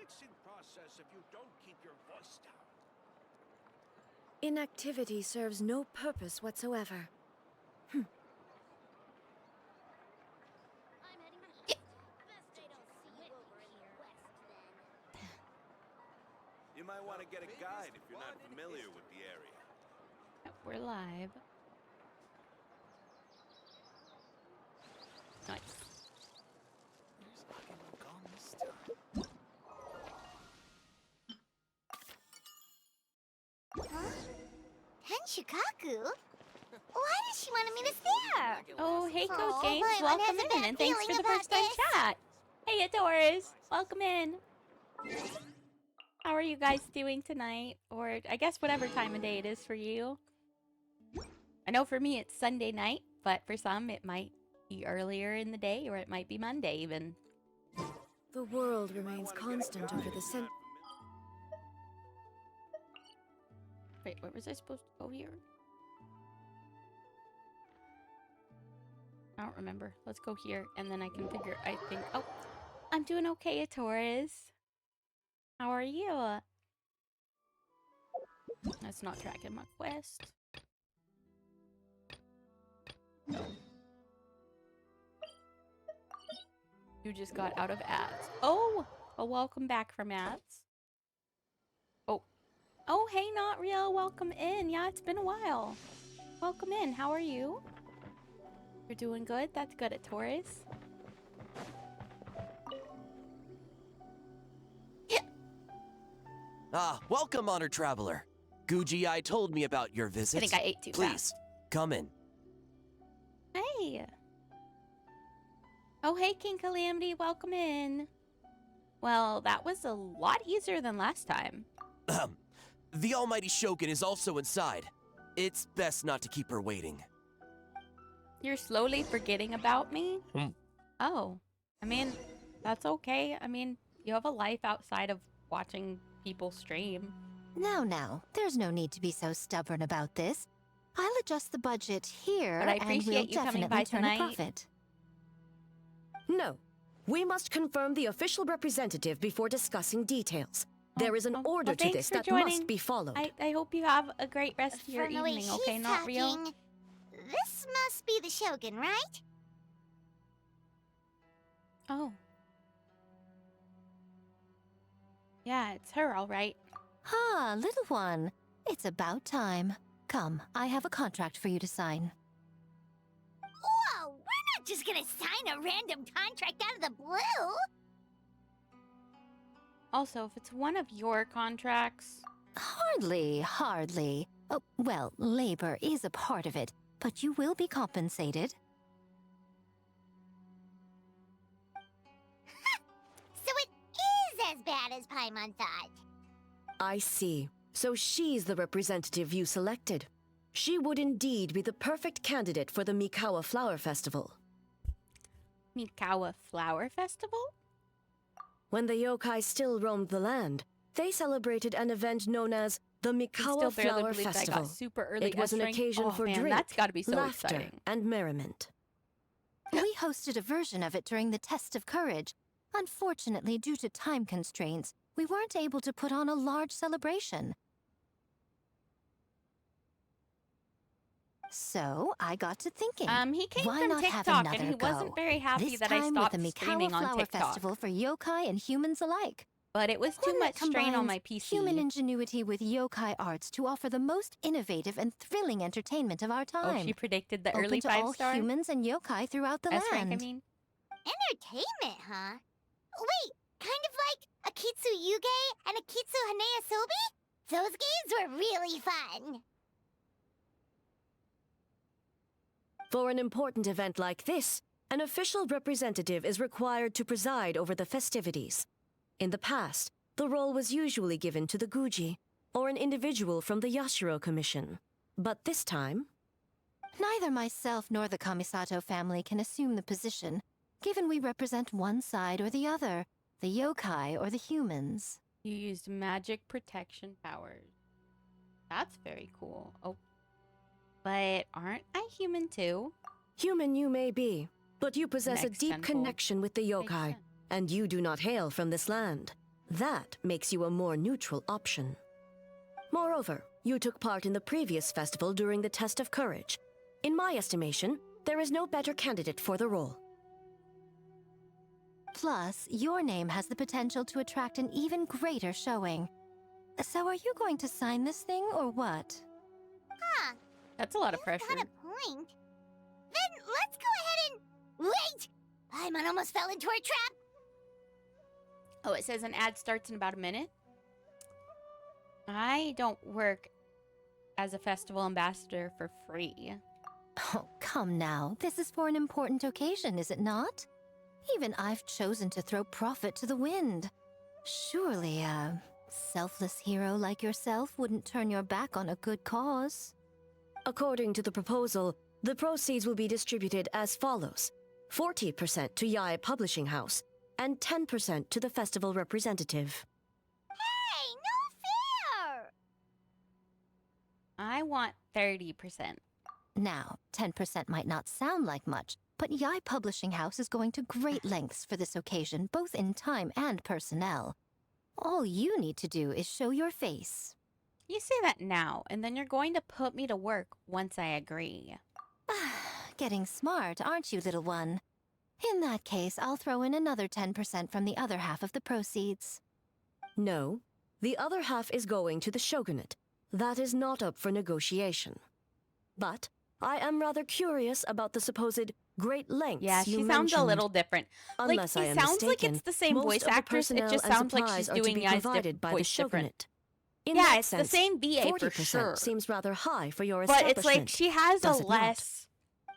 mixing process if you don't keep your voice down. Inactivity serves no purpose whatsoever. I'm heading east. Best they don't see you over in the west, then. You might want to get a guide if you're not familiar with the area. We're live. Nice. Where's Pokemon gone this time? Huh? Tenshikaku? Why does she want me to stare? Oh, hey, Coach Oh, James. Paimon has Welcome a in, bad and thanks for feeling the about first time this. chat. Hey, Adoras. Welcome in. How are you guys doing tonight? Or I guess whatever time of day it is for you. I know for me it's Sunday night, but for some it might be earlier in the day, or it might be Monday even. The world remains constant over the cent. Wait, where was I supposed to go here? I don't remember. Let's go here, and then I can figure, I think... Oh, I'm doing okay, Taurus. How are you? That's not tracking my quest. You just got out of ads. Oh! Well, welcome back from ads. Oh. Oh, hey, Not Real. Welcome in. Yeah, it's been a while. Welcome in. How are you? You're doing good? That's good at Taurus. Welcome, honored traveler. Guji told me about your visit. I think I ate too Please, fast. come in. Hey. Oh, hey, King Calamity. Welcome in. Well, that was a lot easier than last time. The almighty Shogun is also inside. It's best not to keep her waiting. You're slowly forgetting about me? Oh. I mean, that's okay. I mean, you have a life outside of watching people stream. Now, there's no need to be so stubborn about this. I'll adjust the budget here, But I and appreciate we'll you coming definitely by turn tonight. a profit. No. We must confirm the official representative before discussing details. There is an order to thanks this for that joining. must be followed. I hope you have a great rest of your From the way evening, she's okay? Not real? talking, this must be the Shogun, right? Oh. Yeah, it's her, all right. Little one. It's about time. Come, I have a contract for you to sign. Whoa, we're not just gonna sign a random contract out of the blue. Also, if it's one of your contracts... Hardly. Oh, well, labor is a part of it, but you will be compensated. So it is as bad as Paimon thought. I see. So she's the representative you selected. She would indeed be the perfect candidate for the Mikawa Flower Festival. Mikawa Flower Festival? When the yokai still roamed the land, they celebrated an event known as the I Mikawa still barely Flower believe that I Festival. got super early It was an S rank. occasion Oh, for man, drink, that's gotta be so laughter, exciting. and merriment. We hosted a version of it during the Test of Courage. Unfortunately, due to time constraints, we weren't able to put on a large celebration. So, I got to thinking. He came Why from not have TikTok, and another he wasn't go? very happy This that I time stopped with the streaming Mikawa on Flower TikTok. Festival for yokai and humans alike. But it was too One much that strain on combines my PC. human ingenuity with yokai arts to offer the most innovative and thrilling entertainment of our time. Oh, she predicted the Open early to all 5-star? humans and yokai throughout the S rank, land. I mean. Entertainment, huh? Wait, kind of like a Kitsu Yuge and a Kitsu Hanea Sobi? Those games were really fun. For an important event like this, an official representative is required to preside over the festivities. In the past, the role was usually given to the Guji, or an individual from the Yashiro Commission. But this time... Neither myself nor the Kamisato family can assume the position, given we represent one side or the other, the yokai or the humans. You used magic protection powers. That's very cool. Oh. But aren't I human too? Human you may be, but you possess a Next deep tenfold. connection with the Makes yokai, sense. and you do not hail from this land. That makes you a more neutral option. Moreover, you took part in the previous festival during the test of courage. In my estimation, there is no better candidate for the role. Plus, your name has the potential to attract an even greater showing. So are you going to sign this thing, or what? Huh. That's a lot of You've pressure. got a point. Then let's go ahead and... Wait! Paimon almost fell into our trap! Oh, it says an ad starts in about a minute. I don't work as a festival ambassador for free. Oh, come now. This is for an important occasion, is it not? Even I've chosen to throw profit to the wind. Surely a selfless hero like yourself wouldn't turn your back on a good cause. According to the proposal, the proceeds will be distributed as follows: 40% to Yae Publishing House, and 10% to the festival representative. Hey, no fair! I want 30%. Now, 10% might not sound like much, but Yae Publishing House is going to great lengths for this occasion, both in time and personnel. All you need to do is show your face. You say that now, and then you're going to put me to work once I agree. Getting smart, aren't you, little one? In that case, I'll throw in another 10% from the other half of the proceeds. No, the other half is going to the shogunate. That is not up for negotiation. But I am rather curious about the supposed great lengths Yeah, she you sounds a mentioned. little different. Unless like, I it am sounds like mistaken, it's the same most voice of the actress. It personnel just and sounds like supplies she's are to doing be Yae's provided by the voice different. shogunate. In Yeah, that it's the sense, same VA for 40% sure. seems rather high for your But establishment. it's like she has a does it not? less...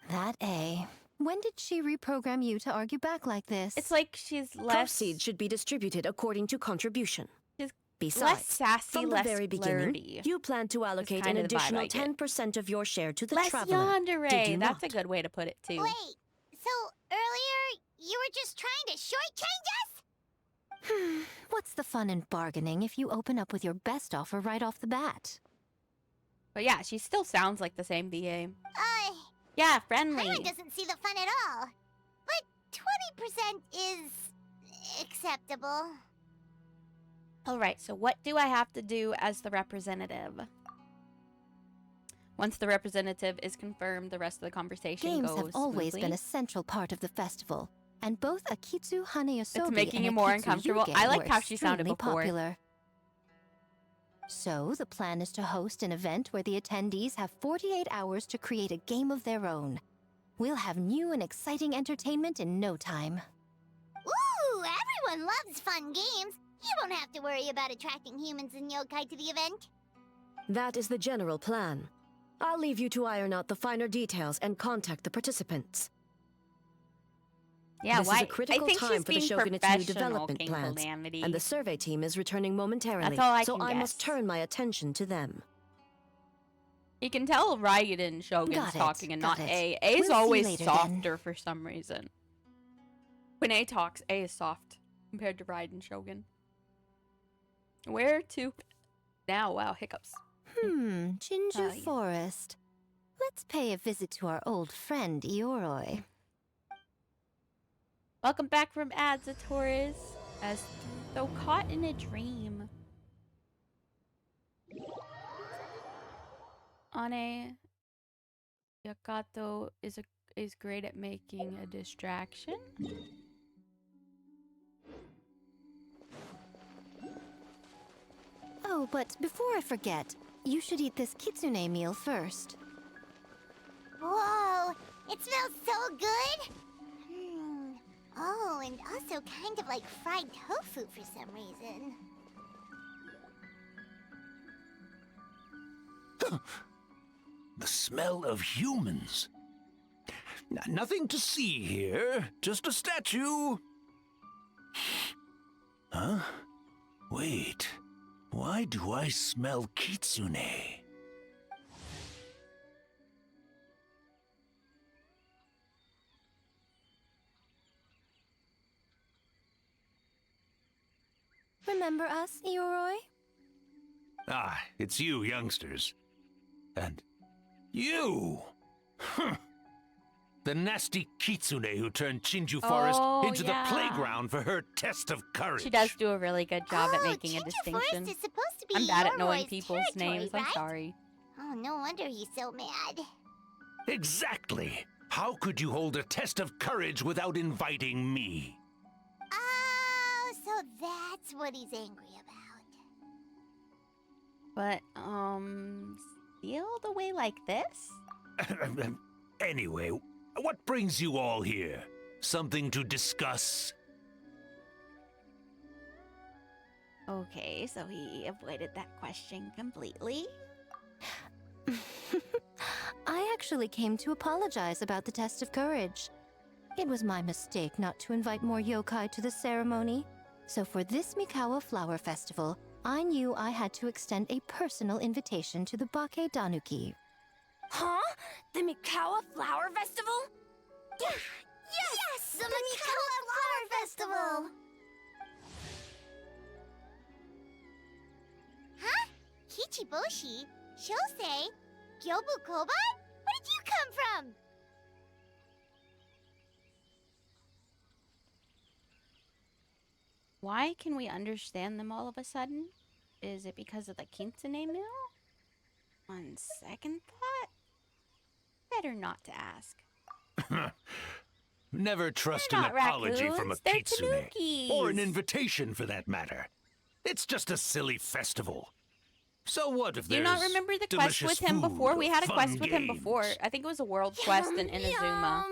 That A. When did she reprogram you to argue back like this? It's like she's less... Proceeds should be distributed according to contribution. She's Besides, less sassy, from the less very beginning, flirty. you plan to allocate an kind of the vibe I additional get. 10% of your share to the Less traveler. Did yandere. you That's a not? good way to put it, too. Wait, so earlier you were just trying to shortchange us? What's the fun in bargaining if you open up with your best offer right off the bat? But yeah, she still sounds like the same VA. Uh, Yeah, friendly. Paimon doesn't see the fun at all. But 20% is... acceptable. Alright, so what do I have to do as the representative? Once the representative is confirmed, the rest of the conversation Games goes have always smoothly. been a central part of the festival, and both Akitsu Hanayosobi It's making and you more Akitsu uncomfortable. Yuge I liked were how she sounded extremely before. popular. So, the plan is to host an event where the attendees have 48 hours to create a game of their own. We'll have new and exciting entertainment in no time. Ooh, everyone loves fun games. You won't have to worry about attracting humans and yokai to the event. That is the general plan. I'll leave you to iron out the finer details and contact the participants. Yeah, This why? is a critical I think time she's for the being Shogunate's new professional, development King plans, Calamity. and the survey team is returning momentarily, That's all I so can I must guess. turn my attention to them. You can tell Raiden Shogun's Got it, talking and got not it. A. A is We'll see always later, softer for some reason. When A talks, A is soft compared to Raiden Shogun. Where to now? Wow, hiccups. Jinju Oh, yeah. Forest. Let's pay a visit to our old friend Ioroi. Welcome back from ads, Taurus. As though caught in a dream. Ane Yakato is great at making a distraction. Oh, but before I forget, you should eat this kitsune meal first. Whoa, it smells so good! Oh, and also kind of like fried tofu for some reason. The smell of humans. Nothing to see here, just a statue. Huh? Wait, why do I smell kitsune? Remember us, Ioroi? Ah, it's you youngsters. And you! Huh. The nasty kitsune who turned Chinju Forest Oh, into yeah. the playground for her test of courage. She does do a really good job at making a Chinju distinction. Forest is supposed to be I'm bad at knowing Yororoi's people's territory, names. I'm right? sorry. Oh, no wonder he's so mad. Exactly. How could you hold a test of courage without inviting me? Oh, so that's what he's angry about. But, steal the way like this? Anyway, what brings you all here? Something to discuss? Okay, so he avoided that question completely. I actually came to apologize about the test of courage. It was my mistake not to invite more yokai to the ceremony. So for this Mikawa Flower Festival, I knew I had to extend a personal invitation to the Bake Danuki. Huh? The Mikawa Flower Festival? Yes! The Mikawa Flower Festival! Huh? Kichiboshi? Shosei? Gyobu Koban? Where did you come from? Why can we understand them all of a sudden? Is it because of the Kitsune mill? On second thought? Better not to ask. Never trust They're an not apology from a raccoons, they're kitsune. tanukis. Or an invitation, for that matter. It's just a silly festival. So what if Do you there's not remember the quest delicious with him food before? or We had a fun quest with him games? before. I think it was a world quest in Inazuma.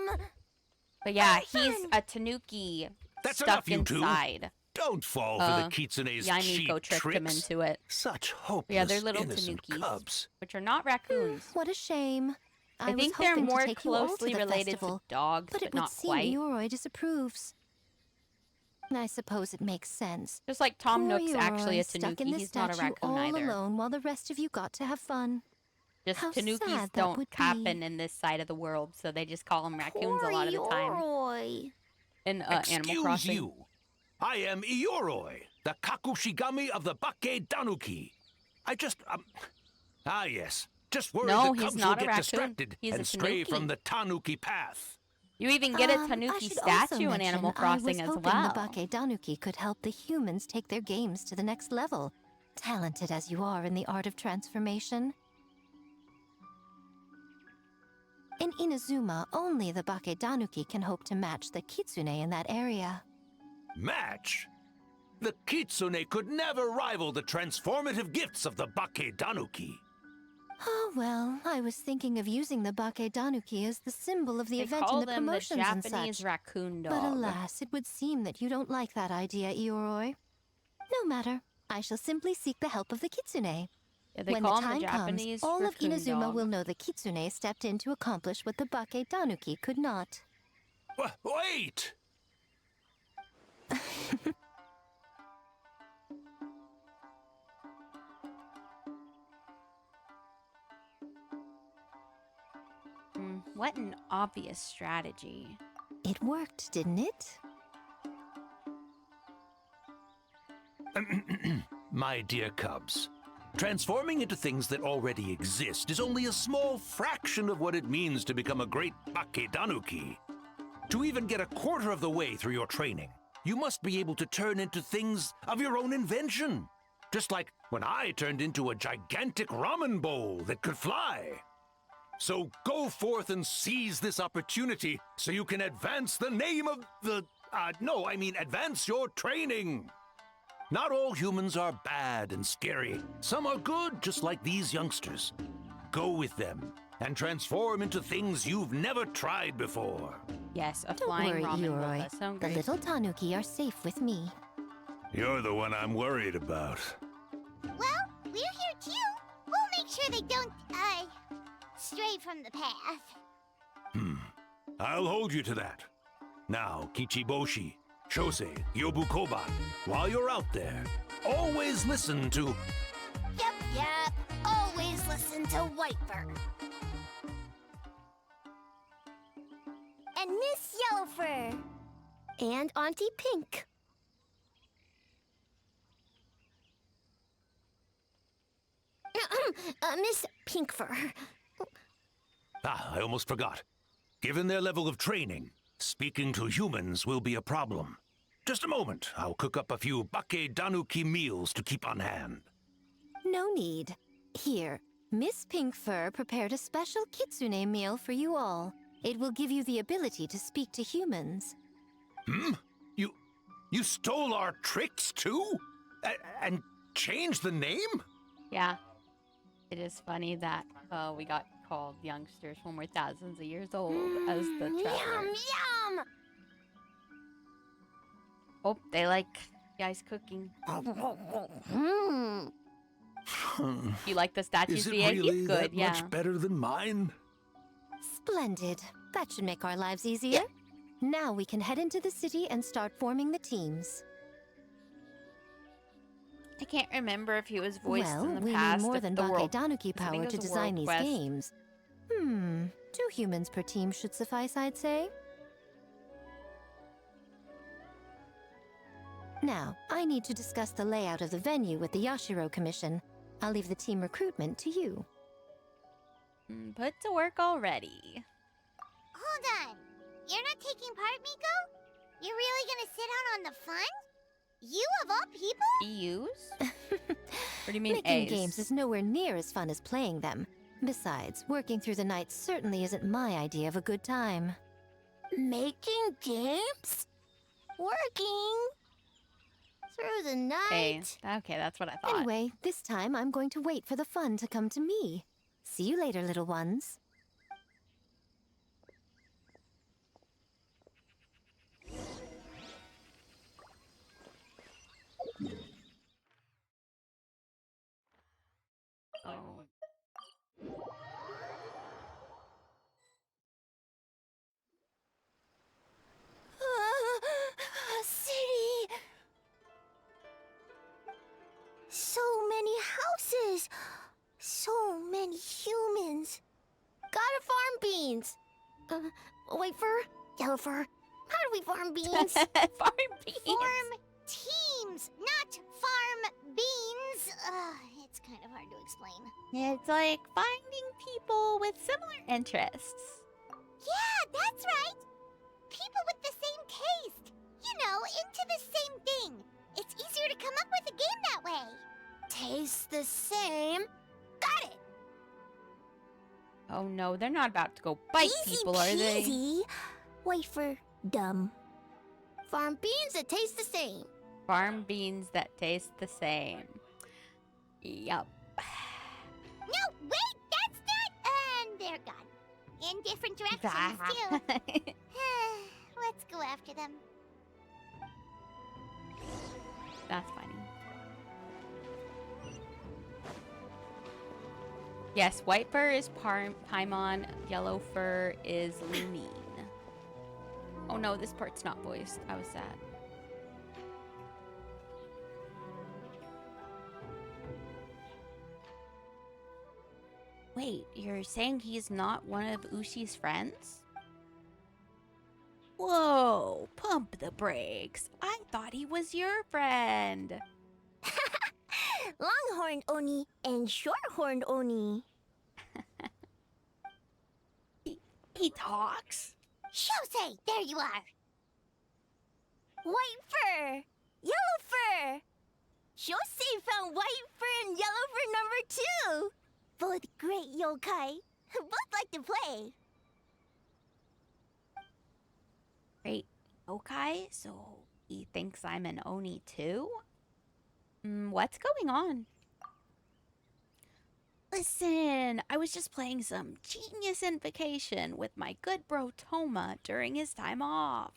But yeah, he's a tanuki That's stuck enough, you two. inside. Don't fall for the kitsune's Yeah, cheap Miko tricked him tricks. into it. Such hopeless, Yeah, they're little innocent tanukis, cubs. which are not raccoons. What a shame. I was think they're hoping to more take you all to closely the related festival, to dogs, but but it would not seem quite. Yoroi disapproves. I suppose it makes sense. Just like Tom Poor Nook's actually a Yoroi stuck in tanuki. this He's not a statue raccoon all either. alone while the rest of you got to have fun. Just How tanukis sad that don't would be. happen in this side of the world, so they just call them raccoons a lot of the time. Yoroi. In Animal Excuse Crossing. you. I am Ioroi, the Kakushigami of the Bake Danuki. I just, yes. Just worried No, the he's cubs will not a get raccoon. distracted He's a and stray tanuki. from the Tanuki path. You even get a I tanuki should also statue in mention Animal I Crossing was as hoping well. the Bake Danuki could help the humans take their games to the next level, talented as you are in the art of transformation. In Inazuma, only the Bake Danuki can hope to match the kitsune in that area. Match? The Kitsune could never rival the transformative gifts of the Bake Danuki. Oh, well, I was thinking of using the Bake Danuki as the symbol of the They event call and the them the promotions and Japanese such. raccoon dog. But alas, it would seem that you don't like that idea, Ioroi. No matter. I shall simply seek the help of the kitsune. Yeah, they When call the them time the Japanese comes, all of raccoon Inazuma dog. will know the kitsune stepped in to accomplish what the Bake Danuki could not. Wait! What an obvious strategy. It worked, didn't it? My dear cubs, transforming into things that already exist is only a small fraction of what it means to become a great Bake Danuki. To even get a quarter of the way through your training, you must be able to turn into things of your own invention. Just like when I turned into a gigantic ramen bowl that could fly. So go forth and seize this opportunity so you can advance the name of the... advance your training. Not all humans are bad and scary. Some are good, just like these youngsters. Go with them and transform into things you've never tried before. Yes, a Don't flying worry, ramen bowl Ioroi. does sound The great. little tanuki are safe with me. You're the one I'm worried about. Well, we're here too. We'll make sure they don't, stray from the path. I'll hold you to that. Now, Kichiboshi, Shosei, Yobu Koban, while you're out there, always listen to... Yep. Always listen to Whitefur. And Miss Yellowfur. And Auntie Pink. Miss Pinkfur. I almost forgot. Given their level of training, speaking to humans will be a problem. Just a moment. I'll cook up a few Bake Danuki meals to keep on hand. No need. Here, Miss Pink Fur prepared a special kitsune meal for you all. It will give you the ability to speak to humans. Hmm? You stole our tricks too? And changed the name? Yeah. It is funny that we got called youngsters when we're thousands of years old as the travelers. Yum! Oh, they like guys cooking. Mmm! You like the statues, Is it VA? really He's good, that yeah. much better than mine? Splendid. That should make our lives easier. Now we can head into the city and start forming the teams. I can't remember if he was voiced Well, in the we past. need more if than the Bake world... Danuki I think power it to was a design world these quest. games. 2 humans per team should suffice, I'd say. Now, I need to discuss the layout of the venue with the Yashiro Commission. I'll leave the team recruitment to you. Put to work already. Hold on. You're not taking part, Miko? You're really gonna sit out on the fun? You of all people? EUs? What do you mean Making A's? games is nowhere near as fun as playing them. Besides, working through the night certainly isn't my idea of a good time. Making games? Working? Through the night? Okay, that's what I thought. Anyway, this time I'm going to wait for the fun to come to me. See you later, little ones. Oh. City! So many houses! So many humans! Gotta farm beans! White fur? Yellow fur? How do we farm beans? Farm beans. Form teams, not farm beans. It's kind of hard to explain. It's like finding people with similar interests. Yeah, that's right. People with the same taste. You know, into the same thing. It's easier to come up with a game that way. Taste the same? Got it! Oh no, they're not about to go bite people, are they? Easy. Wait for dumb. Farm beans that taste the same. Farm beans that taste the same. Yup. No, wait, that's not. And they're gone. In different directions, too. Let's go after them. That's funny. Yes, white fur is Paimon, yellow fur is Lumine. Oh no, this part's not voiced. I was sad. Wait, you're saying he's not one of Ushi's friends? Whoa, pump the brakes. I thought he was your friend. Longhorned Oni and short-horned Oni. He talks? Shosei, there you are. White fur! Yellow fur! Shosei found white fur and yellow fur number 2! Both great yokai. Both like to play. Great. Okay, so he thinks I'm an Oni too? What's going on? Listen, I was just playing some Genius Invocation with my good bro Toma during his time off.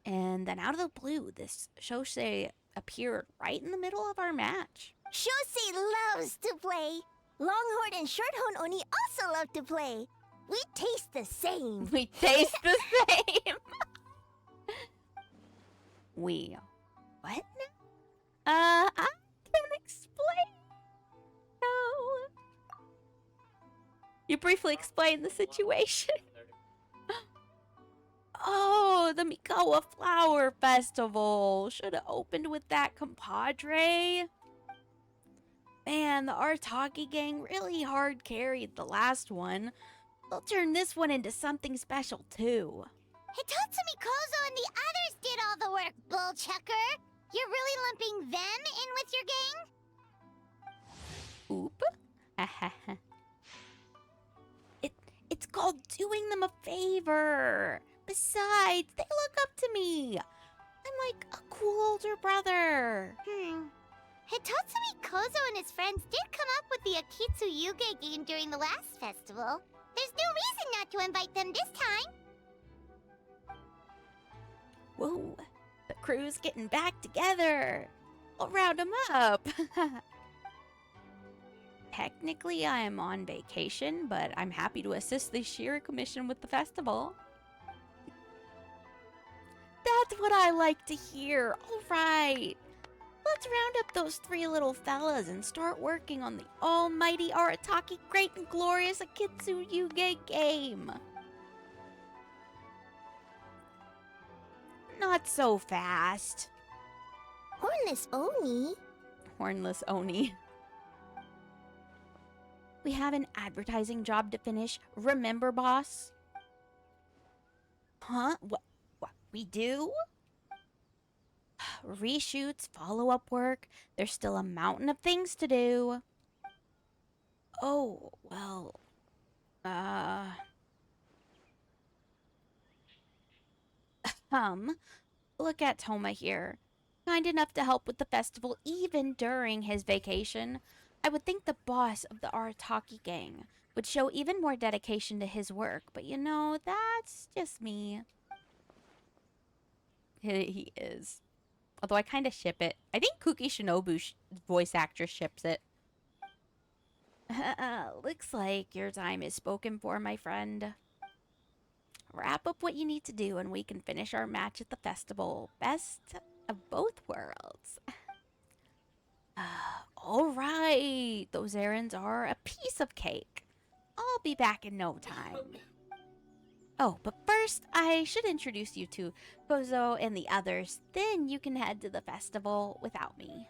And then out of the blue, this Shosei appeared right in the middle of our match. Shosei loves to play. Longhorn and shorthorn Oni also love to play. We taste the same. We taste the same. We. What now? I can explain. No. You briefly explained the situation. Oh, the Mikawa Flower Festival. Should have opened with that, compadre. Man, the Artaki gang really hard carried the last one. We'll turn this one into something special, too. Hitatsumi Kozo and the others did all the work, bullchucker. You're really lumping them in with your gang? Oop. It's called doing them a favor. Besides, they look up to me. I'm like a cool older brother. Hitatsumi Kozo and his friends did come up with the Akitsu Yuge game during the last festival. There's no reason not to invite them this time. Whoa, the crew's getting back together. I'll round them up. Technically, I am on vacation, but I'm happy to assist the Shira Commission with the festival. That's what I like to hear. All right. Let's round up those 3 little fellas and start working on the almighty Arataki Great and Glorious Akitsu Yuge game. Not so fast. Hornless Oni? Hornless Oni. We have an advertising job to finish. Remember, boss? Huh? What we do? Reshoots, follow-up work. There's still a mountain of things to do. Oh, well... Look at Toma here. Kind enough to help with the festival even during his vacation. I would think the boss of the Arataki gang would show even more dedication to his work, but you know, that's just me. He is. Although I kind of ship it. I think Kuki Shinobu's voice actress ships it. Looks like your time is spoken for, my friend. Wrap up what you need to do and we can finish our match at the festival. Best of both worlds. All right. Those errands are a piece of cake. I'll be back in no time. Oh, but first, I should introduce you to Kozo and the others. Then you can head to the festival without me.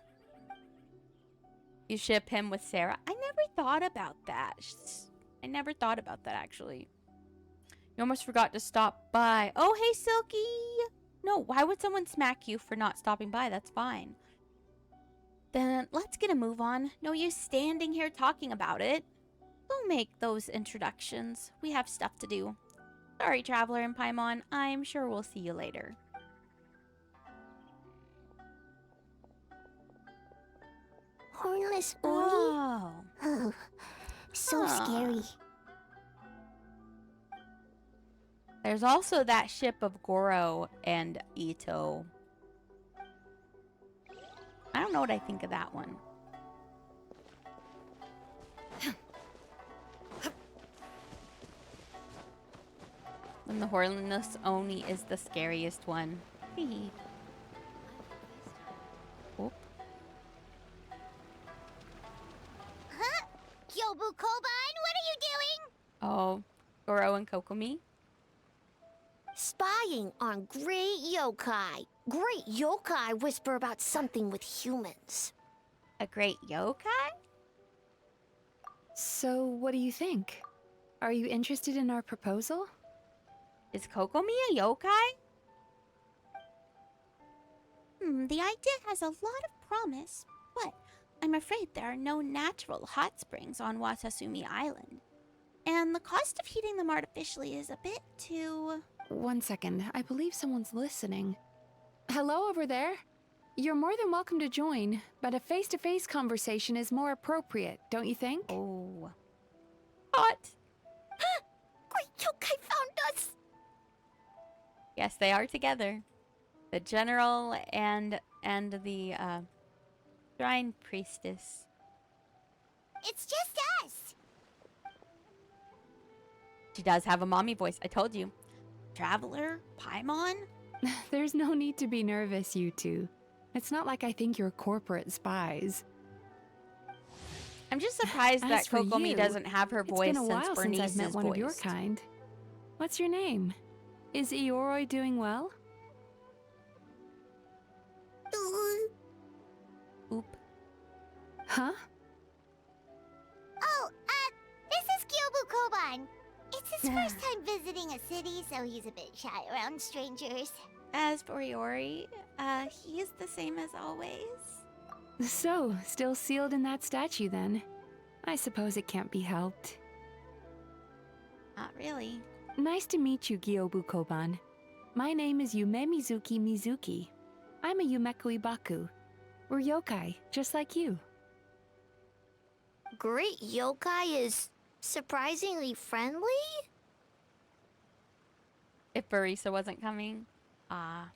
You ship him with Sarah? I never thought about that. I never thought about that, actually. You almost forgot to stop by. Oh, hey, Silky! No, why would someone smack you for not stopping by? That's fine. Then let's get a move on. No use standing here talking about it. We'll make those introductions. We have stuff to do. Sorry, Traveler and Paimon. I'm sure we'll see you later. Hornless Oni? Oh. So scary. There's also that ship of Goro and Ito. I don't know what I think of that one. And the Hornless Oni is the scariest one. Hee. Oop. Huh? Gyobu Koban, what are you doing? Oh, Goro and Kokomi. Spying on great yokai. Great yokai whisper about something with humans. A great yokai? So, what do you think? Are you interested in our proposal? Is Kokomi a yokai? The idea has a lot of promise, but I'm afraid there are no natural hot springs on Watasumi Island. And the cost of heating them artificially is a bit too... 1 second, I believe someone's listening. Hello over there? You're more than welcome to join, but a face-to-face conversation is more appropriate, don't you think? Oh. Hot! Great yokai found us! Yes, they are together. The general and the shrine priestess. It's just us. She does have a mommy voice, I told you. Traveler? Paimon? There's no need to be nervous, you two. It's not like I think you're corporate spies. I'm just surprised that As for Kokomi you, doesn't have her voice It's been a while since since Bernice I've met is one of your voiced. kind. What's your name? Is Ioroi doing well? Oop. Huh? Oh, this is Gyobu Koban. It's his first time visiting a city, so he's a bit shy around strangers. As for Iori, he is the same as always. So, still sealed in that statue then. I suppose it can't be helped. Not really. Nice to meet you, Gyobu Koban. My name is Yume Mizuki. I'm a Yumeku Ibaku. We're yokai, just like you. Great yokai is surprisingly friendly? If Barisa wasn't coming. Ah,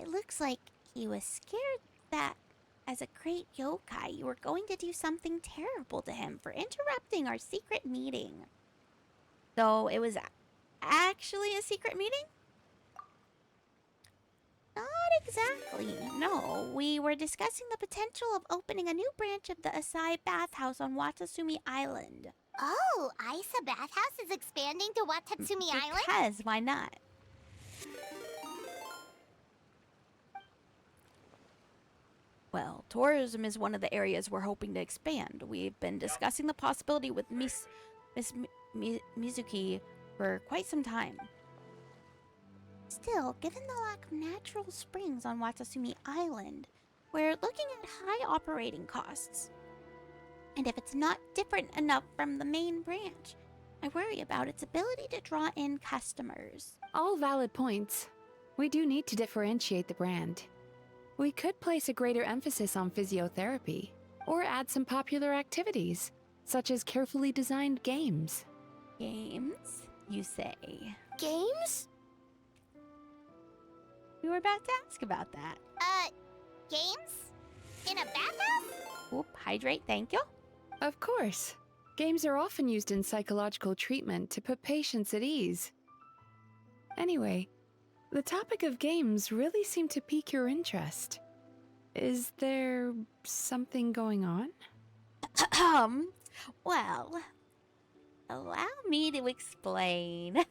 it looks like he was scared that as a great yokai, you were going to do something terrible to him for interrupting our secret meeting. So it was actually a secret meeting? Not exactly. No, we were discussing the potential of opening a new branch of the Asai bathhouse on Watasumi Island. Oh, Isa Bathhouse is expanding to Watatsumi Island? Because why not? Well, tourism is one of the areas we're hoping to expand. We've been discussing the possibility with Mizuki for quite some time. Still, given the lack of natural springs on Watasumi Island, we're looking at high operating costs. And if it's not different enough from the main branch, I worry about its ability to draw in customers. All valid points. We do need to differentiate the brand. We could place a greater emphasis on physiotherapy, or add some popular activities, such as carefully designed games. Games, you say? Games? We were about to ask about that. Games? In a bathhouse? Oop, hydrate, thank you. Of course. Games are often used in psychological treatment to put patients at ease. Anyway, the topic of games really seemed to pique your interest. Is there something going on? Well, allow me to explain.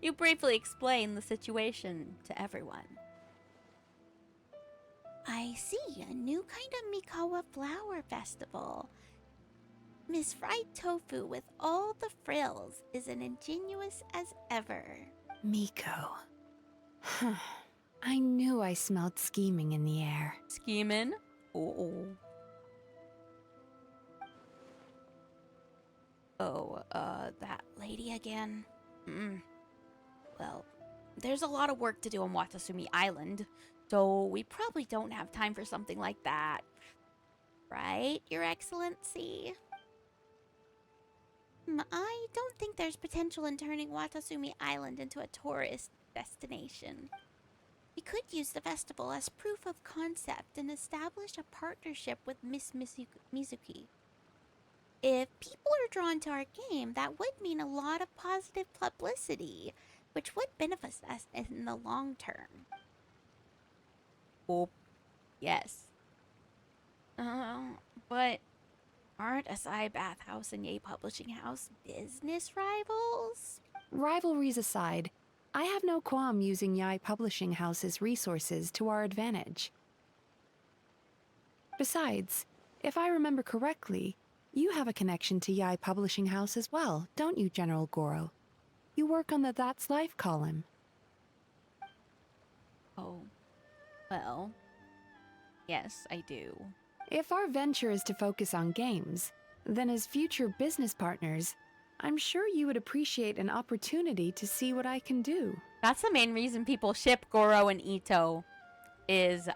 You briefly explain the situation to everyone. I see a new kind of Mikawa flower festival. Miss Fried Tofu with all the frills is as ingenious as ever. Miko. I knew I smelled scheming in the air. Scheming? Oh. That lady again? Well, there's a lot of work to do on Watasumi Island, so we probably don't have time for something like that. Right, Your Excellency? I don't think there's potential in turning Watasumi Island into a tourist destination. We could use the festival as proof of concept and establish a partnership with Miss Mizuki. If people are drawn to our game, that would mean a lot of positive publicity, which would benefit us in the long term. Oh, yes. But aren't Asai Bathhouse and Yay Publishing House business rivals? Rivalries aside, I have no qualm using Yai Publishing House's resources to our advantage. Besides, if I remember correctly, you have a connection to Yai Publishing House as well, don't you, General Goro? You work on the That's Life column. Oh, well, yes, I do. If our venture is to focus on games, then as future business partners, I'm sure you would appreciate an opportunity to see what I can do. That's the main reason people ship Goro and Ito, is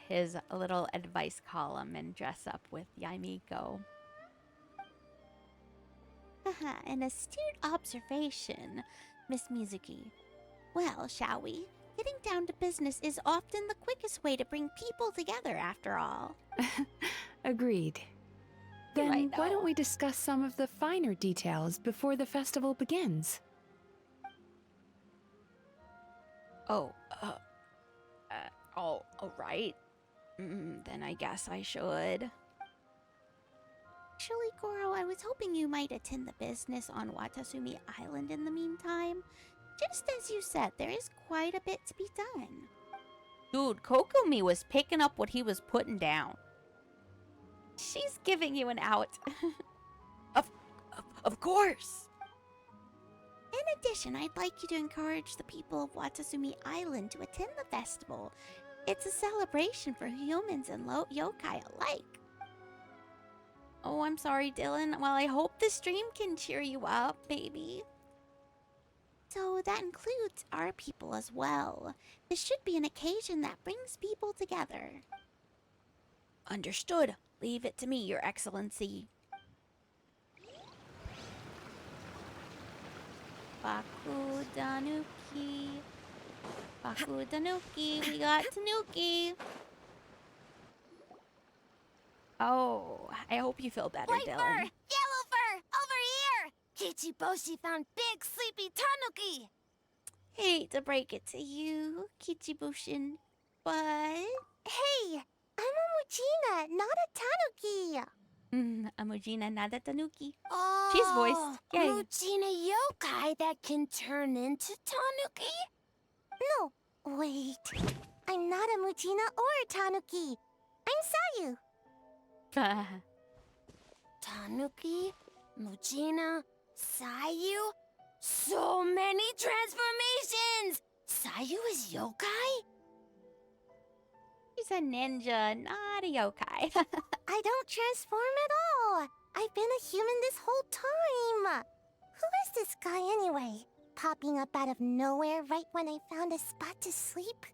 his little advice column and dress up with Yaimiko. Haha, an astute observation, Miss Mizuki. Well, shall we? Getting down to business is often the quickest way to bring people together, after all. Agreed. Then why don't we discuss some of the finer details before the festival begins? Oh, all right. Then I guess I should. Actually, Goro, I was hoping you might attend the business on Watasumi Island in the meantime. Just as you said, there is quite a bit to be done. Dude, Kokumi was picking up what he was putting down. She's giving you an out. Of course! In addition, I'd like you to encourage the people of Watasumi Island to attend the festival. It's a celebration for humans and yokai alike. Oh, I'm sorry, Dylan. Well, I hope the stream can cheer you up, baby. So that includes our people as well. This should be an occasion that brings people together. Understood. Leave it to me, Your Excellency. Baku Danuki. Baku Danuki. We got Tanuki. Oh, I hope you feel better, White Dylan. fur! Yellow fur! Over here! Kichiboshi found big sleepy tanuki! Hate to break it to you, Kichibushin, but... Hey, I'm a Mujina, not a Tanuki. A Mujina, not a Tanuki. Oh, She's voiced. Yay. Mujina yokai that can turn into tanuki? No, wait. I'm not a Mujina or a Tanuki. I'm Sayu. Tanuki, Mujina, Sayu? So many transformations! Sayu is yokai? She's a ninja, not a yokai. I don't transform at all. I've been a human this whole time. Who is this guy anyway? Popping up out of nowhere right when I found a spot to sleep?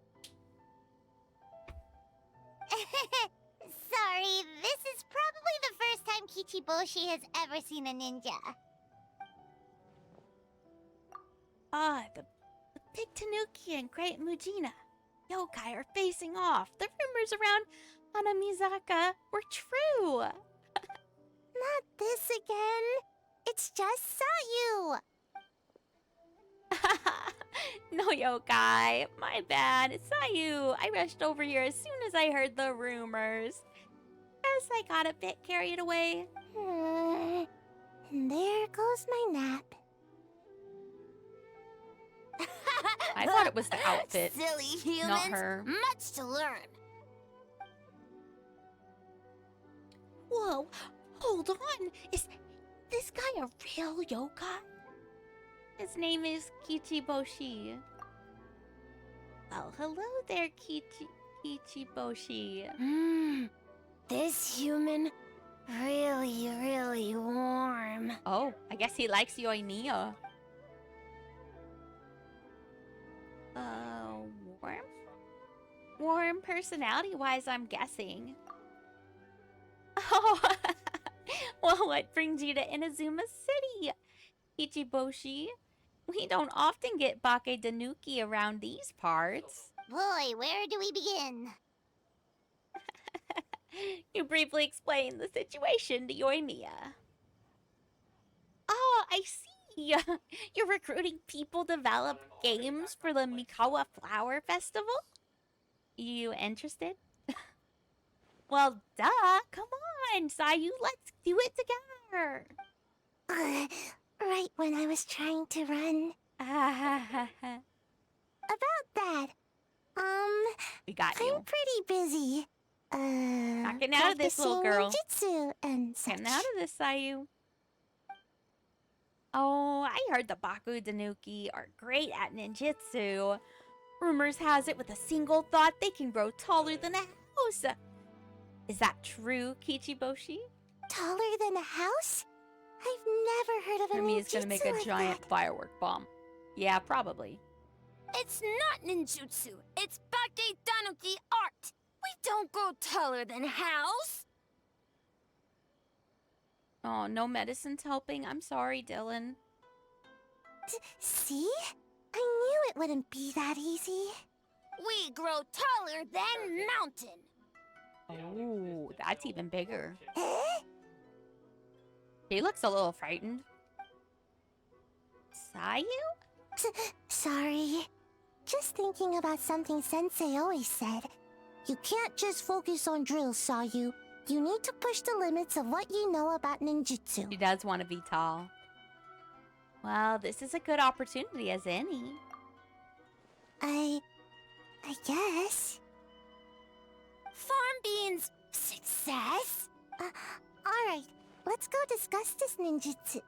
Sorry, this is probably the first time Kichiboshi has ever seen a ninja. The big Tanuki and Great Mujina yokai are facing off. The rumors around Hanamizaka were true. Not this again. It's just Sayu. No yokai. My bad. Sayu. I rushed over here as soon as I heard the rumors. Guess I got a bit carried away. And there goes my nap. I thought it was the outfit. Silly humans. Not her. Much to learn. Whoa, hold on. Is this guy a real yokai? His name is Kichiboshi. Well, hello there, Kichiboshi. This human, really warm. Oh, I guess he likes Yoimiya. Warm? Warm personality-wise, I'm guessing. Oh, well, what brings you to Inazuma City, Ichiboshi? We don't often get Bake Danuki around these parts. Boy, where do we begin? You briefly explained the situation to Yoimiya. Oh, I see. You're recruiting people to develop games for the Mikawa Flower Festival? You interested? Well, duh. Come on, Sayu. Let's do it together. Right when I was trying to run. About that, We got I'm you. pretty busy. Not getting out of this, little girl. Practicing ninjutsu and such. Getting out of this, Sayu. Oh, I heard the Baku Danuki are great at ninjutsu. Rumors has it with a single thought they can grow taller than a house. Is that true, Kichiboshi? Taller than a house? I've never heard of a Hermie ninjutsu is gonna make a like giant that. firework bomb. Yeah, probably. It's not ninjutsu. It's Bake Danuki art. We don't grow taller than a house. Oh, no medicine's helping. I'm sorry, Dylan. See? I knew it wouldn't be that easy. We grow taller than mountain. Oh, that's even bigger. Eh? He looks a little frightened. Sayu? Sorry. Just thinking about something Sensei always said. You can't just focus on drills, Sayu. You need to push the limits of what you know about ninjutsu. She does want to be tall. Well, this is a good opportunity as any. I guess. Farm beans, success. Alright. Let's go discuss this ninjutsu.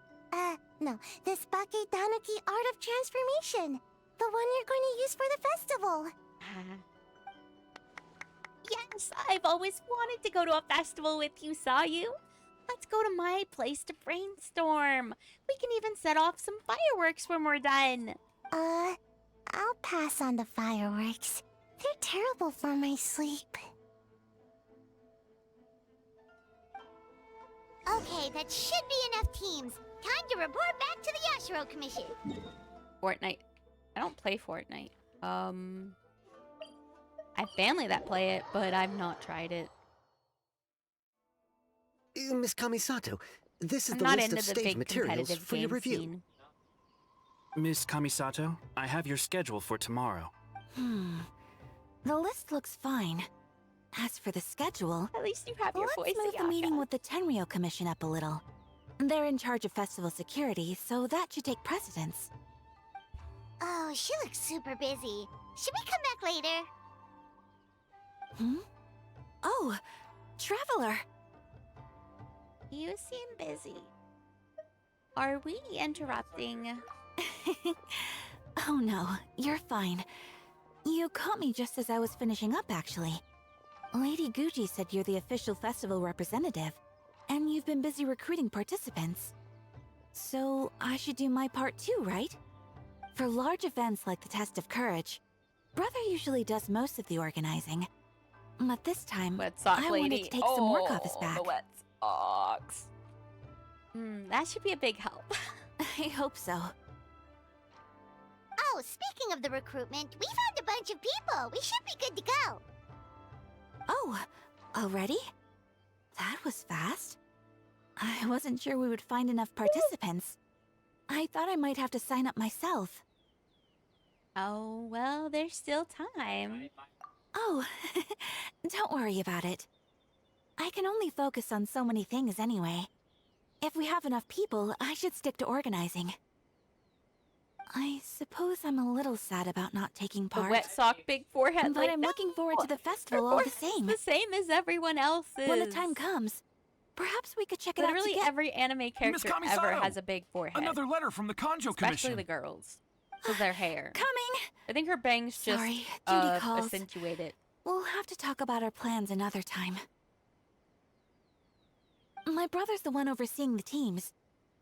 No. This Baketanuki Art of Transformation. The one you're going to use for the festival. Yes, I've always wanted to go to a festival with you, Sayu. Let's go to my place to brainstorm. We can even set off some fireworks when we're done. I'll pass on the fireworks. They're terrible for my sleep. Okay, that should be enough teams. Time to report back to the Yashiro Commission. Fortnite. I don't play Fortnite. I have family that play it, but I've not tried it. Miss Kamisato, this is I'm the not list into of the stage big materials competitive for your game review. scene. Miss Kamisato, I have your schedule for tomorrow. The list looks fine. As for the schedule, At least you have your voice, let's move the meeting with the Tenryo Commission up a little. They're in charge of festival security, so that should take precedence. Oh, she looks super busy. Should we come back later? Oh, Traveler! You seem busy. Are we interrupting? Oh no, you're fine. You caught me just as I was finishing up, actually. Lady Guji said you're the official festival representative, and you've been busy recruiting participants. So I should do my part too, right? For large events like the Test of Courage, Brother usually does most of the organizing. But this time, Wet sock I lady. wanted to take some work off his back. The wet socks. That should be a big help. I hope so. Oh, speaking of the recruitment, we found a bunch of people. We should be good to go. Oh, already? That was fast. I wasn't sure we would find enough participants. I thought I might have to sign up myself. Oh, well, there's still time. Oh, don't worry about it. I can only focus on so many things anyway. If we have enough people, I should stick to organizing. I suppose I'm a little sad about not taking The part. wet sock, big forehead. But like, I'm looking forward to the festival Her all the forehead's same. the same as everyone else's. When the time comes, perhaps we could check it Literally out together. every anime character Kamisato! ever has a big forehead. Another letter from the Kanjo Especially Commission. the girls. With their hair. Coming! I think her bangs just Sorry, duty calls. accentuate it. We'll have to talk about our plans another time. My brother's the one overseeing the teams.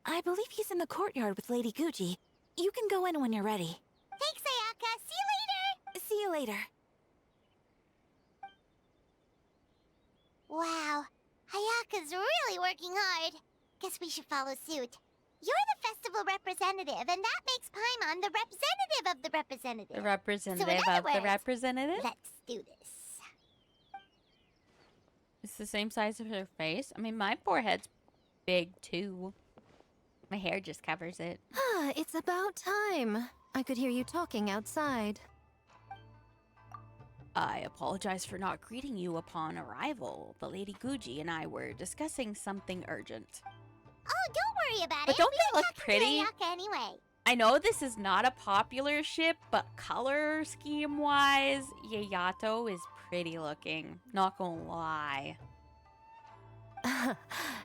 I believe he's in the courtyard with Lady Guji. You can go in when you're ready. Thanks, Ayaka. See you later. See you later. Wow, Ayaka's really working hard. Guess we should follow suit. You're the festival representative, and that makes Paimon the representative of the representative. The representative So in other of the words, representative? Let's do this. It's the same size of her face. I mean, my forehead's big too. My hair just covers it. Ah, it's about time. I could hear you talking outside. I apologize for not greeting you upon arrival. The Lady Guji and I were discussing something urgent. Oh, don't worry about But it. don't We they were look talking pretty? to Ayaka anyway. I know this is not a popular ship, but color scheme-wise, Yayato is pretty looking. Not gonna lie.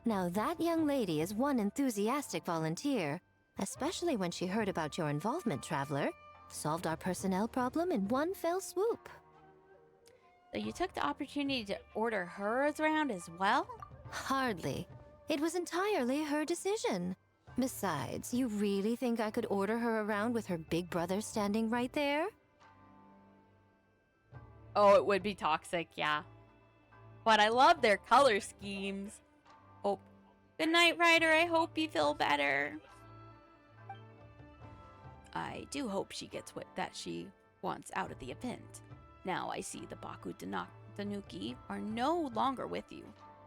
Now that young lady is one enthusiastic volunteer, especially when she heard about your involvement, Traveler. Solved our personnel problem in one fell swoop. So you took the opportunity to order her around as well? Hardly. It was entirely her decision. Besides, you really think I could order her around with her big brother standing right there? Oh, it would be toxic, yeah. But I love their color schemes. Oh, good night, Ryder. I hope you feel better. I do hope she gets what that she wants out of the event. Now I see the Baku Tanuki are no longer with you.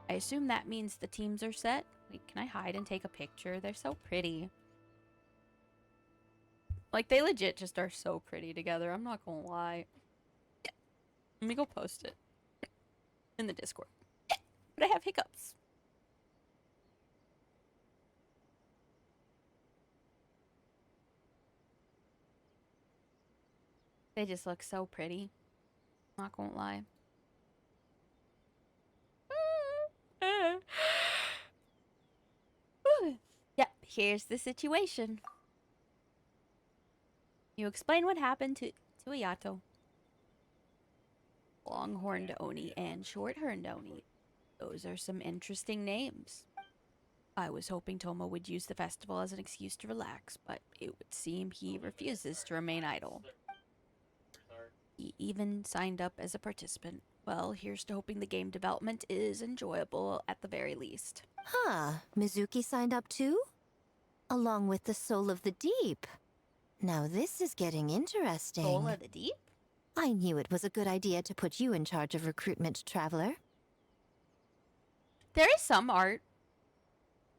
I assume that means the teams are set. Wait, can I hide and take a picture? They're so pretty. Like, they legit just are so pretty together. I'm not gonna lie. Let me go post it in the Discord. But I have hiccups. They just look so pretty. Not gonna lie. here's the situation. You explain what happened to Ayato. Longhorned Oni and Short-horned Oni. Those are some interesting names. I was hoping Tomo would use the festival as an excuse to relax, but it would seem he refuses to remain idle. He even signed up as a participant. Well, here's to hoping the game development is enjoyable at the very least. Huh, Mizuki signed up too? Along with the Soul of the Deep. Now this is getting interesting. Soul of the Deep? I knew it was a good idea to put you in charge of recruitment, Traveler. There is some art.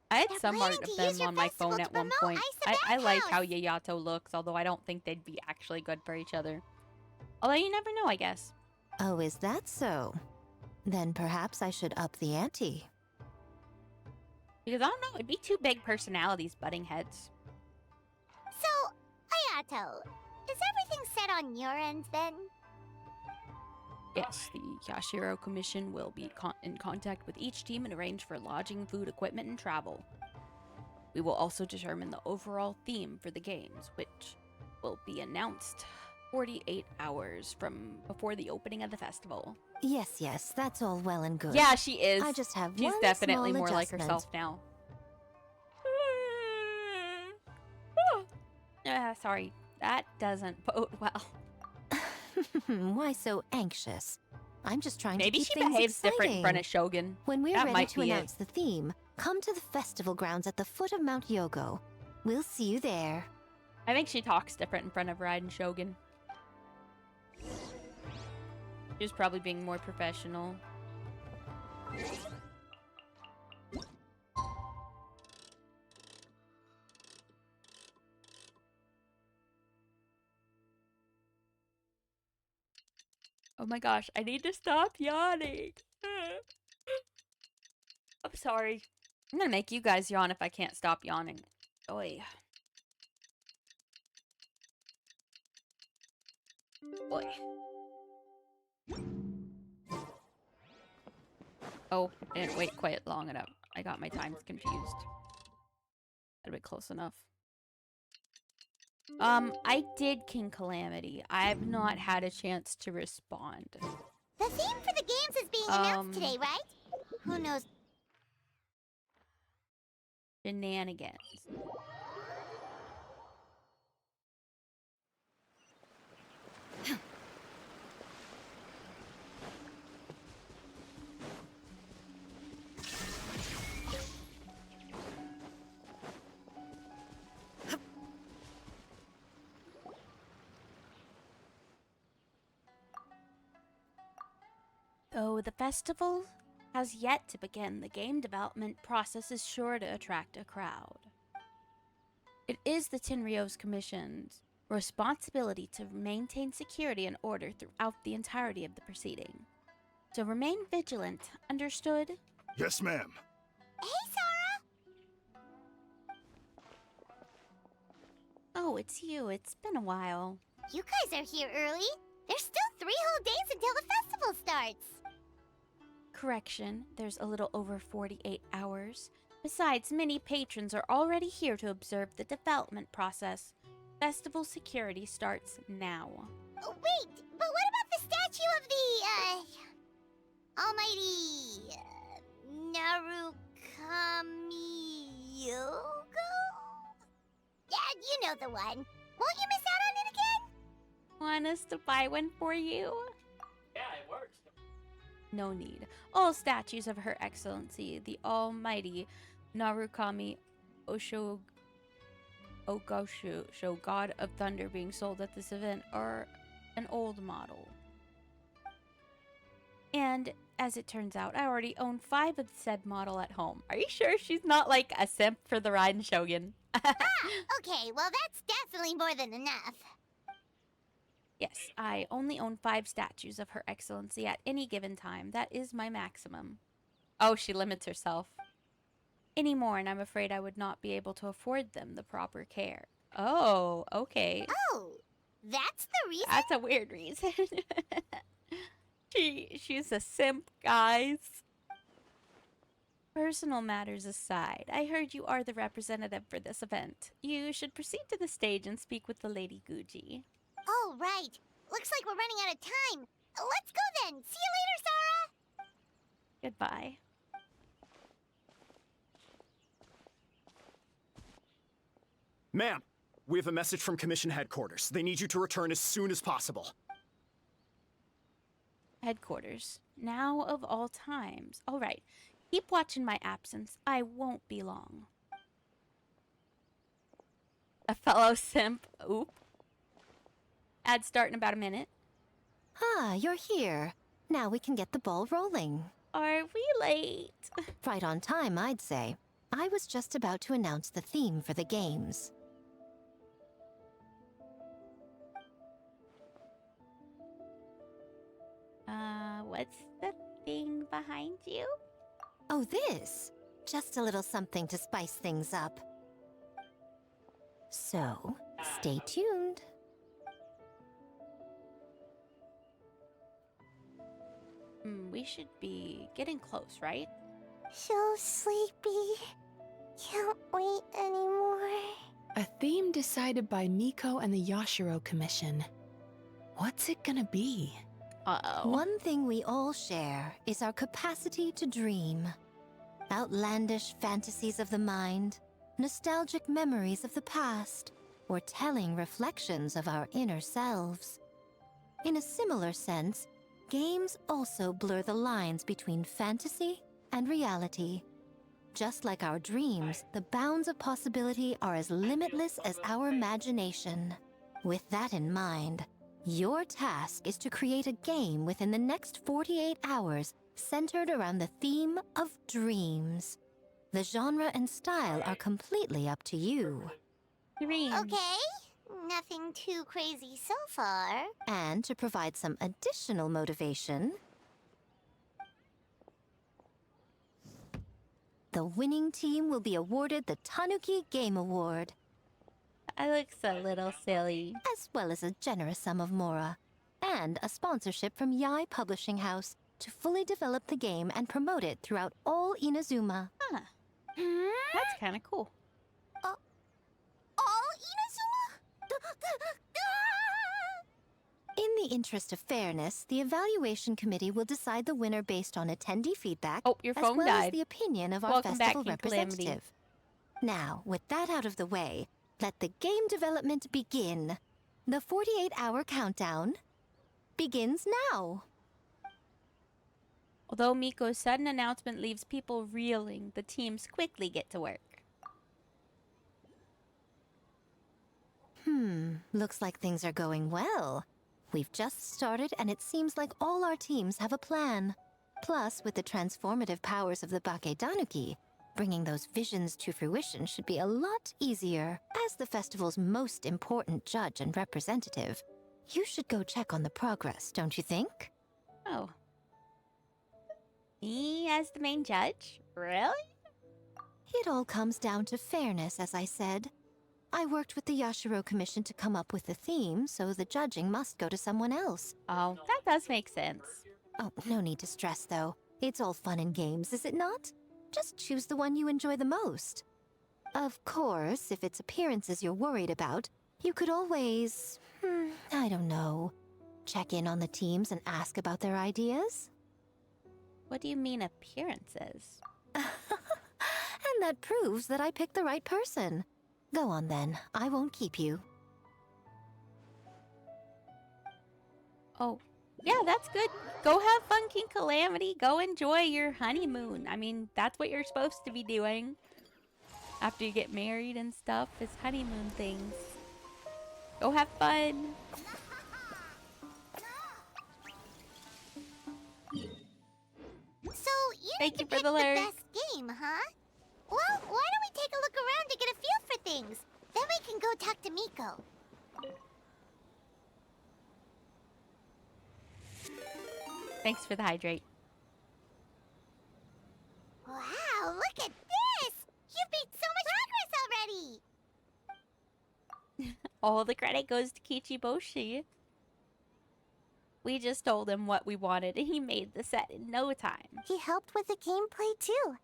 I had some art of them on my phone at one point. I like how Yayato looks, although I don't think they'd be actually good for each other. Although you never know, I guess. Oh, is that so? Then perhaps I should up the ante. Because I don't know, it'd be two big personalities butting heads. So, Ayato, is everything set on your end then? Yes, the Yashiro Commission will be in contact with each team and arrange for lodging, food, equipment, and travel. We will also determine the overall theme for the games, which will be announced 48 hours from before the opening of the festival. Yes, that's all well and good. Yeah, she is. I just have She's one definitely small more like adjustment. herself now. Sorry, that doesn't bode well. Why so anxious? I'm just trying Maybe to keep she things behaves different in front exciting. of Shogun. When we're That ready might to be it. announce the theme, come to the festival grounds at the foot of Mount Yogo. We'll see you there. I think she talks different in front of Raiden Shogun. She's probably being more professional. Oh my gosh, I need to stop yawning. I'm sorry. I'm gonna make you guys yawn if I can't stop yawning. Oy. Boy. Oh, I didn't wait quite long enough. I got my times confused. That'd be close enough. I did King Calamity. I've not had a chance to respond. The theme for the games is being announced today, right? Who knows? Shenanigans. Though the festival has yet to begin, the game development process is sure to attract a crowd. It is the Tenryo's Commission's responsibility to maintain security and order throughout the entirety of the proceeding. So remain vigilant, understood? Yes, ma'am. Hey, Sora! Oh, it's you. It's been a while. You guys are here early. There's still 3 whole days until the festival starts. Correction, there's a little over 48 hours. Besides, many patrons are already here to observe the development process. Festival security starts now. Oh, wait, but what about the statue of the, almighty, Narukami Yogo? Yeah, you know the one. Won't you miss out on it again? Want us to buy one for you? Yeah, it works. No need. All statues of Her Excellency, the Almighty Narukami Ogashu, God of Thunder, being sold at this event are an old model. And as it turns out, I already own 5 of said model at home. Are you sure she's not like a simp for the Raiden Shogun? Okay, well that's definitely more than enough. Yes, I only own 5 statues of Her Excellency at any given time. That is my maximum. Oh, she limits herself. Any more, and I'm afraid I would not be able to afford them the proper care. Oh, okay. Oh, that's the reason? That's a weird reason. She's a simp, guys. Personal matters aside, I heard you are the representative for this event. You should proceed to the stage and speak with the Lady Guji. Oh, right. Looks like we're running out of time. Let's go then. See you later, Sora. Goodbye. Ma'am, we have a message from Commission Headquarters. They need you to return as soon as possible. Headquarters. Now of all times. All right. Keep watching my absence. I won't be long. A fellow simp. Oop. Ad start in about a minute. Ah, you're here. Now we can get the ball rolling. Are we late? Right on time, I'd say. I was just about to announce the theme for the games. What's the thing behind you? Oh, this? Just a little something to spice things up. So, stay tuned. We should be getting close, right? So sleepy. Can't wait anymore. A theme decided by Miko and the Yashiro Commission. What's it gonna be? Uh-oh. One thing we all share is our capacity to dream. Outlandish fantasies of the mind, nostalgic memories of the past, or telling reflections of our inner selves. In a similar sense, games also blur the lines between fantasy and reality. Just like our dreams, the bounds of possibility are as limitless as our imagination. With that in mind, your task is to create a game within the next 48 hours centered around the theme of dreams. The genre and style are completely up to you. Dreams. Okay. Nothing too crazy so far. And to provide some additional motivation, the winning team will be awarded the Tanuki Game Award, I look a little silly. as well as a generous sum of mora, and a sponsorship from Yai Publishing House to fully develop the game and promote it throughout all Inazuma. Huh. That's kind of cool. All Inazuma? In the interest of fairness, the evaluation committee will decide the winner based on attendee feedback, Oh, your as phone well as died. the opinion of our Welcome back, festival King Calamity. representative. Now, with that out of the way, let the game development begin. The 48-hour countdown begins now. Although Miko's sudden announcement leaves people reeling, the teams quickly get to work. Looks like things are going well. We've just started, and it seems like all our teams have a plan. Plus, with the transformative powers of the Bakedanuki, bringing those visions to fruition should be a lot easier. As the festival's most important judge and representative, you should go check on the progress, don't you think? Oh. Me as the main judge? Really? It all comes down to fairness, as I said. I worked with the Yashiro Commission to come up with the theme, so the judging must go to someone else. Oh, that does make sense. Oh, no need to stress, though. It's all fun and games, is it not? Just choose the one you enjoy the most. Of course, if it's appearances you're worried about, you could always, I don't know, check in on the teams and ask about their ideas. What do you mean appearances? And that proves that I picked the right person. Go on then, I won't keep you. Oh, yeah, that's good. Go have fun, King Calamity. Go enjoy your honeymoon. I mean, that's what you're supposed to be doing after you get married and stuff, is honeymoon things. Go have fun. So, you Thank need you to for pick the the alert. best game, huh? Well, why don't we take a look around to get a feel for things? Then we can go talk to Miko. Thanks for the hydrate. Wow, look at this! You've made so much progress already! All the credit goes to Kichiboshi. We just told him what we wanted and he made the set in no time. He helped with the gameplay too.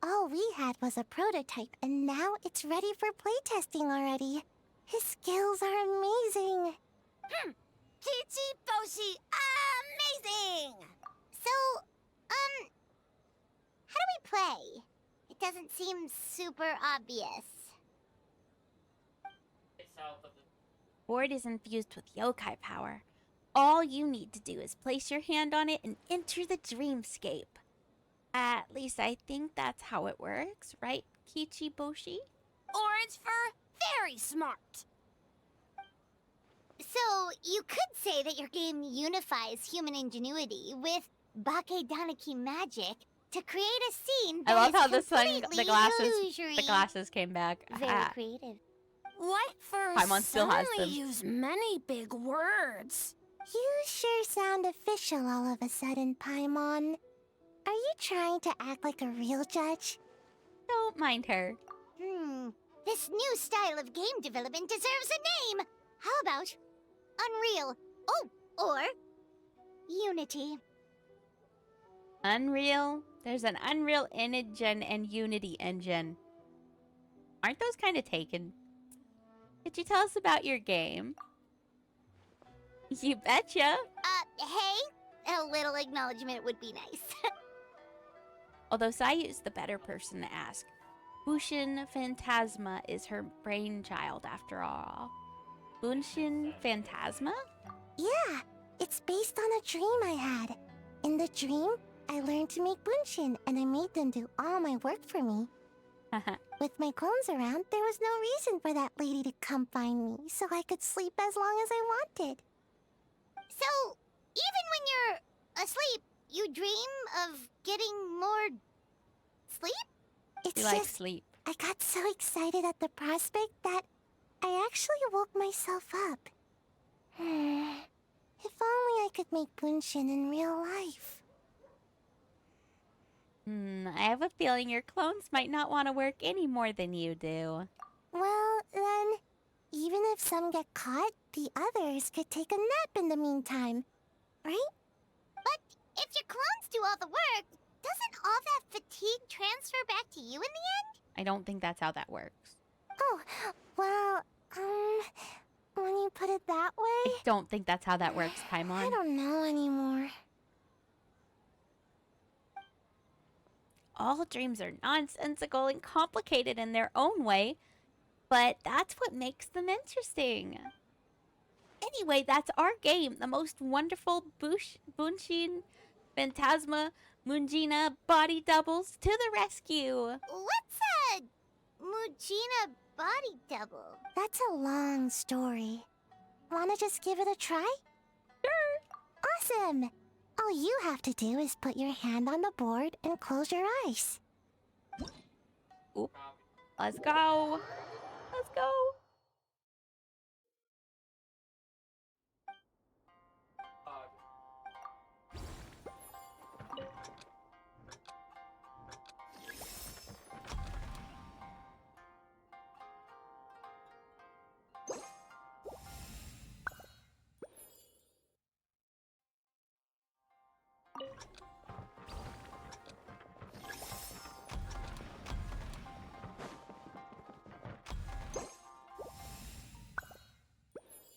all we had was a prototype, and now it's ready for playtesting already. His skills are amazing. Kichi Boshi, amazing! So, how do we play? It doesn't seem super obvious. Board is infused with yokai power. All you need to do is place your hand on it and enter the dreamscape. At least I think that's how it works, right, Kichiboshi? Orange for very smart. So, you could say that your game unifies human ingenuity with Bakedaniki magic to create a scene that I love is how completely illusory. the glasses came back. Very creative. What for? Paimon still has them. use many big words. You sure sound official all of a sudden, Paimon. Are you trying to act like a real judge? Don't mind her. This new style of game development deserves a name. How about Unreal? Oh, or Unity. Unreal? There's an Unreal Engine and Unity Engine. Aren't those kind of taken? Could you tell us about your game? You betcha. Hey, a little acknowledgement would be nice. Although Sayu's the better person to ask. Bushin Phantasma is her brainchild, after all. Bushin Phantasma? Yeah, it's based on a dream I had. In the dream, I learned to make bunshin, and I made them do all my work for me. With my clones around, there was no reason for that lady to come find me, so I could sleep as long as I wanted. So, even when you're asleep, you dream of getting more sleep? It's You like just, sleep. I got so excited at the prospect that I actually woke myself up. If only I could make bunshin in real life. I have a feeling your clones might not want to work any more than you do. Well, then, even if some get caught, the others could take a nap in the meantime, right? But if your clones do all the work, doesn't all that fatigue transfer back to you in the end? I don't think that's how that works. Oh, well, when you put it that way... I don't think that's how that works, Paimon. I don't know anymore. All dreams are nonsensical and complicated in their own way, but that's what makes them interesting. Anyway, that's our game, the most wonderful Bunshin Phantasma Mungina body doubles to the rescue. What's a Mujina body double? That's a long story. Wanna just give it a try? Sure. Awesome! All you have to do is put your hand on the board and close your eyes. Oop. Let's go. Let's go.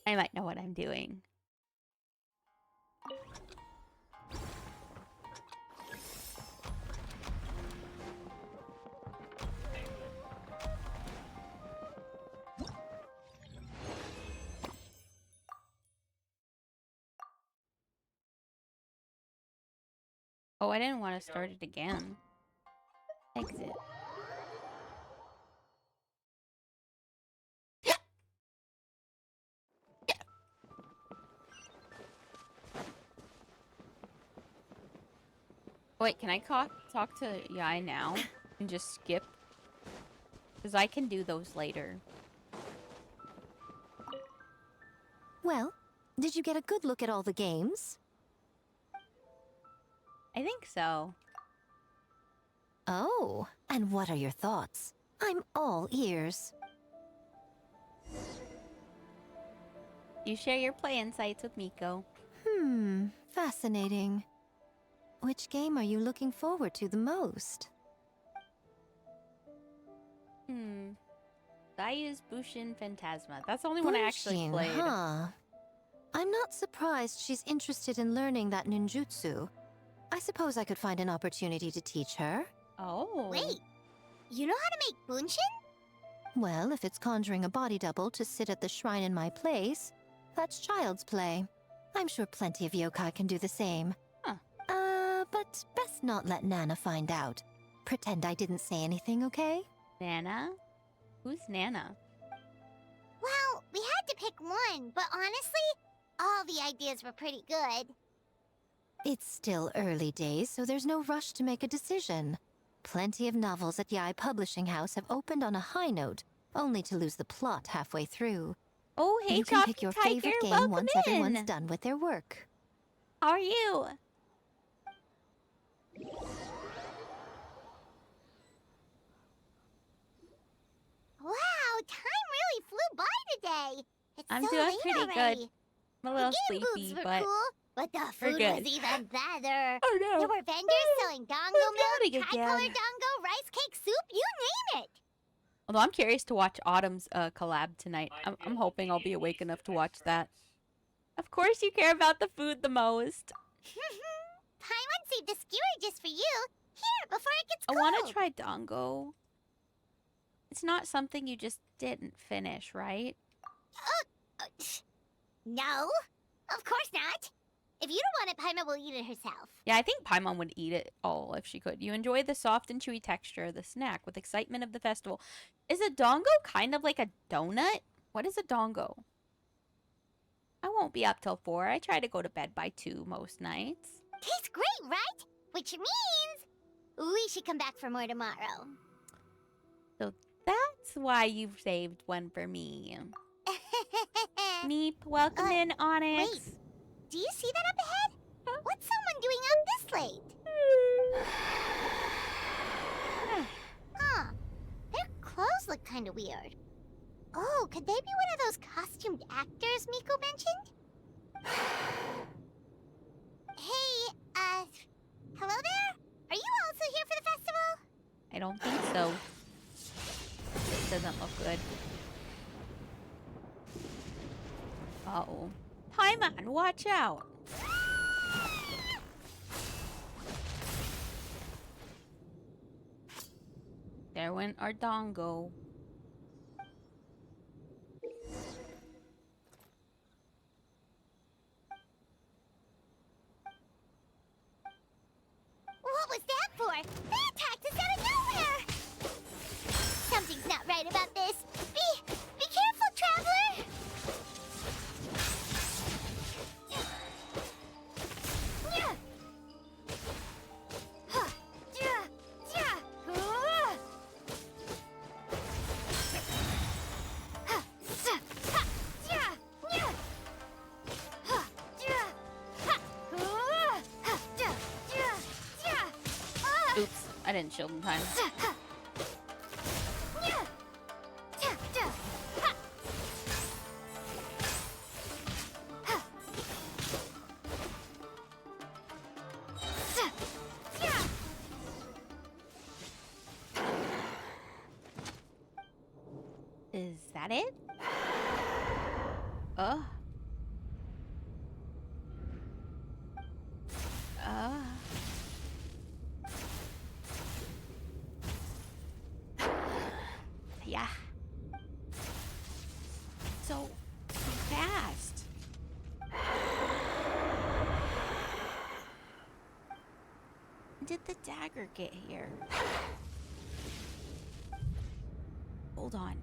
I might know what I'm doing. Oh, I didn't want to start it again. Exit. Wait, can I talk to Yai now and just skip? Because I can do those later. Well, did you get a good look at all the games? I think so. Oh, and what are your thoughts? I'm all ears. You share your play insights with Miko. Fascinating. Which game are you looking forward to the most? Dai's Bushin Phantasma. That's the only one I actually Bushin, played. Huh? I'm not surprised she's interested in learning that ninjutsu. I suppose I could find an opportunity to teach her. Oh. Wait, you know how to make bunshin? Well, if it's conjuring a body double to sit at the shrine in my place, that's child's play. I'm sure plenty of yokai can do the same. Huh. But best not let Nana find out. Pretend I didn't say anything, okay? Nana? Who's Nana? Well, we had to pick one, but honestly, all the ideas were pretty good. It's still early days, so there's no rush to make a decision. Plenty of novels at Yai Publishing House have opened on a high note, only to lose the plot halfway through. Oh, hey, you can Choppy pick your Tiger, favorite game welcome once in. everyone's done with their work. How are you? Wow, time really flew by today. It's I'm so doing late pretty already. good. I'm a little The game sleepy, booths were but cool, but the we're food good. was even better. Oh no. There were vendors selling dongo yawning milk, tricolor again. dongo, rice cake soup, you name it. Although I'm curious to watch Autumn's collab tonight. I'm hoping I'll be awake enough to watch that. Of course you care about the food the most. Paimon saved a skewer just for you. Here, before it gets I cold. want to try Dango. It's not something you just didn't finish, right? No, of course not. If you don't want it, Paimon will eat it herself. Yeah, I think Paimon would eat it all if she could. You enjoy the soft and chewy texture of the snack with excitement of the festival. Is a dongo kind of like a donut? What is a dongo? I won't be up till 4. I try to go to bed by 2 most nights. Tastes great, right? Which means we should come back for more tomorrow. So that's why you've saved one for me. Meep, welcome in, Onyx. Wait, do you see that up ahead? What's someone doing up this late? Huh. Their clothes look kind of weird. Oh, could they be one of those costumed actors Miko mentioned? Hey, hello there? Are you also here for the festival? I don't think so. This doesn't look good. Uh-oh. Paimon, watch out! There went our dongo. What was that for? They attacked us out of nowhere! Something's not right about this. Be careful, traveler! Oops, I didn't shield in time. Is that it? Oh. Yeah. So fast. When did the dagger get here? Hold on.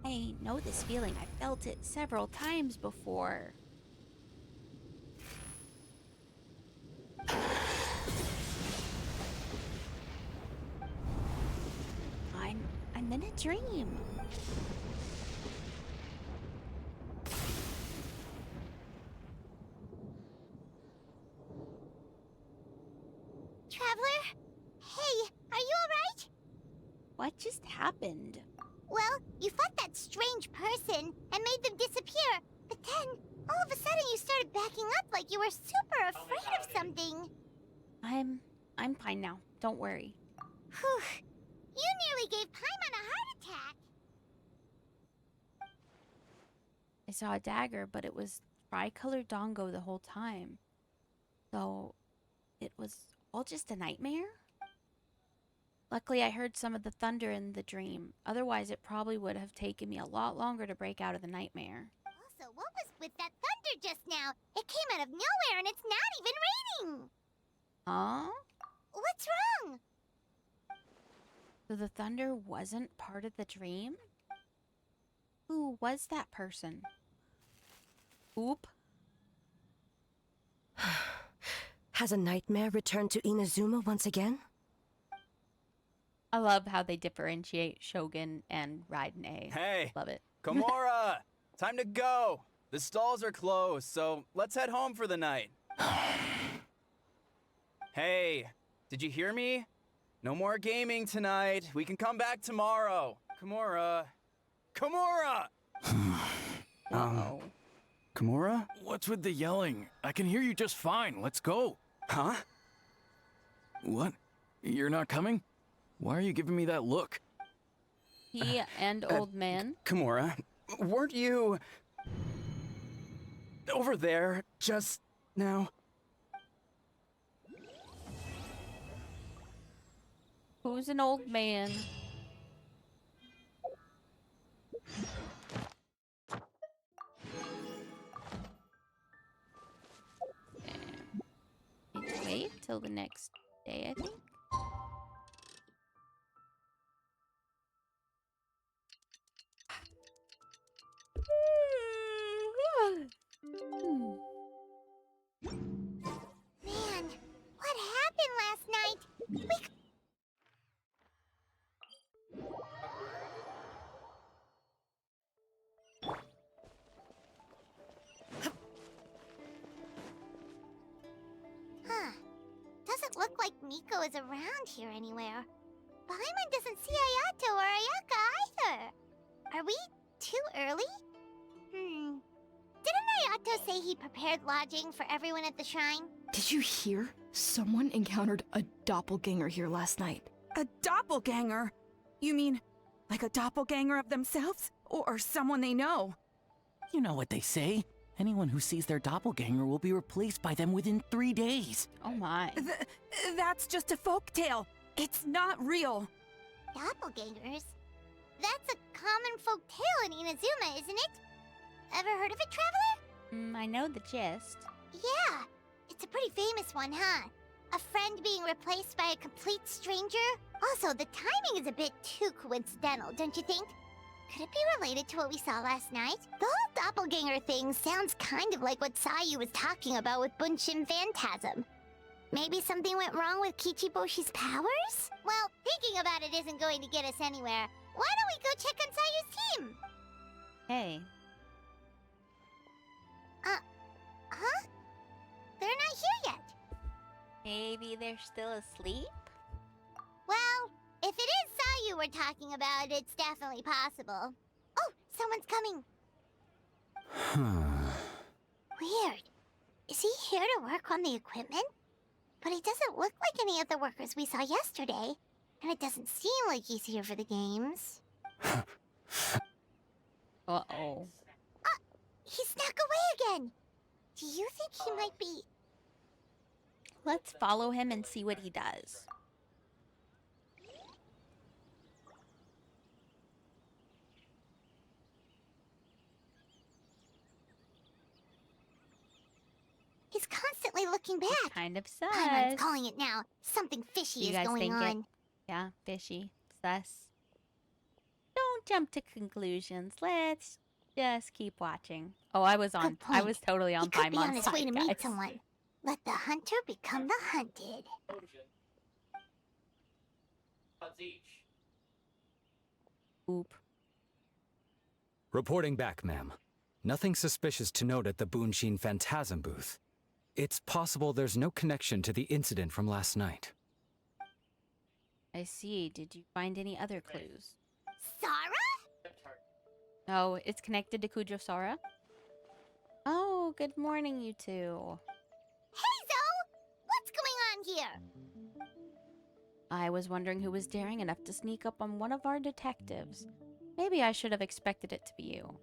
I know this feeling. I felt it several times before. I'm in a dream. Traveler? Hey, are you alright? What just happened? Well, you fought that strange person and made them disappear. But then, all of a sudden you started backing up like you were super afraid of something. I'm fine now. Don't worry. Whew. You nearly gave Paimon a heart I saw a dagger, but it was tri-colored Dongo the whole time. So it was all just a nightmare? Luckily, I heard some of the thunder in the dream. Otherwise, it probably would have taken me a lot longer to break out of the nightmare. Also, what was with that thunder just now? It came out of nowhere and it's not even raining! Huh? What's wrong? So the thunder wasn't part of the dream? Who was that person? Oop. Has a nightmare returned to Inazuma once again? I love how they differentiate Shogun and Raiden A. Hey! Love it. Komura! Time to go! The stalls are closed, so let's head home for the night. Hey! Did you hear me? No more gaming tonight. We can come back tomorrow. Komura! Komura! Komura? What's with the yelling? I can hear you just fine. Let's go. Huh? What? You're not coming? Why are you giving me that look? He and old man. Komura, weren't you over there just now? Who's an old man? Need to wait till the next day, I think. Man, what happened last night? Huh. Doesn't look like Miko is around here anywhere. Paimon doesn't see Ayato or Ayaka either. Are we too early? Didn't Ayato say he prepared lodging for everyone at the shrine? Did you hear? Someone encountered a doppelganger here last night. A doppelganger? You mean like a doppelganger of themselves? Or someone they know? You know what they say. Anyone who sees their doppelganger will be replaced by them within 3 days. Oh my. That's just a folktale. It's not real. Doppelgangers? That's a common folk tale in Inazuma, isn't it? Ever heard of it, Traveler? I know the gist. Yeah, it's a pretty famous one, huh? A friend being replaced by a complete stranger? Also, the timing is a bit too coincidental, don't you think? Could it be related to what we saw last night? The whole doppelganger thing sounds kind of like what Sayu was talking about with Bunshin Phantasm. Maybe something went wrong with Kichiboshi's powers? Well, thinking about it isn't going to get us anywhere. Why don't we go check on Sayu's team? Hey. Huh? They're not here yet. Maybe they're still asleep? Well, if it is Sayu we're talking about, it's definitely possible. Oh, someone's coming. Weird. Is he here to work on the equipment? But he doesn't look like any of the workers we saw yesterday. And it doesn't seem like he's here for the games. Uh-oh. He snuck away again! Do you think he might be... Let's follow him and see what he does. He's constantly looking back. It's kind of sus. I'm calling it now. Something fishy You is guys going think on. it? Yeah, fishy. Sus. Don't jump to conclusions. Let's just keep watching. Oh, I was totally on He could be on Paimon's his way side, to meet guys. someone. Let the hunter become the hunted. Oop. Reporting back, ma'am. Nothing suspicious to note at the Bunshin Phantasm booth. It's possible there's no connection to the incident from last night. I see. Did you find any other clues? Sara? Oh, it's connected to Kujo Sora? Oh, good morning, you two. Hey, Zoe! What's going on here? I was wondering who was daring enough to sneak up on one of our detectives. Maybe I should have expected it to be you.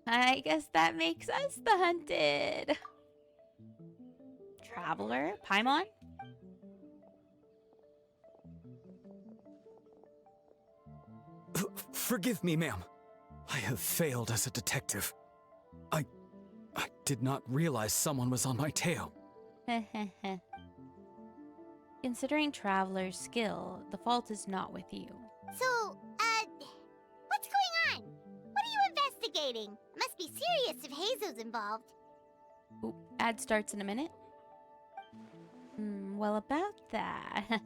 I guess that makes us the hunted. Traveler? Paimon? Forgive me, ma'am. I have failed as a detective. I did not realize someone was on my tail. Considering Traveler's skill, the fault is not with you. So, what's going on? What are you investigating? Must be serious if Heizo's involved. Ooh, ad starts in a minute. Well, about that.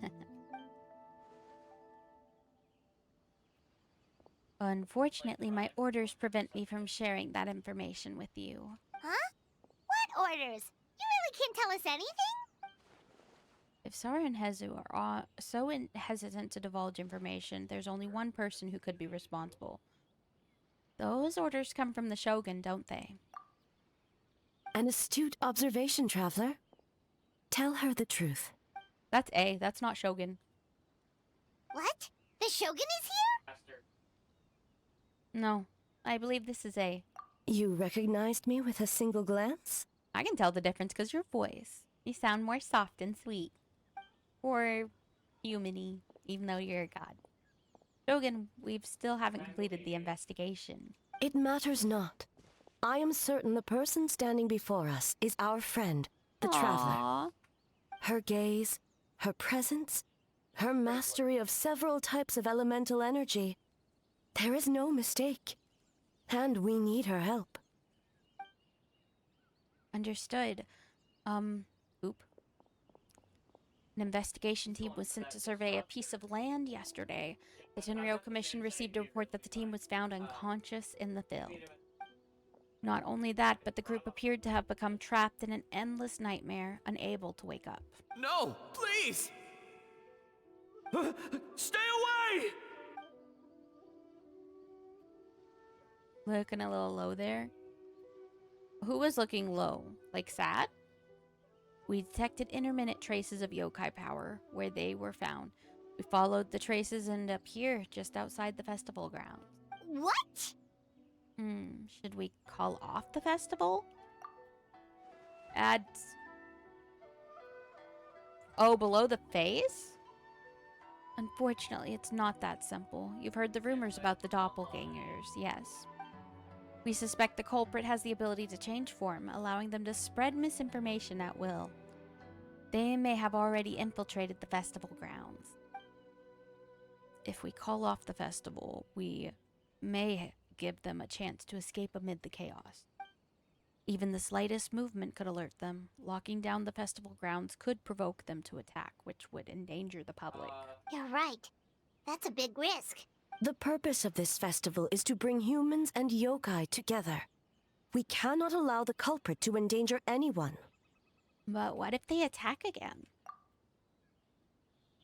Unfortunately, my orders prevent me from sharing that information with you. Huh? What orders? You really can't tell us anything? If Sora and Hezu are so hesitant to divulge information, there's only one person who could be responsible. Those orders come from the Shogun, don't they? An astute observation, Traveler. Tell her the truth. That's A, that's not Shogun. What? The Shogun is here? No, I believe this is A. You recognized me with a single glance? I can tell the difference because your voice. You sound more soft and sweet. Or human-y, even though you're a god. Shogun, we still haven't completed the investigation. It matters not. I am certain the person standing before us is our friend, the Traveler. Her gaze, her presence, her mastery of several types of elemental energy. There is no mistake. And we need her help. Understood. Oop. An investigation team was sent to survey a piece of land yesterday. The Tenryou Commission received a report that the team was found unconscious in the field. Not only that, but the group appeared to have become trapped in an endless nightmare, unable to wake up. No, please! Stay away! Looking a little low there. Who was looking low? Like sad? We detected intermittent traces of yokai power where they were found. We followed the traces and up here, just outside the festival grounds. What? Should we call off the festival? Ads. Oh, below the face? Unfortunately, it's not that simple. You've heard the rumors about the doppelgangers, yes. We suspect the culprit has the ability to change form, allowing them to spread misinformation at will. They may have already infiltrated the festival grounds. If we call off the festival, we may give them a chance to escape amid the chaos. Even the slightest movement could alert them. Locking down the festival grounds could provoke them to attack, which would endanger the public. You're right. That's a big risk. The purpose of this festival is to bring humans and yokai together. We cannot allow the culprit to endanger anyone. But what if they attack again?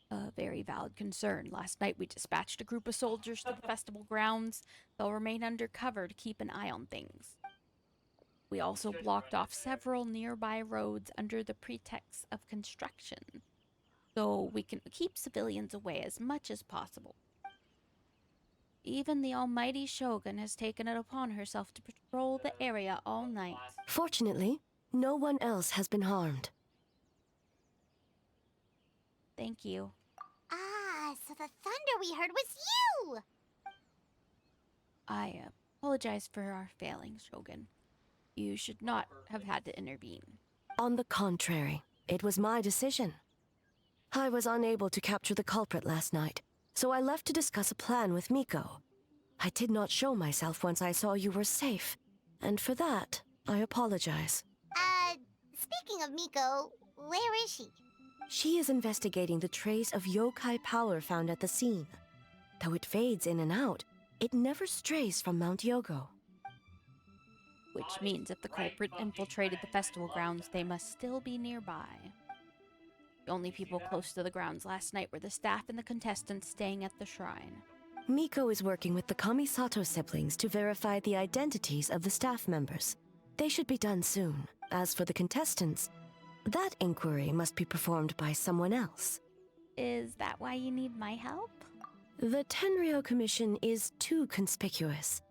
A very valid concern. Last night we dispatched a group of soldiers to the festival grounds. They'll remain undercover to keep an eye on things. We also blocked off several nearby roads under the pretext of construction, so we can keep civilians away as much as possible. Even the almighty Shogun has taken it upon herself to patrol the area all night. Fortunately, no one else has been harmed. Thank you. Ah, so the thunder we heard was you! I apologize for our failings, Shogun. You should not have had to intervene. On the contrary, it was my decision. I was unable to capture the culprit last night, so I left to discuss a plan with Miko. I did not show myself once I saw you were safe, and for that, I apologize. Speaking of Miko, where is she? She is investigating the trace of yokai power found at the scene. Though it fades in and out, it never strays from Mount Yogo. Which means if the culprit infiltrated the festival grounds, they must still be nearby. The only people close to the grounds last night were the staff and the contestants staying at the shrine. Miko is working with the Kamisato siblings to verify the identities of the staff members. They should be done soon. As for the contestants, that inquiry must be performed by someone else. Is that why you need my help? The Tenryou Commission is too conspicuous.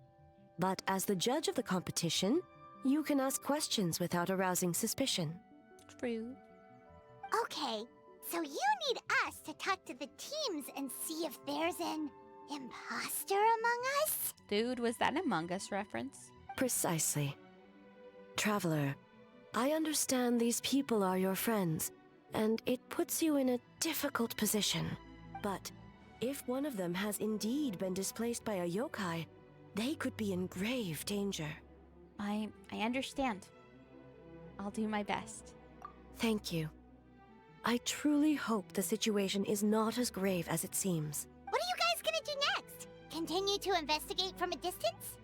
But as the judge of the competition, you can ask questions without arousing suspicion. True. Okay, so you need us to talk to the teams and see if there's an imposter among us? Dude, was that an Among Us reference? Precisely. Traveler, I understand these people are your friends, and it puts you in a difficult position. But if one of them has indeed been displaced by a yokai, they could be in grave danger. I understand. I'll do my best. Thank you. I truly hope the situation is not as grave as it seems. What are you guys gonna do next? Continue to investigate from a distance?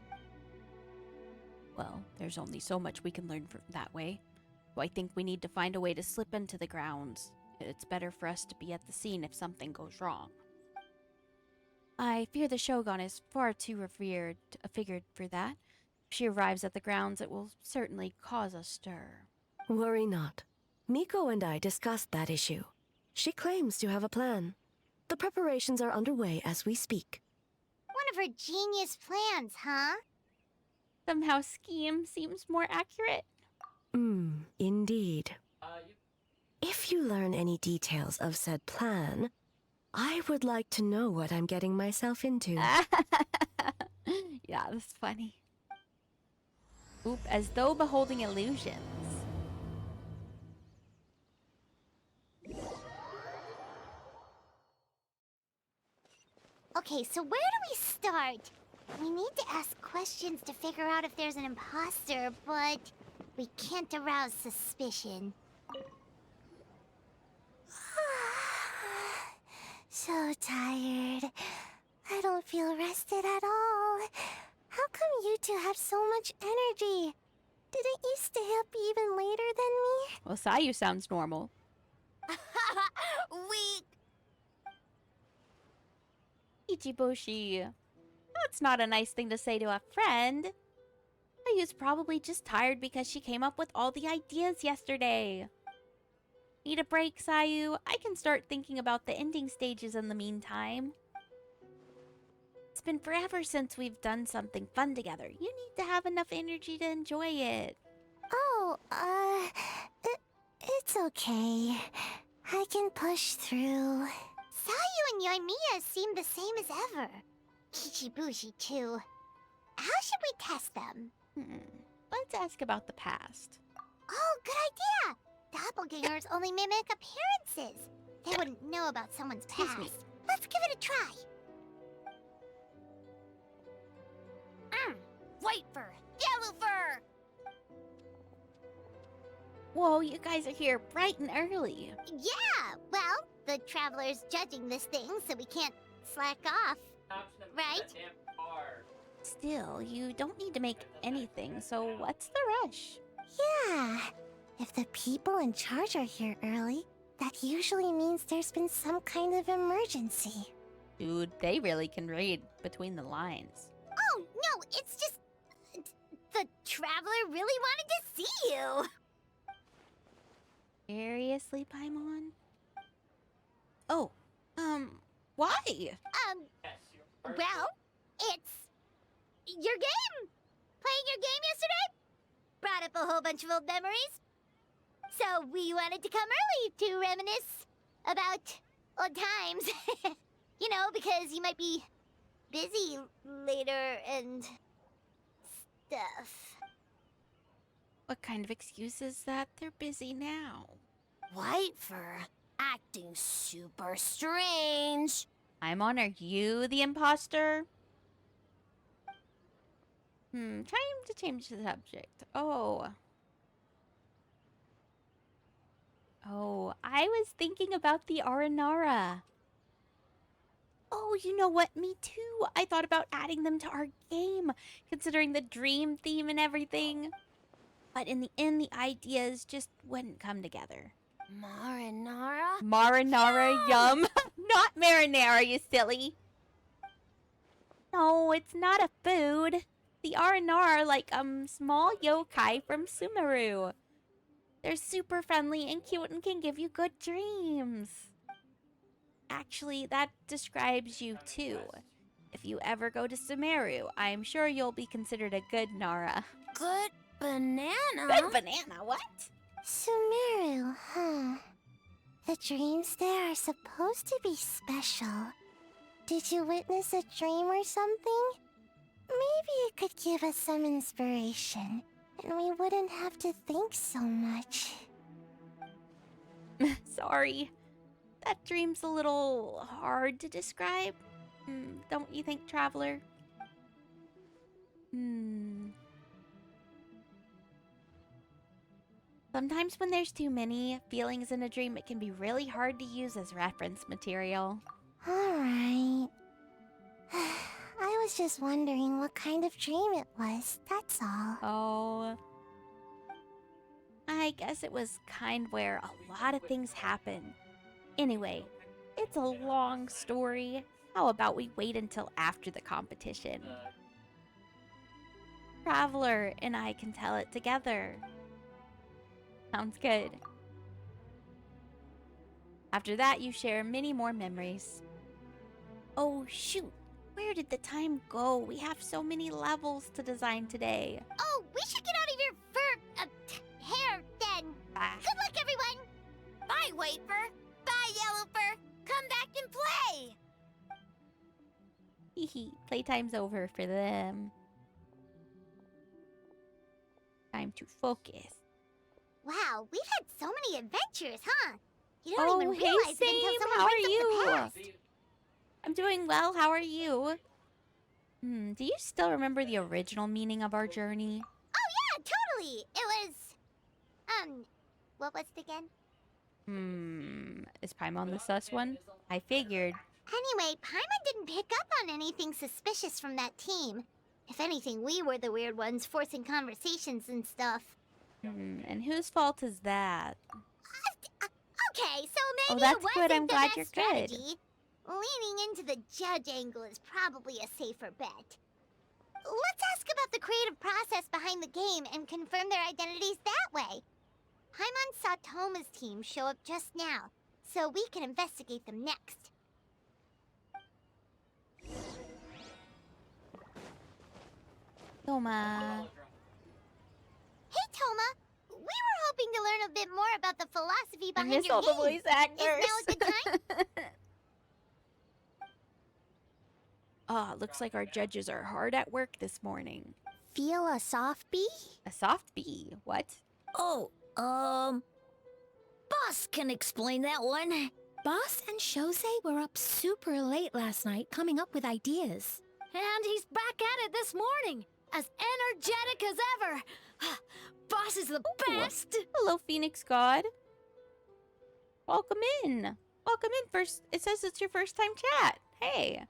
Well, there's only so much we can learn from that way. So I think we need to find a way to slip into the grounds. It's better for us to be at the scene if something goes wrong. I fear the Shogun is far too revered a figure for that. If she arrives at the grounds, it will certainly cause a stir. Worry not. Miko and I discussed that issue. She claims to have a plan. The preparations are underway as we speak. One of her genius plans, huh? Somehow scheme seems more accurate. Indeed. If you learn any details of said plan, I would like to know what I'm getting myself into. Yeah, that's funny. Oop, as though beholding illusions. Okay, so where do we start? We need to ask questions to figure out if there's an imposter, but we can't arouse suspicion. So tired. I don't feel rested at all. How come you two have so much energy? Didn't you stay up even later than me? Well, Sayu sounds normal. Weak. Ichiboshi. That's not a nice thing to say to a friend. Sayu's probably just tired because she came up with all the ideas yesterday. Need a break, Sayu? I can start thinking about the ending stages in the meantime. It's been forever since we've done something fun together. You need to have enough energy to enjoy it. Oh, it's okay. I can push through. Sayu and Yoimiya seem the same as ever. Ichibushi, too. How should we test them? Let's ask about the past. Oh, good idea! Doppelgangers only mimic appearances. They wouldn't know about someone's past. Let's give it a try. White fur, yellow fur! Whoa, you guys are here bright and early. Yeah, well, the Traveler's judging this thing, so we can't slack off. Right? Still, you don't need to make anything, so what's the rush? Yeah. If the people in charge are here early, that usually means there's been some kind of emergency. Dude, they really can read between the lines. Oh, no, it's just... The Traveler really wanted to see you! Seriously, Paimon? Oh, why? Well, it's... your game! Playing your game yesterday? Brought up a whole bunch of old memories. So we wanted to come early to reminisce about old times. You know, because you might be busy later and stuff. What kind of excuse is that? They're busy now. White fur, acting super strange. Paimon, are you the imposter? Trying to change the subject. Oh, I was thinking about the Aranara. Oh, you know what? Me too. I thought about adding them to our game, considering the dream theme and everything. But in the end, the ideas just wouldn't come together. Marinara? Marinara, yum. Not marinara, you silly. No, it's not a food. The Aranara are like, small yokai from Sumeru. They're super friendly and cute and can give you good dreams. Actually, that describes you too. If you ever go to Sumeru, I am sure you'll be considered a good Nara. Good banana? Good banana, what? Sumeru, huh? The dreams there are supposed to be special. Did you witness a dream or something? Maybe it could give us some inspiration, and we wouldn't have to think so much. Sorry. That dream's a little hard to describe. Don't you think, Traveler? Sometimes when there's too many feelings in a dream, it can be really hard to use as reference material. Alright. I was just wondering what kind of dream it was, that's all. Oh. I guess it was kind where a lot of things happen. Anyway, it's a long story. How about we wait until after the competition? Traveler and I can tell it together. Sounds good. After that, you share many more memories. Oh, shoot. Where did the time go? We have so many levels to design today. Oh, we should get out of your hair then. Good luck, everyone. Bye, Wafer. Bye, Yellowfur. Come back and play. Hehe, playtime's over for them. Time to focus. Wow, we've had so many adventures, huh? You don't even hey, realize it Sam, until someone how are brings up you? the past. I'm doing well, how are you? Do you still remember the original meaning of our journey? Oh yeah, totally. It was, what was it again? Is Paimon the sus one? I figured. Anyway, Paimon didn't pick up on anything suspicious from that team. If anything, we were the weird ones forcing conversations and stuff. And whose fault is that? Okay, so maybe that's it wasn't good. I'm the glad best you're strategy. good. Leaning into the judge angle is probably a safer bet. Let's ask about the creative process behind the game and confirm their identities that way. Paimon saw Toma's team show up just now, so we can investigate them next. Toma. Hey, Toma! We were hoping to learn a bit more about the philosophy I behind miss your all game. the voice actors. Is now a good time? Looks like our judges are hard at work this morning. Feel a soft bee? A soft bee? What? Oh, Boss can explain that one. Boss and Shosei were up super late last night coming up with ideas. And he's back at it this morning, as energetic as ever. Boss is the best. Hello, Phoenix God. Welcome in. Welcome in. First, it says it's your first time chat. Hey.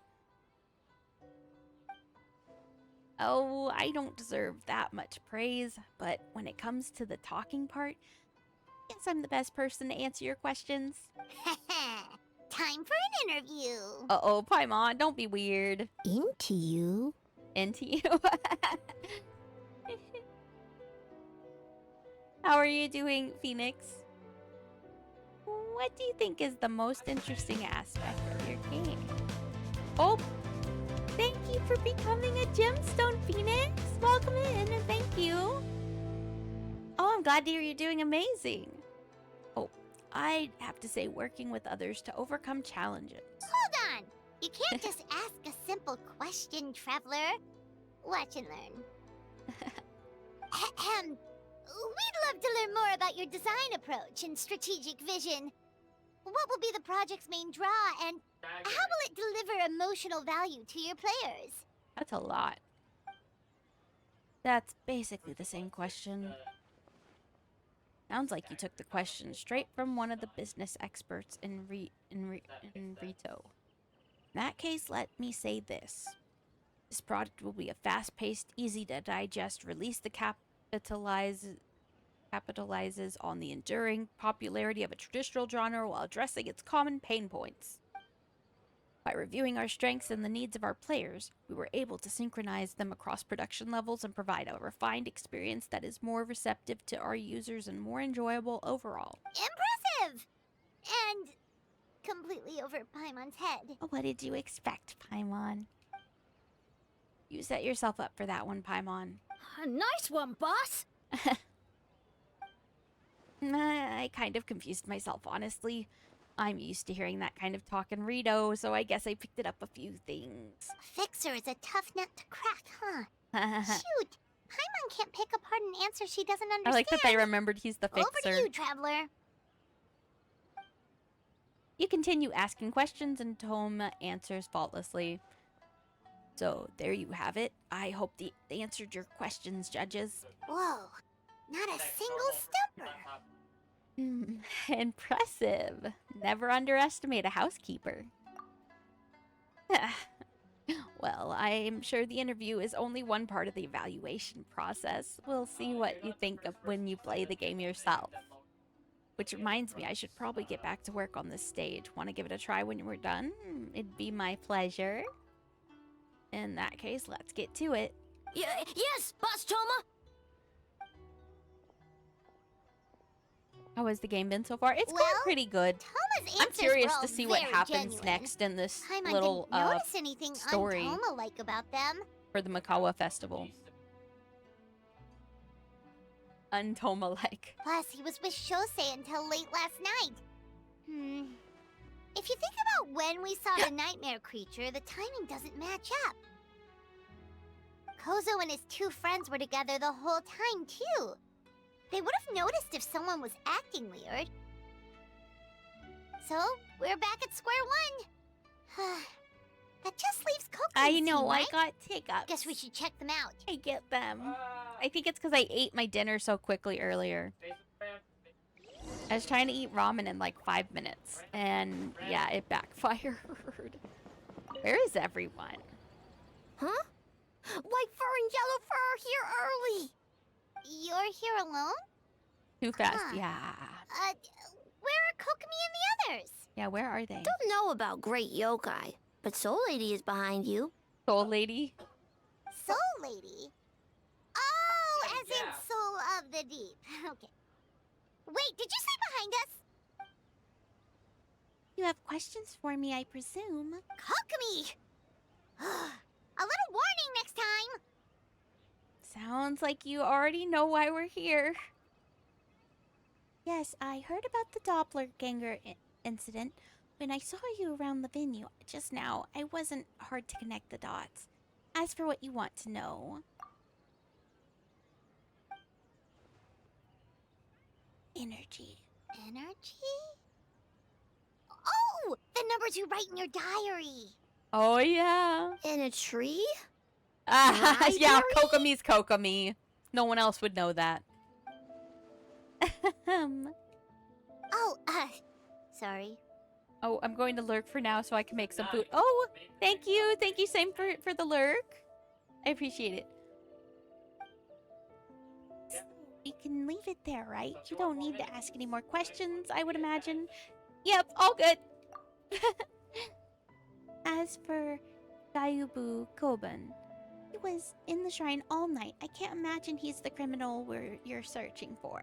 Oh, I don't deserve that much praise, but when it comes to the talking part, I guess I'm the best person to answer your questions. Time for an interview. Uh-oh, Paimon, don't be weird. Into you. Into you. How are you doing, Phoenix? What do you think is the most interesting aspect of your game? Oh, thank you for becoming a gemstone, Phoenix. Welcome in and thank you. Oh, I'm glad to hear you're doing amazing. Oh, I'd have to say working with others to overcome challenges. Hold on! You can't just ask a simple question, Traveler. Watch and learn. Ahem. We'd love to learn more about your design approach and strategic vision. What will be the project's main draw, and how will it deliver emotional value to your players? That's a lot. That's basically the same question. Sounds like you took the question straight from one of the business experts in Rito. In that case, let me say this. This product will be a fast-paced, easy-to-digest release that capitalizes on the enduring popularity of a traditional genre while addressing its common pain points. By reviewing our strengths and the needs of our players, we were able to synchronize them across production levels and provide a refined experience that is more receptive to our users and more enjoyable overall. Impressive! And completely over Paimon's head. What did you expect, Paimon? You set yourself up for that one, Paimon. Nice one, boss! I kind of confused myself, honestly. I'm used to hearing that kind of talk in Rito, so I guess I picked it up a few things. Fixer is a tough nut to crack, huh? Shoot! Paimon can't pick apart an answer she doesn't understand. I like that they remembered he's the fixer. Over to you, Traveler. You continue asking questions and Toma answers faultlessly. So, there you have it. I hope they answered your questions, judges. Whoa, not a single stumper. Impressive. Never underestimate a housekeeper. Well, I'm sure the interview is only one part of the evaluation process. We'll see what you think of when you play the game yourself. Which reminds me, I should probably get back to work on this stage. Want to give it a try when we're done? It'd be my pleasure. In that case, let's get to it. Yes, Boss Toma! How has the game been so far? It's going pretty good. Toma's I'm answers curious were all to see what very happens genuine. next in this Paimon little didn't notice anything story un-Toma-like about them. for the Mikawa festival. Untoma-like. Plus, he was with Shosei until late last night. If you think about when we saw the nightmare creature, the timing doesn't match up. Kozo and his two friends were together the whole time, too. They would have noticed if someone was acting weird. So, we're back at square one. That just leaves Coco. I know, right? I got hiccups. Guess we should check them out. I get them. I think it's because I ate my dinner so quickly earlier. I was trying to eat ramen in like 5 minutes. And yeah, it backfired. Where is everyone? Huh? White fur and yellow fur are here early. You're here alone? Too fast, Huh. yeah. Where are Kokomi and the others? Yeah, where are they? Don't know about Great Yokai, but Soul Lady is behind you. Soul Lady? Soul Lady? Oh, as in Soul of the Deep. Okay. Wait, did you say behind us? You have questions for me, I presume. Kokomi! A little warning next time! Sounds like you already know why we're here. Yes, I heard about the doppelganger incident when I saw you around the venue just now. I wasn't hard to connect the dots. As for what you want to know... Energy. Energy? Oh! The numbers you write in your diary! Oh, yeah. In a tree? Yeah, Kokomi's Kokomi. No one else would know that. Oh, sorry. Oh, I'm going to lurk for now so I can make some food. Oh, thank you. Thank you, same for the lurk. I appreciate it. You can leave it there, right? You don't need to ask any more questions, I would imagine. Yep, all good. As for Gayubu Koban, he was in the shrine all night. I can't imagine he's the criminal you're searching for.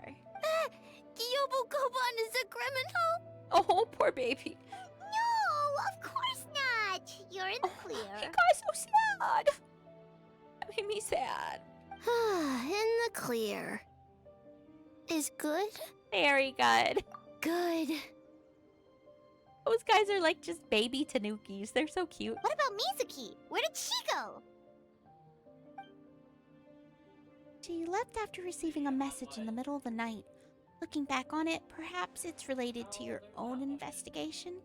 Gyobu Koban is a criminal? Oh, poor baby. No, of course not. You're in the clear. He got so sad. That made me sad. In the clear. Is good? Very good. Good. Those guys are like just baby tanukis. They're so cute. What about Mizuki? Where did she go? She left after receiving a message in the middle of the night. Looking back on it, perhaps it's related to your own investigation?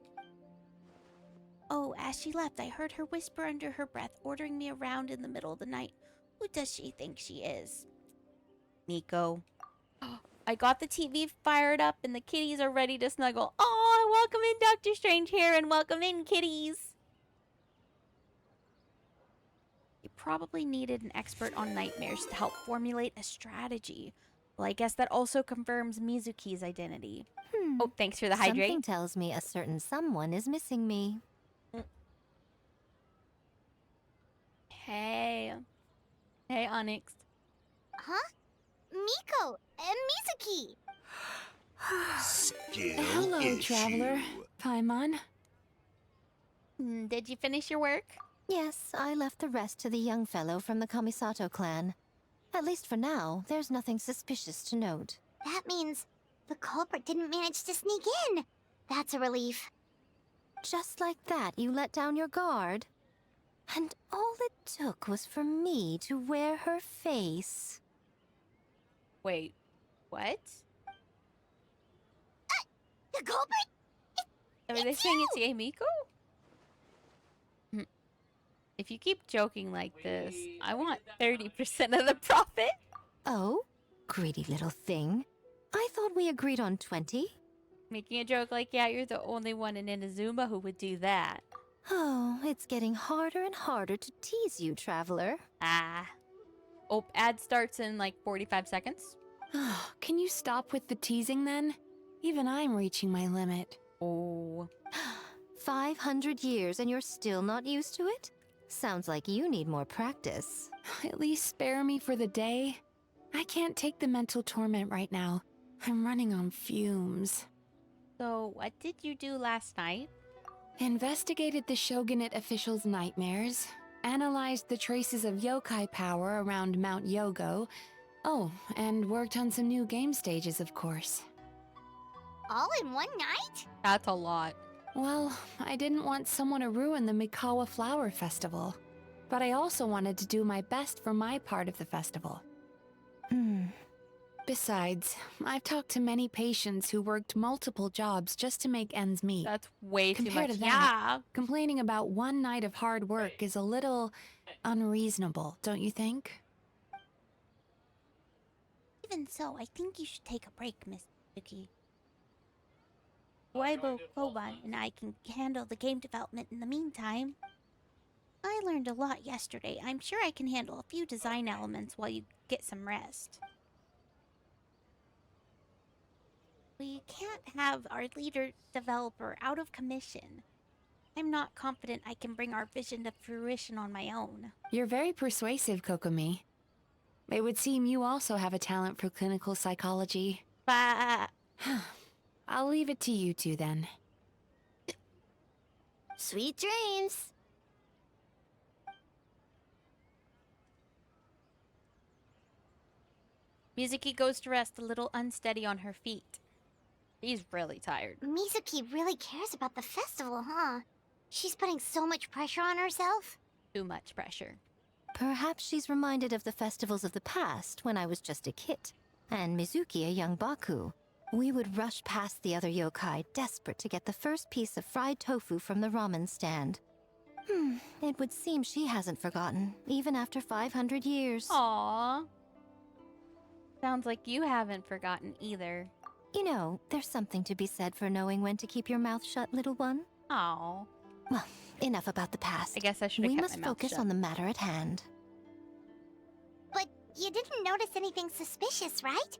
Oh, as she left, I heard her whisper under her breath, ordering me around in the middle of the night. Who does she think she is? Miko. I got the TV fired up and the kitties are ready to snuggle. Oh, welcome in Dr. Strange here and welcome in kitties. You probably needed an expert on nightmares to help formulate a strategy. Well, I guess that also confirms Mizuki's identity. Oh, thanks for the hydrate. Something tells me a certain someone is missing me. Hey. Hey, Onyx. Huh? Miko and Mizuki. Hello, Traveler. Paimon. Did you finish your work? Yes, I left the rest to the young fellow from the Kamisato clan. At least for now, there's nothing suspicious to note. That means the culprit didn't manage to sneak in. That's a relief. Just like that, you let down your guard? And all it took was for me to wear her face. Wait, what? The culprit? Are they saying it's Yae Miko? If you keep joking like this, I want 30% of the profit. Oh? Greedy little thing. I thought we agreed on 20. Making a joke like, yeah, you're the only one in Inazuma who would do that. Oh, it's getting harder and harder to tease you, traveler. Ah. Oh, ad starts in like 45 seconds. Can you stop with the teasing then? Even I'm reaching my limit. Oh. 500 years and you're still not used to it? Sounds like you need more practice. At least spare me for the day. I can't take the mental torment right now. I'm running on fumes. So, what did you do last night? Investigated the Shogunate officials' nightmares, analyzed the traces of yokai power around Mount Yogo. Oh, and worked on some new game stages, of course. All in one night? That's a lot. Well, I didn't want someone to ruin the Mikawa Flower Festival. But I also wanted to do my best for my part of the festival. Besides, I've talked to many patients who worked multiple jobs just to make ends meet. That's way too Compared much. to that, complaining about one night of hard work is a little unreasonable, don't you think? Even so, I think you should take a break, Miss Mizuki. Waibo Koban and I can handle the game development in the meantime. I learned a lot yesterday. I'm sure I can handle a few design elements while you get some rest. We can't have our leader developer out of commission. I'm not confident I can bring our vision to fruition on my own. You're very persuasive, Kokomi. It would seem you also have a talent for clinical psychology. But I'll leave it to you two then. Sweet dreams. Mizuki goes to rest a little unsteady on her feet. She's really tired. Mizuki really cares about the festival, huh? She's putting so much pressure on herself. Too much pressure. Perhaps she's reminded of the festivals of the past when I was just a kid, and Mizuki a young Baku. We would rush past the other yokai, desperate to get the first piece of fried tofu from the ramen stand. It would seem she hasn't forgotten, even after 500 years. Aww. Sounds like you haven't forgotten either. You know, there's something to be said for knowing when to keep your mouth shut, little one. Aww. Well, enough about the past. I guess I should have We kept must my mouth focus shut. on the matter at hand. But you didn't notice anything suspicious, right?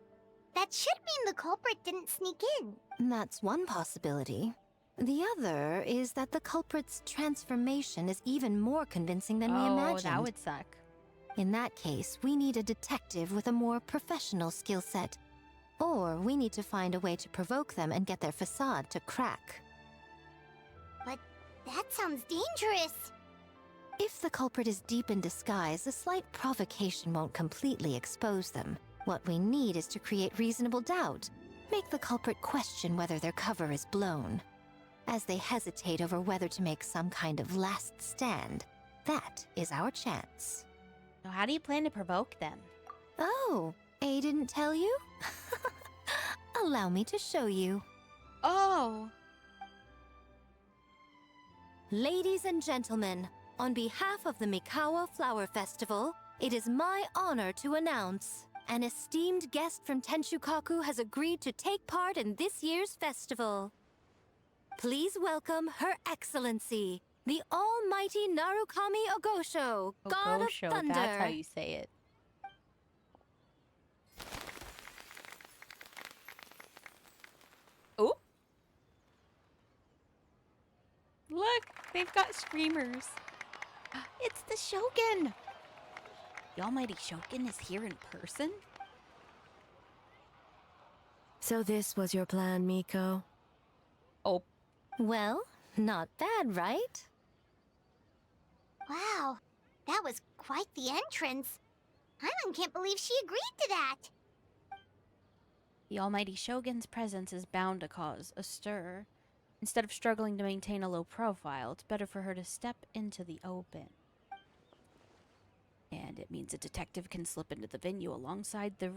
That should mean the culprit didn't sneak in. That's one possibility. The other is that the culprit's transformation is even more convincing than we imagined. That would suck. In that case, we need a detective with a more professional skill set. Or we need to find a way to provoke them and get their facade to crack. But that sounds dangerous. If the culprit is deep in disguise, a slight provocation won't completely expose them. What we need is to create reasonable doubt. Make the culprit question whether their cover is blown. As they hesitate over whether to make some kind of last stand, that is our chance. So how do you plan to provoke them? Oh, A didn't tell you? Allow me to show you. Oh! Ladies and gentlemen, on behalf of the Mikawa Flower Festival, it is my honor to announce an esteemed guest from Tenshukaku has agreed to take part in this year's festival. Please welcome Her Excellency, the Almighty Narukami Ogosho, God of Ogosho, Thunder. that's how you say it. Oh! Look, they've got streamers. It's the Shogun! The Almighty Shogun is here in person? So this was your plan, Miko? Oh. Well, not bad, right? Wow, that was quite the entrance. Paimon can't believe she agreed to that. The almighty Shogun's presence is bound to cause a stir. Instead of struggling to maintain a low profile, it's better for her to step into the open. And it means a detective can slip into the venue alongside the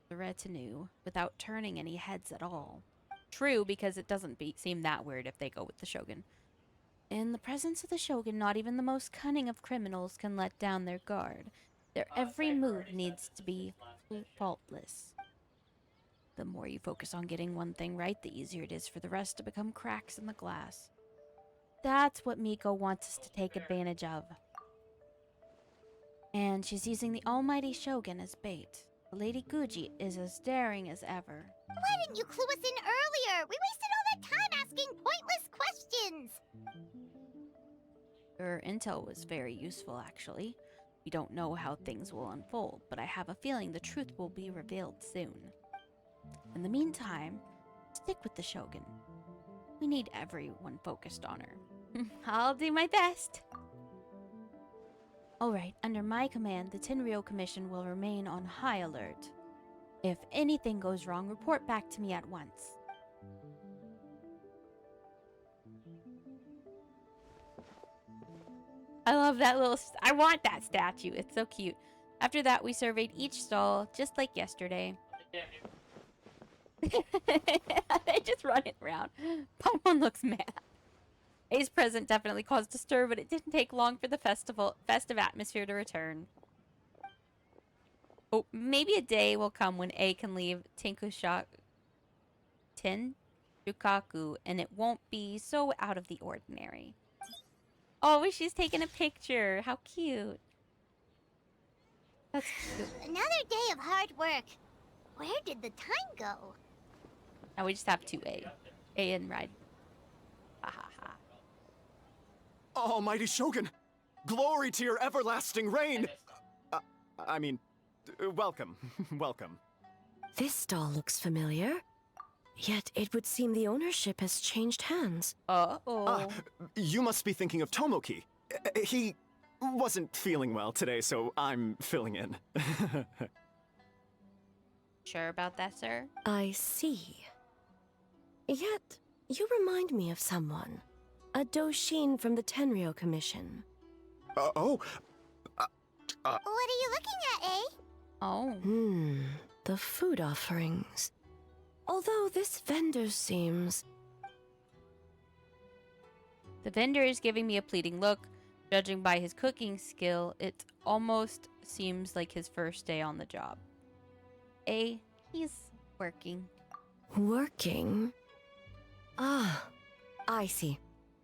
retinue without turning any heads at all. True, because it doesn't seem that weird if they go with the Shogun. In the presence of the Shogun, not even the most cunning of criminals can let down their guard. Their every move needs to be faultless. The more you focus on getting one thing right, the easier it is for the rest to become cracks in the glass. That's what Miko wants us to take advantage of. And she's using the almighty Shogun as bait. Lady Guji is as daring as ever. Why didn't you clue us in earlier? We wasted all that time asking pointless questions. Her intel was very useful, actually. We don't know how things will unfold, but I have a feeling the truth will be revealed soon. In the meantime, stick with the Shogun. We need everyone focused on her. I'll do my best. Alright, under my command, the Tenryou Commission will remain on high alert. If anything goes wrong, report back to me at once. I love that little... I want that statue. It's so cute. After that, we surveyed each stall, just like yesterday. They just run it around. Paimon looks mad. A's presence definitely caused a stir, but it didn't take long for the festive atmosphere to return. Oh, maybe a day will come when A can leave Tenjukaku, and it won't be so out of the ordinary. Oh, she's taking a picture. How cute. That's cute. Another day of hard work. Where did the time go? Now we just have 2A. A and Ride. Ha ha ha. Almighty Shogun! Glory to your everlasting reign! Welcome. Welcome. This stall looks familiar. Yet it would seem the ownership has changed hands. Uh-oh. You must be thinking of Tomoki. He wasn't feeling well today, so I'm filling in. Sure about that, sir? I see. Yet, you remind me of someone. A Doshin from the Tenryou Commission. What are you looking at, eh? Oh. The food offerings. Although this vendor seems... The vendor is giving me a pleading look. Judging by his cooking skill, it almost seems like his first day on the job. A, he's working. Working? Ah, I see.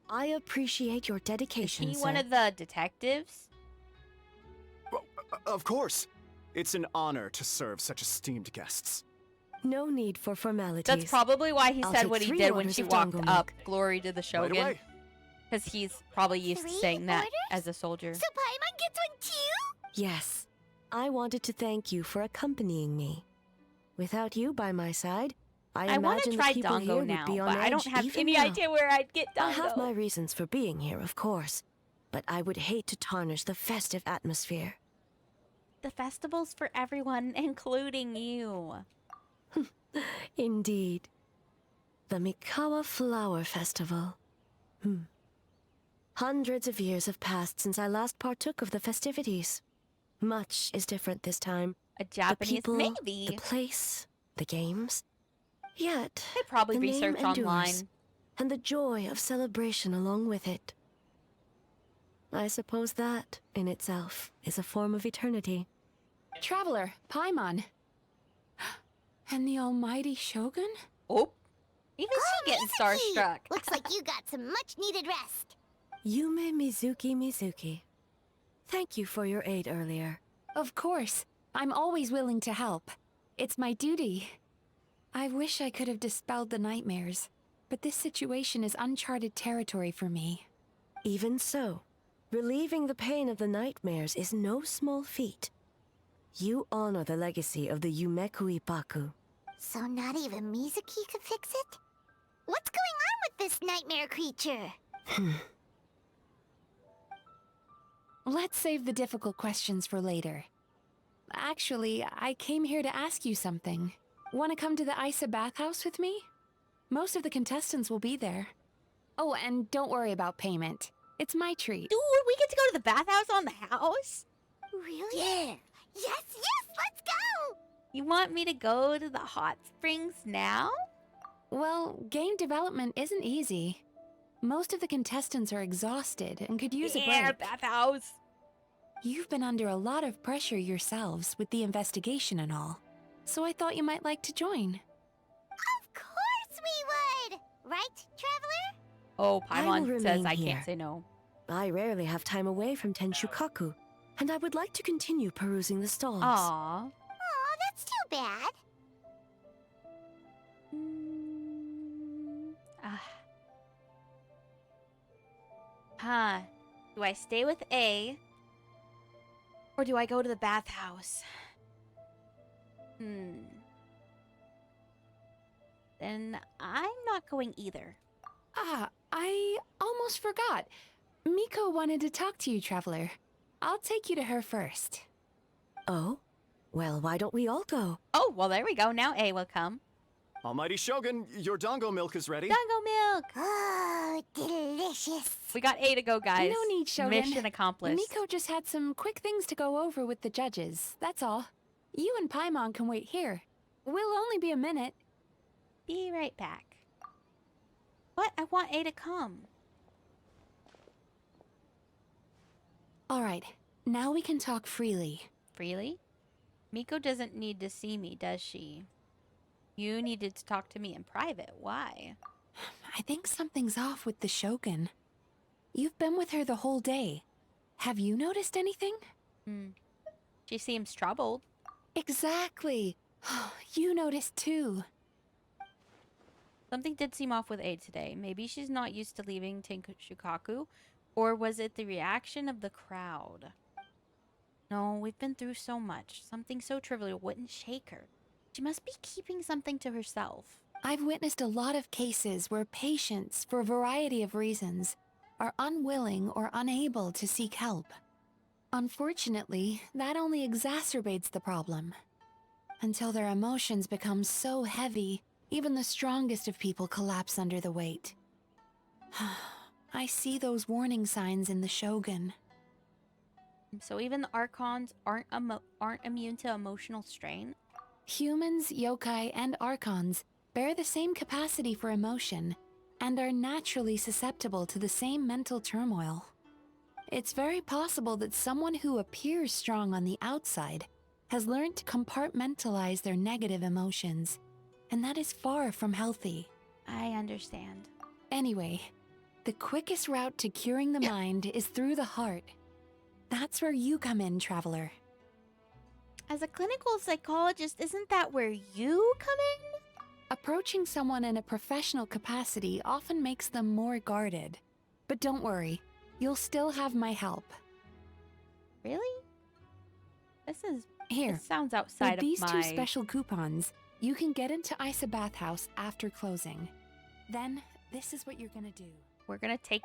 I appreciate your dedication, Is he sir. one of the detectives? Well, of course. It's an honor to serve such esteemed guests. No need for formalities. That's probably why he I'll said take what he 3 did when orders she of walked dango up. milk. Glory to the Shogun. away. Because he's probably used to 3 saying that orders? as a soldier. So Paimon gets one too? Yes. I wanted to thank you for accompanying me. Without you by my side, I want to imagine try the people dango here now, would be on but I don't edge have even any now. idea where I'd get I dango. have my reasons for being here, of course, but I would hate to tarnish the festive atmosphere. The festival's for everyone, including you. Indeed. The Mikawa Flower Festival. Hundreds of years have passed since I last partook of the festivities. Much is different this time. A Japanese the people, maybe. the place, the games. Yet, They'd probably the name research endures, online. and the joy of celebration along with it. I suppose that, in itself, is a form of eternity. Traveler, Paimon. And the almighty Shogun? Oh, even she getting starstruck. Looks like you got some much-needed rest. Yume Mizuki. Thank you for your aid earlier. Of course. I'm always willing to help. It's my duty. I wish I could have dispelled the nightmares, but this situation is uncharted territory for me. Even so, relieving the pain of the nightmares is no small feat. You honor the legacy of the Yumekui Baku. So not even Mizuki could fix it? What's going on with this nightmare creature? let's save the difficult questions for later. Actually, I came here to ask you something. Want to come to the Isa bathhouse with me? Most of the contestants will be there. Oh, and don't worry about payment. It's my treat. Dude, we get to go to the bathhouse on the house? Really? Yeah. Yes, let's go! You want me to go to the hot springs now? Well, game development isn't easy. Most of the contestants are exhausted and could use a break. Bathhouse! You've been under a lot of pressure yourselves with the investigation and all, so I thought you might like to join. Of course we would! Right, Traveler? Oh, I will Paimon says remain I here. can't say no. I rarely have time away from Tenshukaku, and I would like to continue perusing the stalls. Aw. Aw, that's too bad. Huh. Do I stay with A? Or do I go to the bathhouse? Then I'm not going either. Ah, I almost forgot. Miko wanted to talk to you, Traveler. I'll take you to her first. Oh? Well, why don't we all go? Oh, well, there we go. Now A will come. Almighty Shogun, your dango milk is ready. Dango milk! Oh, delicious. We got A to go, guys. No need, Shogun. Mission accomplished. Miko just had some quick things to go over with the judges, that's all. You and Paimon can wait here. We'll only be a minute. Be right back. What? I want A to come. Alright, now we can talk freely. Freely? Miko doesn't need to see me, does she? You needed to talk to me in private. Why? I think something's off with the Shogun. You've been with her the whole day. Have you noticed anything? She seems troubled. Exactly. You noticed too. Something did seem off with A today. Maybe she's not used to leaving Shukaku, or was it the reaction of the crowd? No, we've been through so much. Something so trivial wouldn't shake her. She must be keeping something to herself. I've witnessed a lot of cases where patients, for a variety of reasons, are unwilling or unable to seek help. Unfortunately, that only exacerbates the problem. Until their emotions become so heavy, even the strongest of people collapse under the weight. I see those warning signs in the Shogun. So even the Archons aren't immune to emotional strain? Humans, yokai, and Archons bear the same capacity for emotion and are naturally susceptible to the same mental turmoil. It's very possible that someone who appears strong on the outside has learned to compartmentalize their negative emotions, and that is far from healthy. I understand. Anyway, the quickest route to curing the mind is through the heart. That's where you come in, Traveler. As a clinical psychologist, isn't that where you come in? Approaching someone in a professional capacity often makes them more guarded. But don't worry, you'll still have my help. Really? This Here, sounds outside with these of two my... special coupons, you can get into Isa Bathhouse after closing. Then, this is what you're gonna do. We're gonna take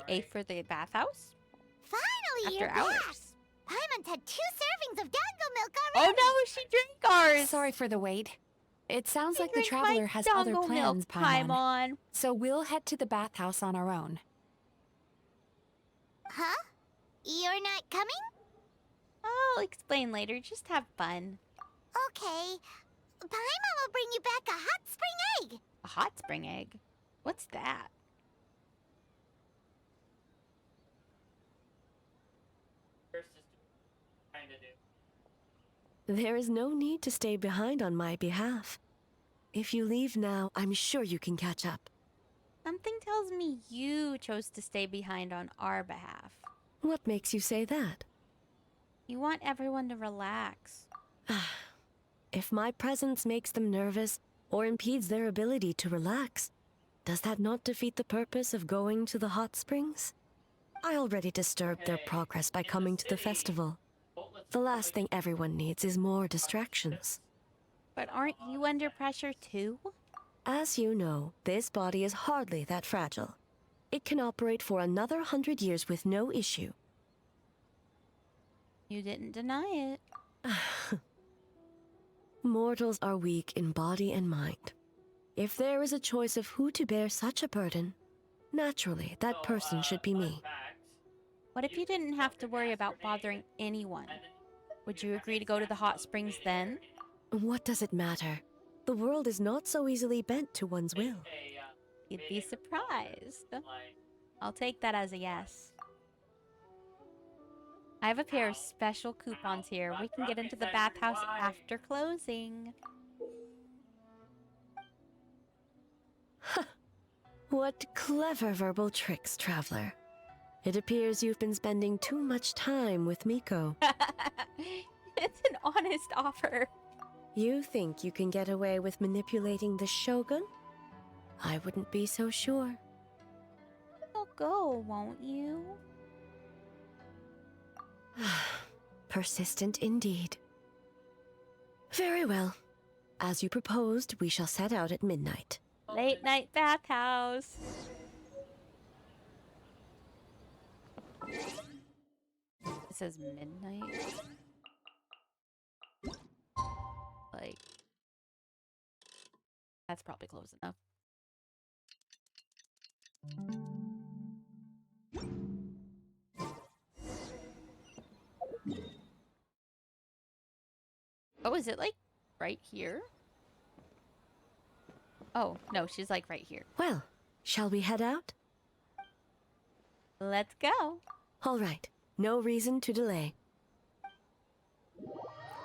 A for the bathhouse? Finally, After you're hours. back! Paimon's had 2 servings of dango milk Oh already! no, she drank ours! Sorry for the wait. It sounds She like the drank my Traveler has other dango plans, milk, Paimon. So we'll head to the bathhouse on our own. Huh? You're not coming? I'll explain later. Just have fun. Okay. Paimon will bring you back a hot spring egg! A hot spring egg? What's that? There is no need to stay behind on my behalf. If you leave now, I'm sure you can catch up. Something tells me you chose to stay behind on our behalf. What makes you say that? You want everyone to relax. If my presence makes them nervous or impedes their ability to relax, does that not defeat the purpose of going to the hot springs? I already disturbed their progress by coming to the festival. The last thing everyone needs is more distractions. But aren't you under pressure too? As you know, this body is hardly that fragile. It can operate for another 100 years with no issue. You didn't deny it. Mortals are weak in body and mind. If there is a choice of who to bear such a burden, naturally, that person should be me. What if you didn't have to worry about bothering anyone? Would you agree to go to the hot springs then? What does it matter? The world is not so easily bent to one's will. You'd be surprised. I'll take that as a yes. I have a pair of special coupons here. We can get into the bathhouse after closing. What clever verbal tricks, traveler. It appears you've been spending too much time with Miko. It's an honest offer. You think you can get away with manipulating the Shogun? I wouldn't be so sure. You'll go, won't you? Persistent indeed. Very well. As you proposed, we shall set out at midnight. Late night bathhouse. It says midnight. Like, that's probably close enough. Oh, is it like right here? Oh, no, she's like right here. Well, shall we head out? Let's go. All right, no reason to delay.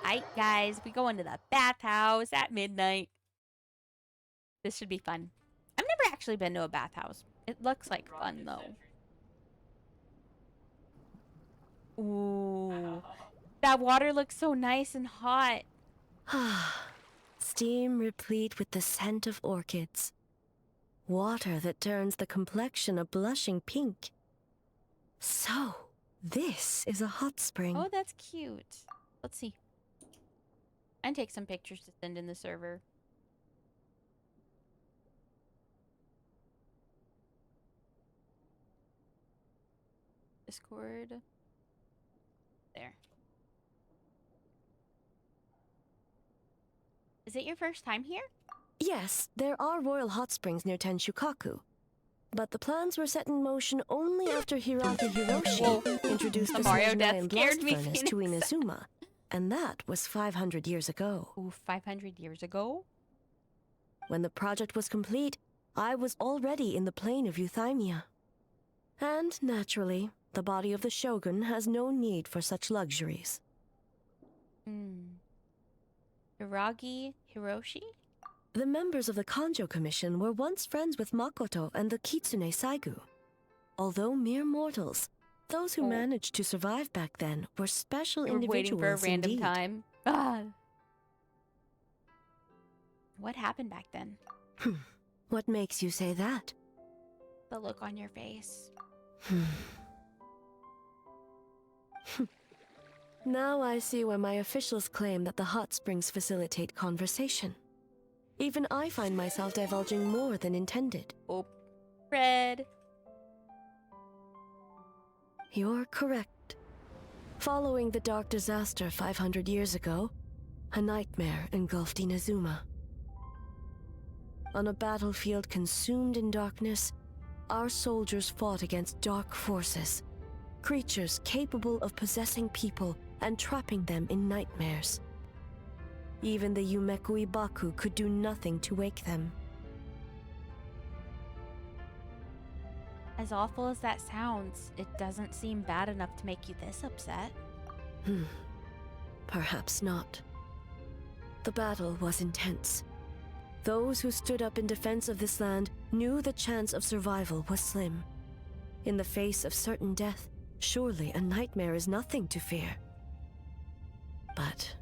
Alright, guys, we go into the bathhouse at midnight. This should be fun. I've never actually been to a bathhouse. It looks like fun, though. Ooh. That water looks so nice and hot. Steam replete with the scent of orchids. Water that turns the complexion a blushing pink. So, this is a hot spring. Oh, that's cute. Let's see. And take some pictures to send in the server. Discord. There. Is it your first time here? Yes, there are royal hot springs near Tenshukaku. But the plans were set in motion only after Hiraki Hiroshi introduced the Mario Snezhnaya death and scared Blast me, Furnace to Inazuma. And that was 500 years ago. Ooh, 500 years ago? When the project was complete, I was already in the plain of Euthymia. And, naturally, the body of the Shogun has no need for such luxuries. Hiragi Hiroshi? The members of the Kanjo Commission were once friends with Makoto and the Kitsune Saigu. Although mere mortals, those who managed to survive back then were special They were individuals waiting for a random indeed. time. Ah. What happened back then? What makes you say that? The look on your face. Now I see why my officials claim that the hot springs facilitate conversation. Even I find myself divulging more than intended. Oh, Red. You're correct. Following the dark disaster 500 years ago, a nightmare engulfed Inazuma. On a battlefield consumed in darkness, our soldiers fought against dark forces, creatures capable of possessing people and trapping them in nightmares. Even the Yumekui Baku could do nothing to wake them. As awful as that sounds, it doesn't seem bad enough to make you this upset. Perhaps not. The battle was intense. Those who stood up in defense of this land knew the chance of survival was slim. In the face of certain death, surely a nightmare is nothing to fear. But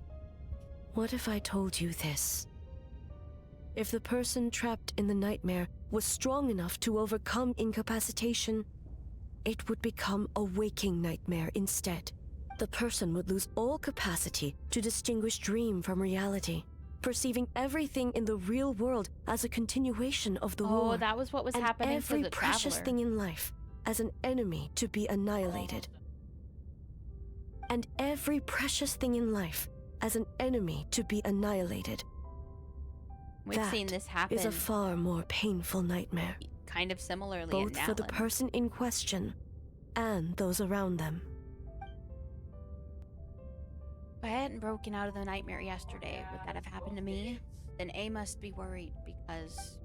what if I told you this? If the person trapped in the nightmare was strong enough to overcome incapacitation, it would become a waking nightmare instead. The person would lose all capacity to distinguish dream from reality, perceiving everything in the real world as a continuation of the war. Oh, that was what was and happening for every the precious traveler. thing in life as an enemy to be annihilated. and every precious thing in life as an enemy to be annihilated. We've seen this happen. Is a far more painful nightmare. Kind of similarly both in for the Nalin. person in question and those around them. If I hadn't broken out of the nightmare yesterday, would that have happened to me? Then A must be worried because...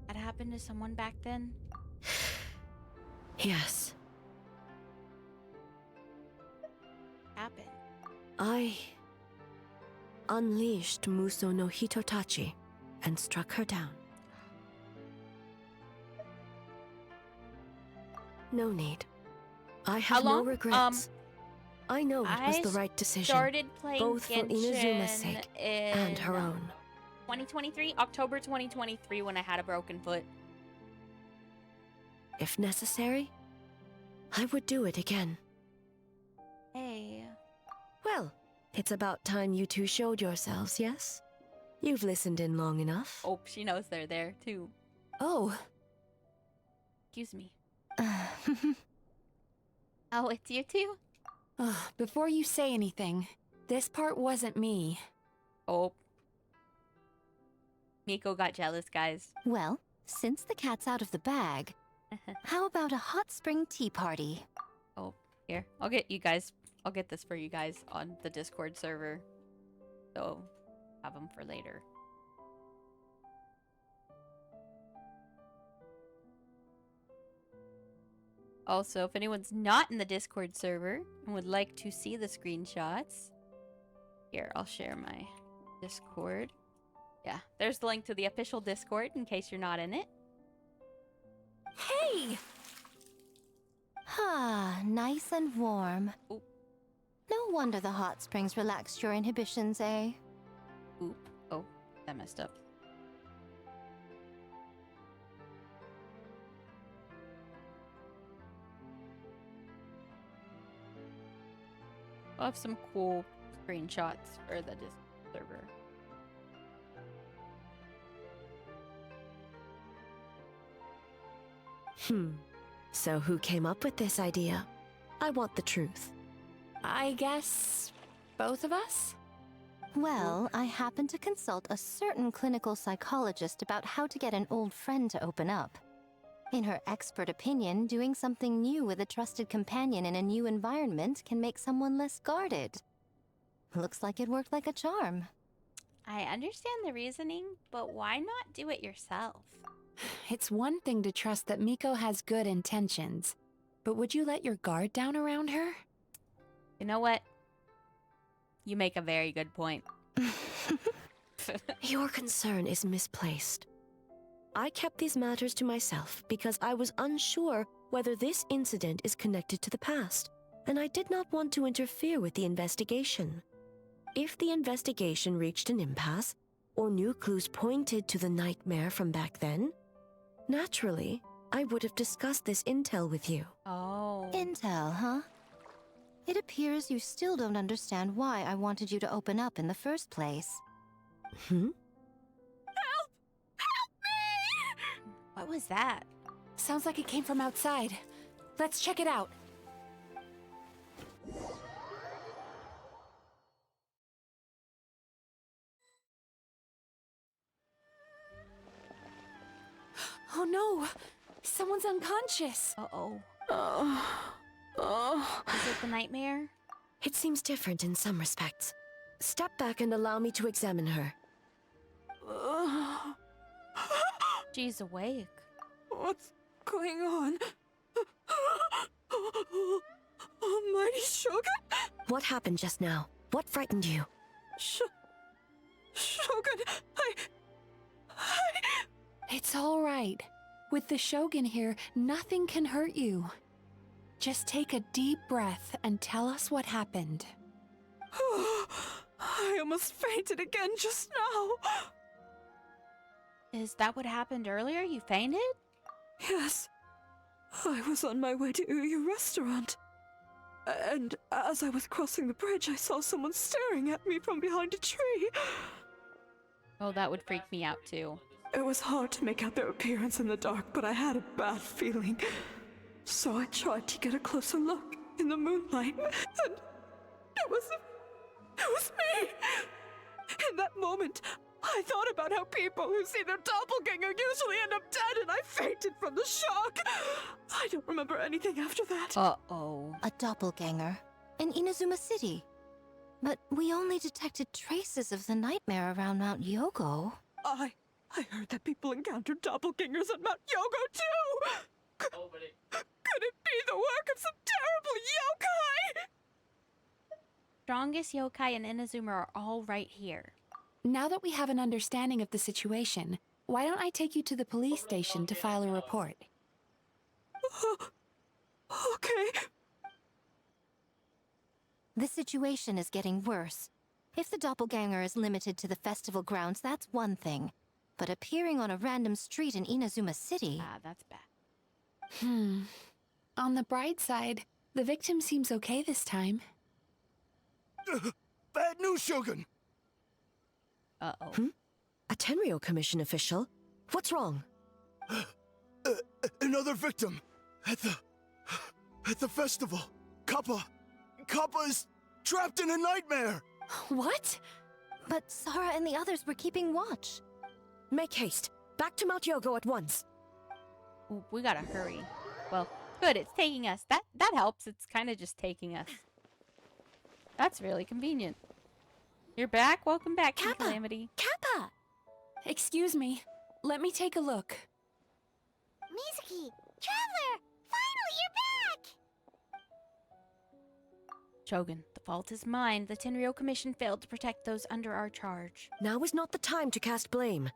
that happened to someone back then? Yes. Happened. I unleashed Muso no Hitotachi and struck her down. No need. I have no regrets. I know it was the right decision, started playing both for Inazuma's sake and her own. 2023? October 2023 when I had a broken foot. If necessary, I would do it again. Hey. Well, it's about time you two showed yourselves, yes? You've listened in long enough. Oh, she knows they're there, too. Oh. Excuse me. Oh, it's you two? Before you say anything, this part wasn't me. Oh. Miko got jealous, guys. Well, since the cat's out of the bag, how about a hot spring tea party? Oh, here. I'll get this for you guys on the Discord server. So, have them for later. Also, if anyone's not in the Discord server and would like to see the screenshots, here, I'll share my Discord. Yeah, there's the link to the official Discord in case you're not in it. Hey! Ah, nice and warm. Oop. No wonder the hot springs relaxed your inhibitions, eh? Oop. Oh, that messed up. I'll have some cool screenshots for the Discord server. So who came up with this idea? I want the truth. I guess both of us? Well, I happened to consult a certain clinical psychologist about how to get an old friend to open up. In her expert opinion, doing something new with a trusted companion in a new environment can make someone less guarded. Looks like it worked like a charm. I understand the reasoning, but why not do it yourself? It's one thing to trust that Miko has good intentions, but would you let your guard down around her? You know what? You make a very good point. Your concern is misplaced. I kept these matters to myself because I was unsure whether this incident is connected to the past, and I did not want to interfere with the investigation. If the investigation reached an impasse, or new clues pointed to the nightmare from back then, naturally, I would have discussed this intel with you. Oh. Intel, huh? It appears you still don't understand why I wanted you to open up in the first place. What was that? Sounds like it came from outside. Let's check it out. Oh no! Someone's unconscious! Uh-oh. Is it the nightmare? It seems different in some respects. Step back and allow me to examine her. She's awake. What's going on? Almighty Shogun? What happened just now? What frightened you? Shogun, It's all right. With the Shogun here, nothing can hurt you. Just take a deep breath and tell us what happened. I almost fainted again just now. Is that what happened earlier? You fainted? Yes. I was on my way to your restaurant. And as I was crossing the bridge, I saw someone staring at me from behind a tree. Oh, that would freak me out too. It was hard to make out their appearance in the dark, but I had a bad feeling. So I tried to get a closer look in the moonlight, and it was me! In that moment, I thought about how people who see their doppelganger usually end up dead, and I fainted from the shock. I don't remember anything after that. Uh-oh. A doppelganger in Inazuma City. But we only detected traces of the nightmare around Mount Yogo. I heard that people encountered doppelgangers at Mount Yogo too! Could it be the work of some terrible yokai? Strongest yokai in Inazuma are all right here. Now that we have an understanding of the situation, why don't I take you to the police station to file a report? Okay. The situation is getting worse. If the doppelganger is limited to the festival grounds, that's one thing. But appearing on a random street in Inazuma City... Ah, that's bad. On the bright side, the victim seems okay this time. Bad news, Shogun! Uh-oh. A Tenryo Commission official? What's wrong? Another victim! At the festival! Kappa is trapped in a nightmare! What? But Sara and the others were keeping watch. Make haste. Back to Mount Yogo at once. Ooh, we gotta hurry. Well, good, it's taking us. That helps. It's kind of just taking us. That's really convenient. You're back? Welcome back, King Calamity. Kappa! Excuse me. Let me take a look. Mizuki! Traveler! Finally, you're back! Shogun, the fault is mine. The Tenryo Commission failed to protect those under our charge. Now is not the time to cast blame.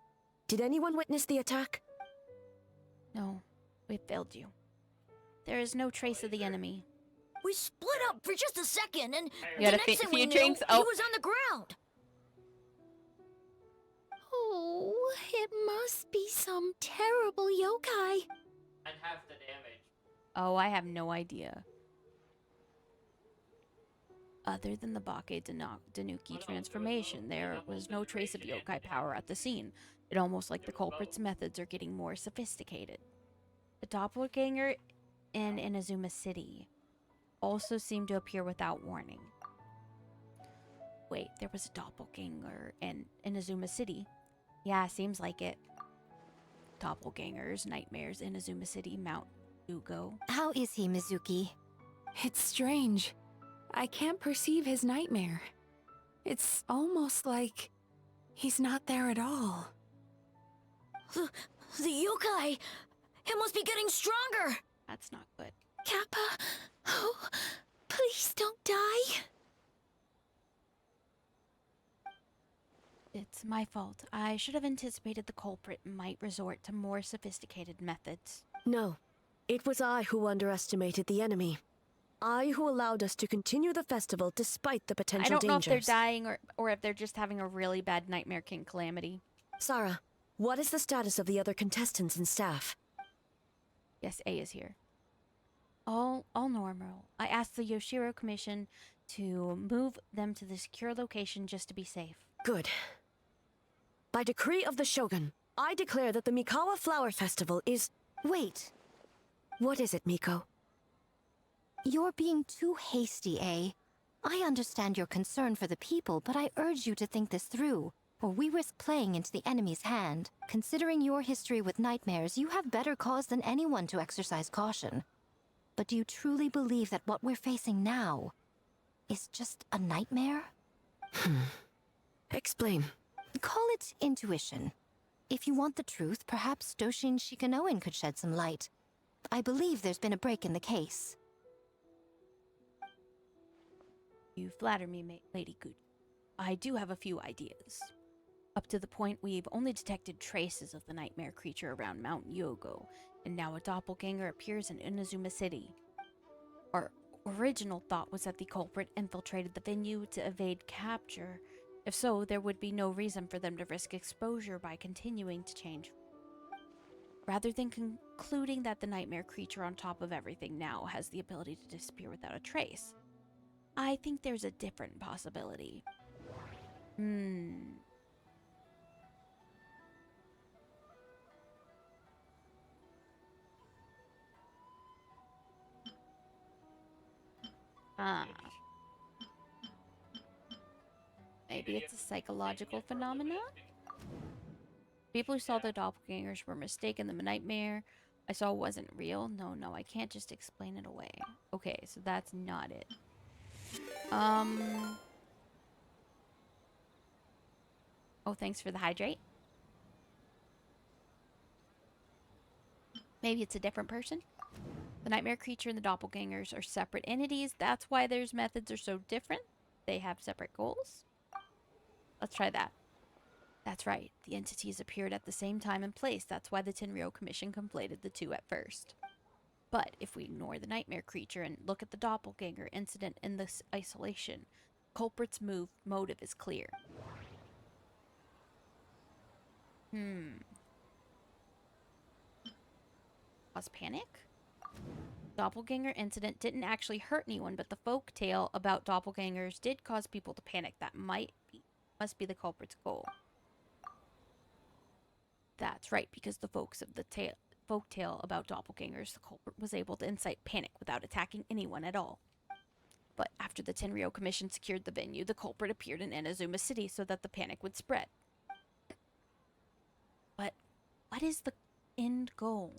Did anyone witness the attack? No, we failed you. There is no trace of the enemy. We split up for just a second, and You had the a next thing we few knew, drinks? he Oh. was on the ground. Oh, it must be some terrible yokai. And half the damage. Oh, I have no idea. Other than the Bake Danuki transformation, there was no trace of yokai power at the scene. It's almost like the culprit's methods are getting more sophisticated. The doppelganger in Inazuma City also seemed to appear without warning. Wait, there was a doppelganger in Inazuma City. Yeah, seems like it. Doppelgangers, nightmares, Inazuma City, Mount Yugo. How is he, Mizuki? It's strange. I can't perceive his nightmare. It's almost like he's not there at all. The yokai! It must be getting stronger! That's not good. Kappa, oh, please don't die. It's my fault. I should have anticipated the culprit might resort to more sophisticated methods. No. It was I who underestimated the enemy. I who allowed us to continue the festival despite the potential I don't know if dangers. they're dying or if they're just having a really bad Nightmare King calamity. Sara, what is the status of the other contestants and staff? Yes, A is here. All normal. I asked the Yoshiro Commission to move them to the secure location just to be safe. Good. By decree of the Shogun, I declare that the Mikawa Flower Festival is... Wait. What is it, Miko? You're being too hasty, eh? I understand your concern for the people, but I urge you to think this through, or we risk playing into the enemy's hand. Considering your history with nightmares, you have better cause than anyone to exercise caution. But do you truly believe that what we're facing now is just a nightmare? Explain. Call it intuition. If you want the truth, perhaps Doshin Shikanoin could shed some light. I believe there's been a break in the case. You flatter me, Lady Good. I do have a few ideas. Up to the point we've only detected traces of the nightmare creature around Mount Yogo, and now a doppelganger appears in Inazuma City. Our original thought was that the culprit infiltrated the venue to evade capture. If so, there would be no reason for them to risk exposure by continuing to change. Rather than concluding that the nightmare creature on top of everything now has the ability to disappear without a trace, I think there's a different possibility. Ah. Maybe it's a psychological phenomenon? People who saw the doppelgangers were mistaken. The nightmare I saw wasn't real. No, I can't just explain it away. Okay, so that's not it. Oh, thanks for the hydrate. Maybe it's a different person? The nightmare creature and the doppelgangers are separate entities. That's why their methods are so different. They have separate goals. Let's try that. That's right. The entities appeared at the same time and place. That's why the Tenryou Commission conflated the two at first. But if we ignore the nightmare creature and look at the doppelganger incident in this isolation, the culprit's motive is clear. Cause panic? Doppelganger incident didn't actually hurt anyone, but the folk tale about doppelgangers did cause people to panic. That must be the culprit's goal. That's right, because the folk tale about doppelgangers, the culprit was able to incite panic without attacking anyone at all. But after the Tenryou Commission secured the venue, the culprit appeared in Inazuma City so that the panic would spread. But what is the end goal?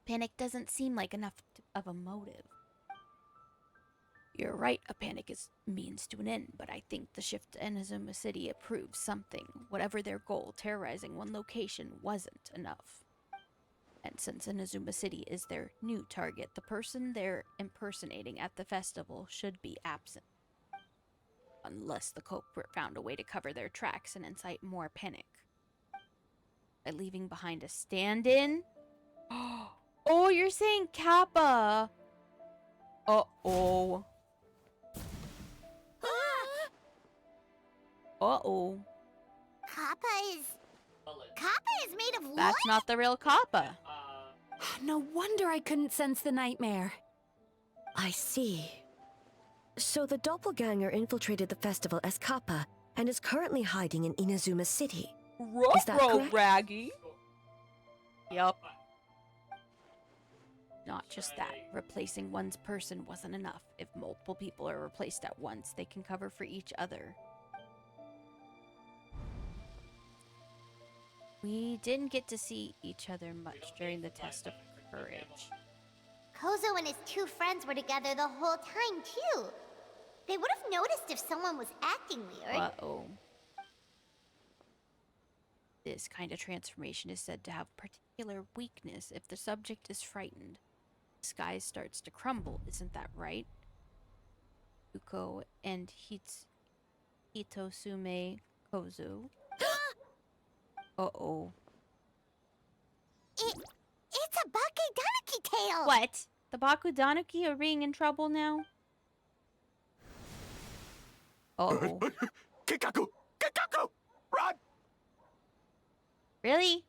Panic doesn't seem like enough of a motive. You're right, a panic is means to an end, but I think the shift to Inazuma City proves something. Whatever their goal, terrorizing one location wasn't enough. And since Inazuma City is their new target, the person they're impersonating at the festival should be absent. Unless the culprit found a way to cover their tracks and incite more panic. By leaving behind a stand-in? Oh, you're saying Kappa! Uh-oh. Uh-oh. Kappa is made of wood? That's not the real Kappa. No wonder I couldn't sense the nightmare. I see. So the doppelganger infiltrated the festival as Kappa and is currently hiding in Inazuma City. Is that correct? Raggy. Yup. Not just that, replacing one's person wasn't enough. If multiple people are replaced at once, they can cover for each other. We didn't get to see each other much during the test of courage. Kozo and his two friends were together the whole time, too. They would have noticed if someone was acting weird. Uh-oh. This kind of transformation is said to have particular weakness if the subject is frightened. The sky starts to crumble, isn't that right? Yuko and Hitosume Kozu. Uh-oh. It's a Bakudanuki tail! What? The Bakudanuki are being in trouble now? Uh-oh. Kikaku! Kikaku! Run! Really?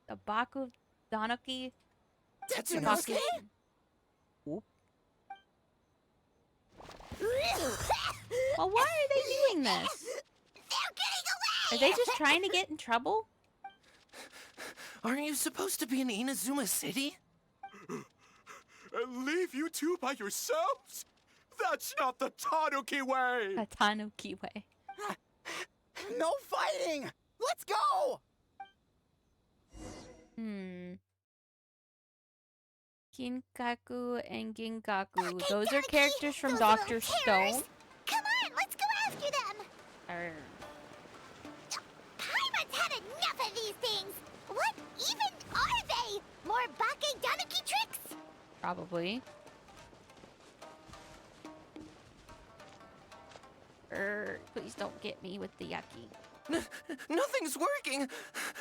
The Bakudanuki? Tetsunosuke? Oop. Well, why are they doing this? They're getting away! Are they just trying to get in trouble? Aren't you supposed to be in Inazuma City? Leave you two by yourselves? That's not the Tanuki way! The Tanuki way. No fighting! Let's go! Kinkaku and Ginkaku. Those are characters from Dr. Stone. Come on, let's go after them! Paimon's had enough of these things! What even are they? More Bakudanuki tricks? Probably. Please don't get me with the yucky. Nothing's working!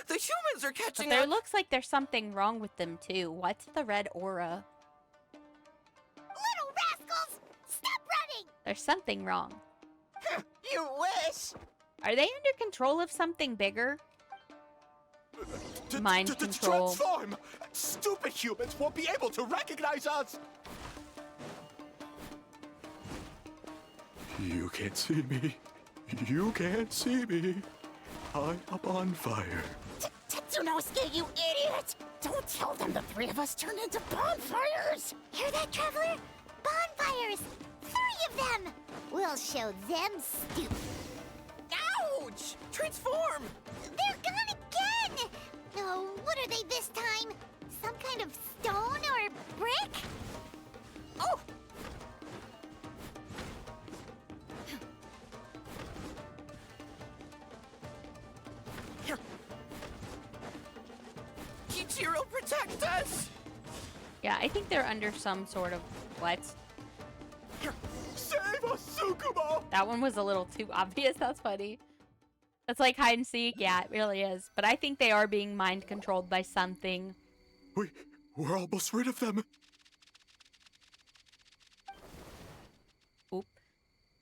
The humans are catching But there up! looks like there's something wrong with them too. What's the red aura? Little rascals! Stop running! There's something wrong. You wish! Are they under control of something bigger? Mind control. Transform! Stupid humans won't be able to recognize us! You can't see me. You can't see me. I'm up on fire. Tsunosuke, you idiot! Don't tell them the three of us turned into bonfires! Hear that, Traveler? Bonfires! 3 of them! We'll show them stupid. Ouch! Transform! They're gone again! Oh, what are they this time? Some kind of stone or brick? Oh! Kichiro, protect us! Yeah, I think they're under some sort of what? Save us, Tsukumo! That one was a little too obvious. That's funny. That's like hide and seek. Yeah, it really is. But I think they are being mind controlled by something. We're almost rid of them. Oop.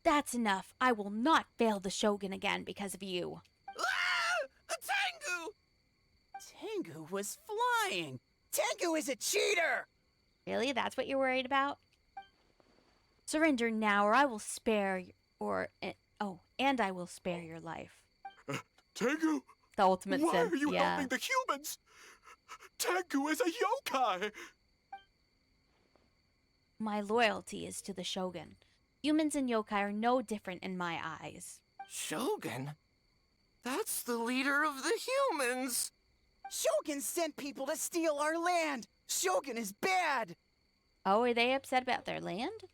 That's enough. I will not fail the Shogun again because of you. Ah! Tengu! Tengu was flying! Tengu is a cheater! Really? That's what you're worried about? Surrender now, or I will spare and I will spare your life. Tengu? The ultimate Why sin. are you Yeah. helping the humans? Tengu is a yokai! My loyalty is to the Shogun. Humans and yokai are no different in my eyes. Shogun? That's the leader of the humans! Shogun sent people to steal our land! Shogun is bad! Oh, are they upset about their land?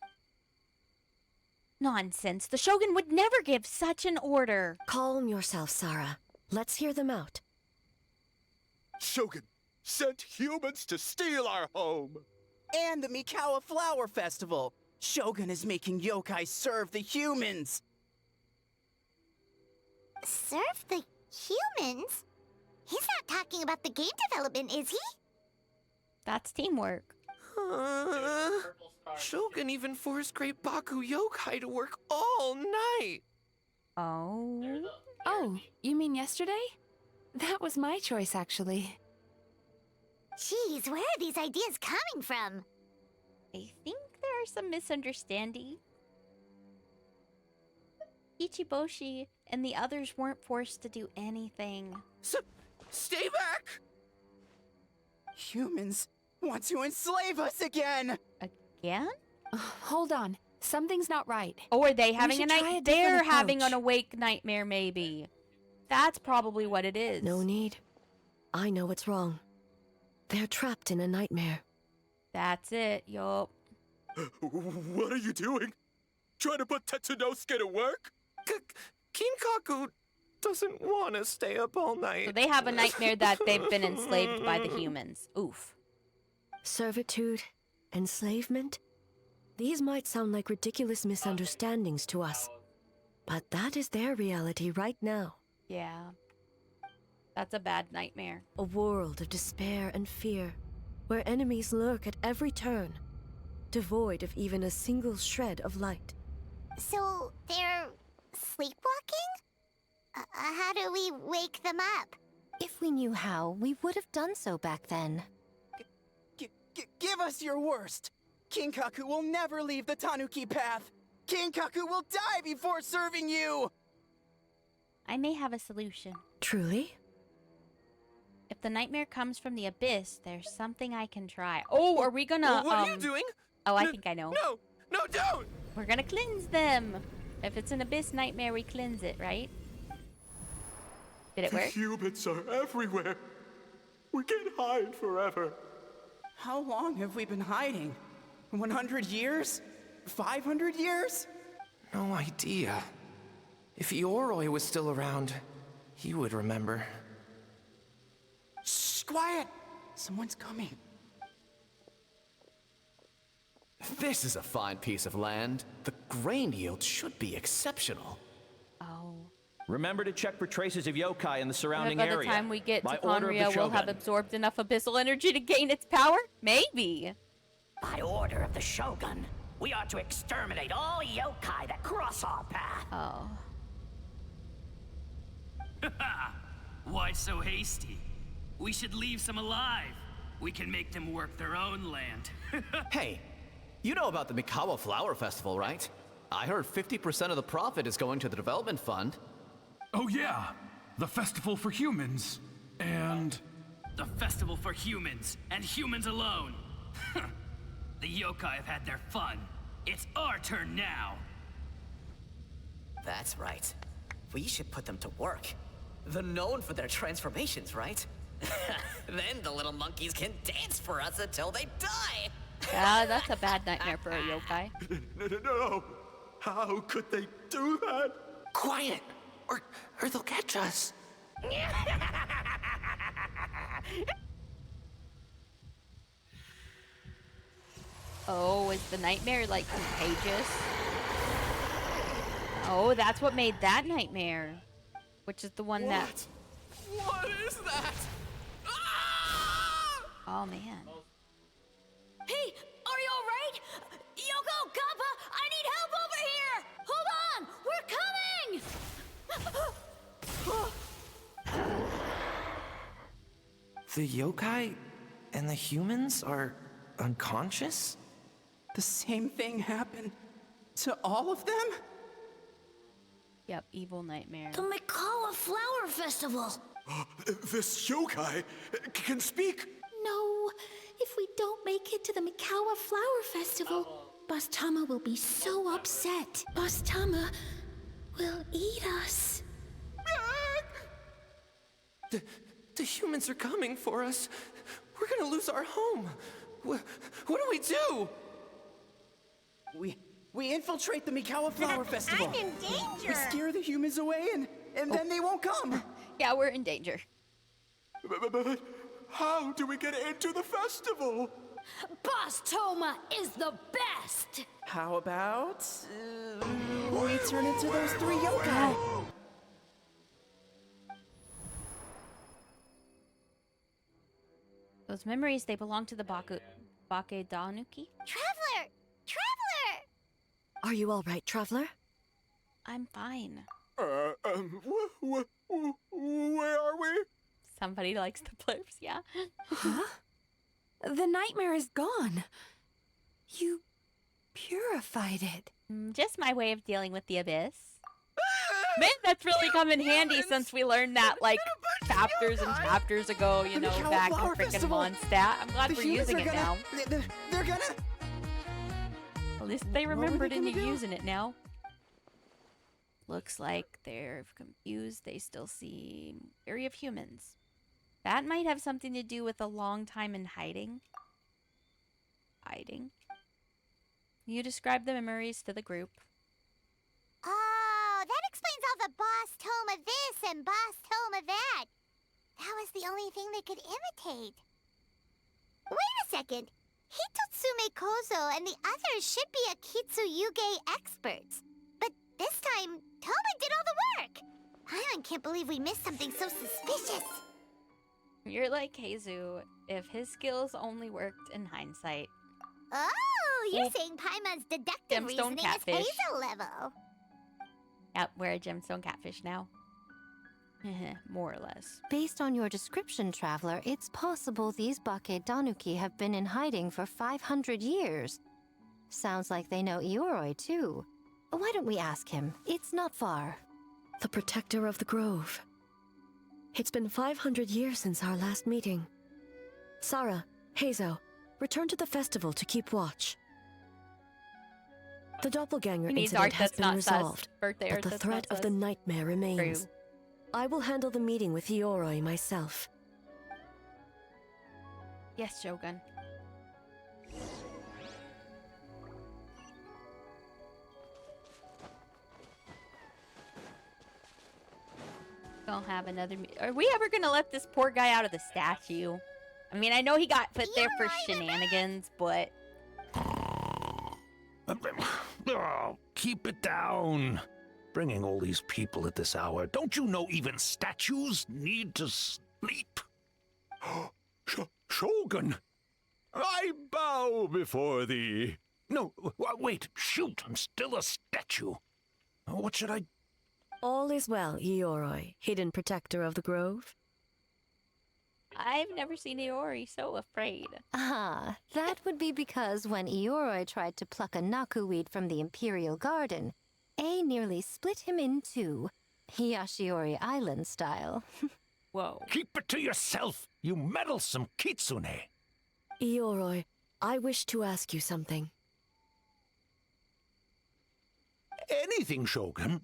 Nonsense. The Shogun would never give such an order. Calm yourself, Sarah. Let's hear them out. Shogun sent humans to steal our home! And the Mikawa Flower Festival! Shogun is making yokai serve the humans! Serve the humans? He's not talking about the game development, is he? That's teamwork. Shogun even forced Great Baku Yokai to work all night! Oh. Oh, you mean yesterday? That was my choice, actually. Jeez, where are these ideas coming from? I think there are some misunderstanding. Ichiboshi and the others weren't forced to do anything. Stay back! Humans want to enslave us again! Again? Hold on. Something's not right. Or are they having a should try night? a different They're having approach. an awake nightmare, maybe. That's probably what it is. No need. I know what's wrong. They're trapped in a nightmare. That's it, yup. What are you doing? Trying to put Tetsunosuke to work? Kinkaku doesn't want to stay up all night. So they have a nightmare that they've been enslaved by the humans. Oof. Servitude, enslavement? These might sound like ridiculous misunderstandings to us, but that is their reality right now. Yeah. That's a bad nightmare. A world of despair and fear, where enemies lurk at every turn, devoid of even a single shred of light. So, they're sleepwalking? How do we wake them up? If we knew how, we would have done so back then. Give us your worst! Kinkaku will never leave the Tanuki path! Kinkaku will die before serving you! I may have a solution. Truly? If the nightmare comes from the abyss, there's something I can try. Oh, are we gonna, What are you doing? Oh, I think I know. No, don't! We're gonna cleanse them! If it's an abyss nightmare, we cleanse it, right? Did it The work? humans are everywhere. We can't hide forever. How long have we been hiding? 100 years? 500 years? No idea. If Ioroi was still around, he would remember. Shh, quiet! Someone's coming. This is a fine piece of land. The grain yield should be exceptional. Oh. Remember to check for traces of yokai in the surrounding By the area. time we get By to order of the Conria, we'll have Shogun. absorbed enough abyssal energy to gain its power? Maybe. By order of the Shogun, we are to exterminate all yokai that cross our path. Oh. Why so hasty? We should leave some alive. We can make them work their own land. Hey, you know about the Mikawa Flower Festival, right? I heard 50% of the profit is going to the development fund. Oh yeah, the festival for humans. And? The festival for humans, and humans alone. The yokai have had their fun. It's our turn now. That's right. We should put them to work. They're known for their transformations, right? Then the little monkeys can dance for us until they die! Yeah, that's a bad nightmare for a yokai. No! How could they do that? Quiet, or they'll catch us. Oh, is the nightmare like contagious? Oh, that's what made that nightmare. Which is the one that... What is that? Oh, man. Hey, are you alright? Yoko, Kappa, I need help over here! Hold on, we're coming! The yokai and the humans are unconscious? The same thing happened to all of them? Yep, evil nightmare. The Mikawa Flower Festival! This yokai can speak! No, if we don't make it to the Mikawa Flower Festival, Boss Tama will be so upset. Boss Tama will eat us. The humans are coming for us. We're gonna lose our home. What do we do? We infiltrate the Mikawa Flower Festival. I'm in danger. We scare the humans away and then they won't come. Yeah, we're in danger. But how do we get into the festival? Boss Toma is the best! How about we turn into those 3 yokai? Those memories, they belong to the Bakedanuki? Traveler! Traveler! Are you all right, Traveler? I'm fine. Where are we? Somebody likes the blips, yeah. Huh? The nightmare is gone. You purified it. Just my way of dealing with the abyss. Man, that's really come in handy since we learned that, like, chapters and chapters ago, you know, back in frickin' Mondstadt. I'm glad we're using it now. They're gonna... At least they remembered into using it now. Looks like they're confused. They still seem wary of humans. That might have something to do with a long time in hiding. You describe the memories to the group. Oh, that explains all the Boss Toma this and Boss Toma that. That was the only thing they could imitate. Wait a second. Hitotsume Kozo and the others should be Akitsuyuge experts. But this time, Toma did all the work. Paimon can't believe we missed something so suspicious. You're like Heizu, if his skills only worked in hindsight. Oh, you're saying Paimon's deductive Gemstone reasoning catfish. is Hazel level. Yep, we're a gemstone catfish now. More or less. Based on your description, Traveler, it's possible these Bakedanuki have been in hiding for 500 years. Sounds like they know Ioroi, too. Why don't we ask him? It's not far. The protector of the grove. It's been 500 years since our last meeting. Sarah, Heizo, return to the festival to keep watch. The doppelganger incident has been resolved, but the threat of the nightmare remains. True. I will handle the meeting with Ioroi myself. Yes, Shogun. Don't have another. Are we ever gonna let this poor guy out of the statue? I mean, I know he got put there for shenanigans, but Oh, keep it down. Bringing all these people at this hour. Don't you know even statues need to sleep? Shogun, I bow before thee. No, wait, shoot, I'm still a statue. What should I... All is well, Ioroi, hidden protector of the grove. I've never seen Iori so afraid. Ah, that would be because when Ioroi tried to pluck a nakuweed from the Imperial Garden, A nearly split him in two, Yashiori Island style. Whoa. Keep it to yourself, you meddlesome kitsune. Ioroi, I wish to ask you something. Anything, Shogun.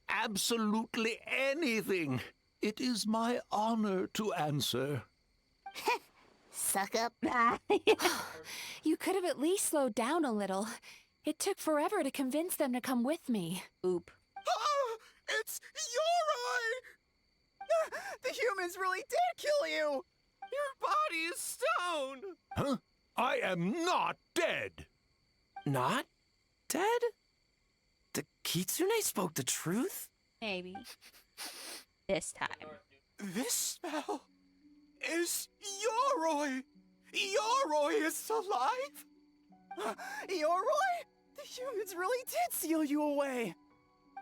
Absolutely anything. It is my honor to answer. Suck up. You could have at least slowed down a little. It took forever to convince them to come with me. Oop. It's Yoroi! The humans really did kill you! Your body is stone! Huh? I am not dead. Not dead? The kitsune spoke the truth? Maybe. This time. This spell is Yoroi! Yoroi is alive! Yoroi? The humans really did seal you away!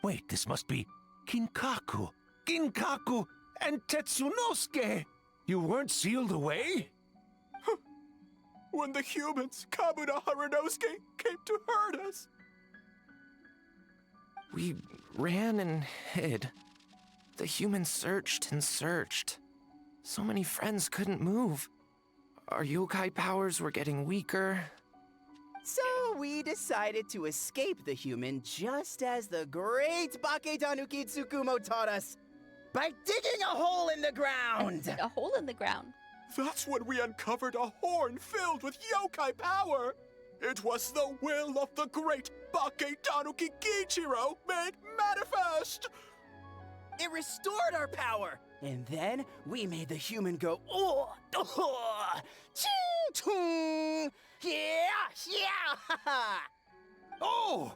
Wait, this must be Kinkaku. Ginkaku and Tetsunosuke. You weren't sealed away? When the humans, Kabuna Harunosuke, came to hurt us. We ran and hid. The humans searched and searched. So many friends couldn't move. Our yokai powers were getting weaker. So we decided to escape the human just as the great Baketanuki Tsukumo taught us. By digging a hole in the ground! A hole in the ground. That's when we uncovered a horn filled with yokai power. It was the will of the great Baketanuki Gichiro made manifest. It restored our power, and then we made the human go, oh, oh, ching, yeah, yeah. Oh,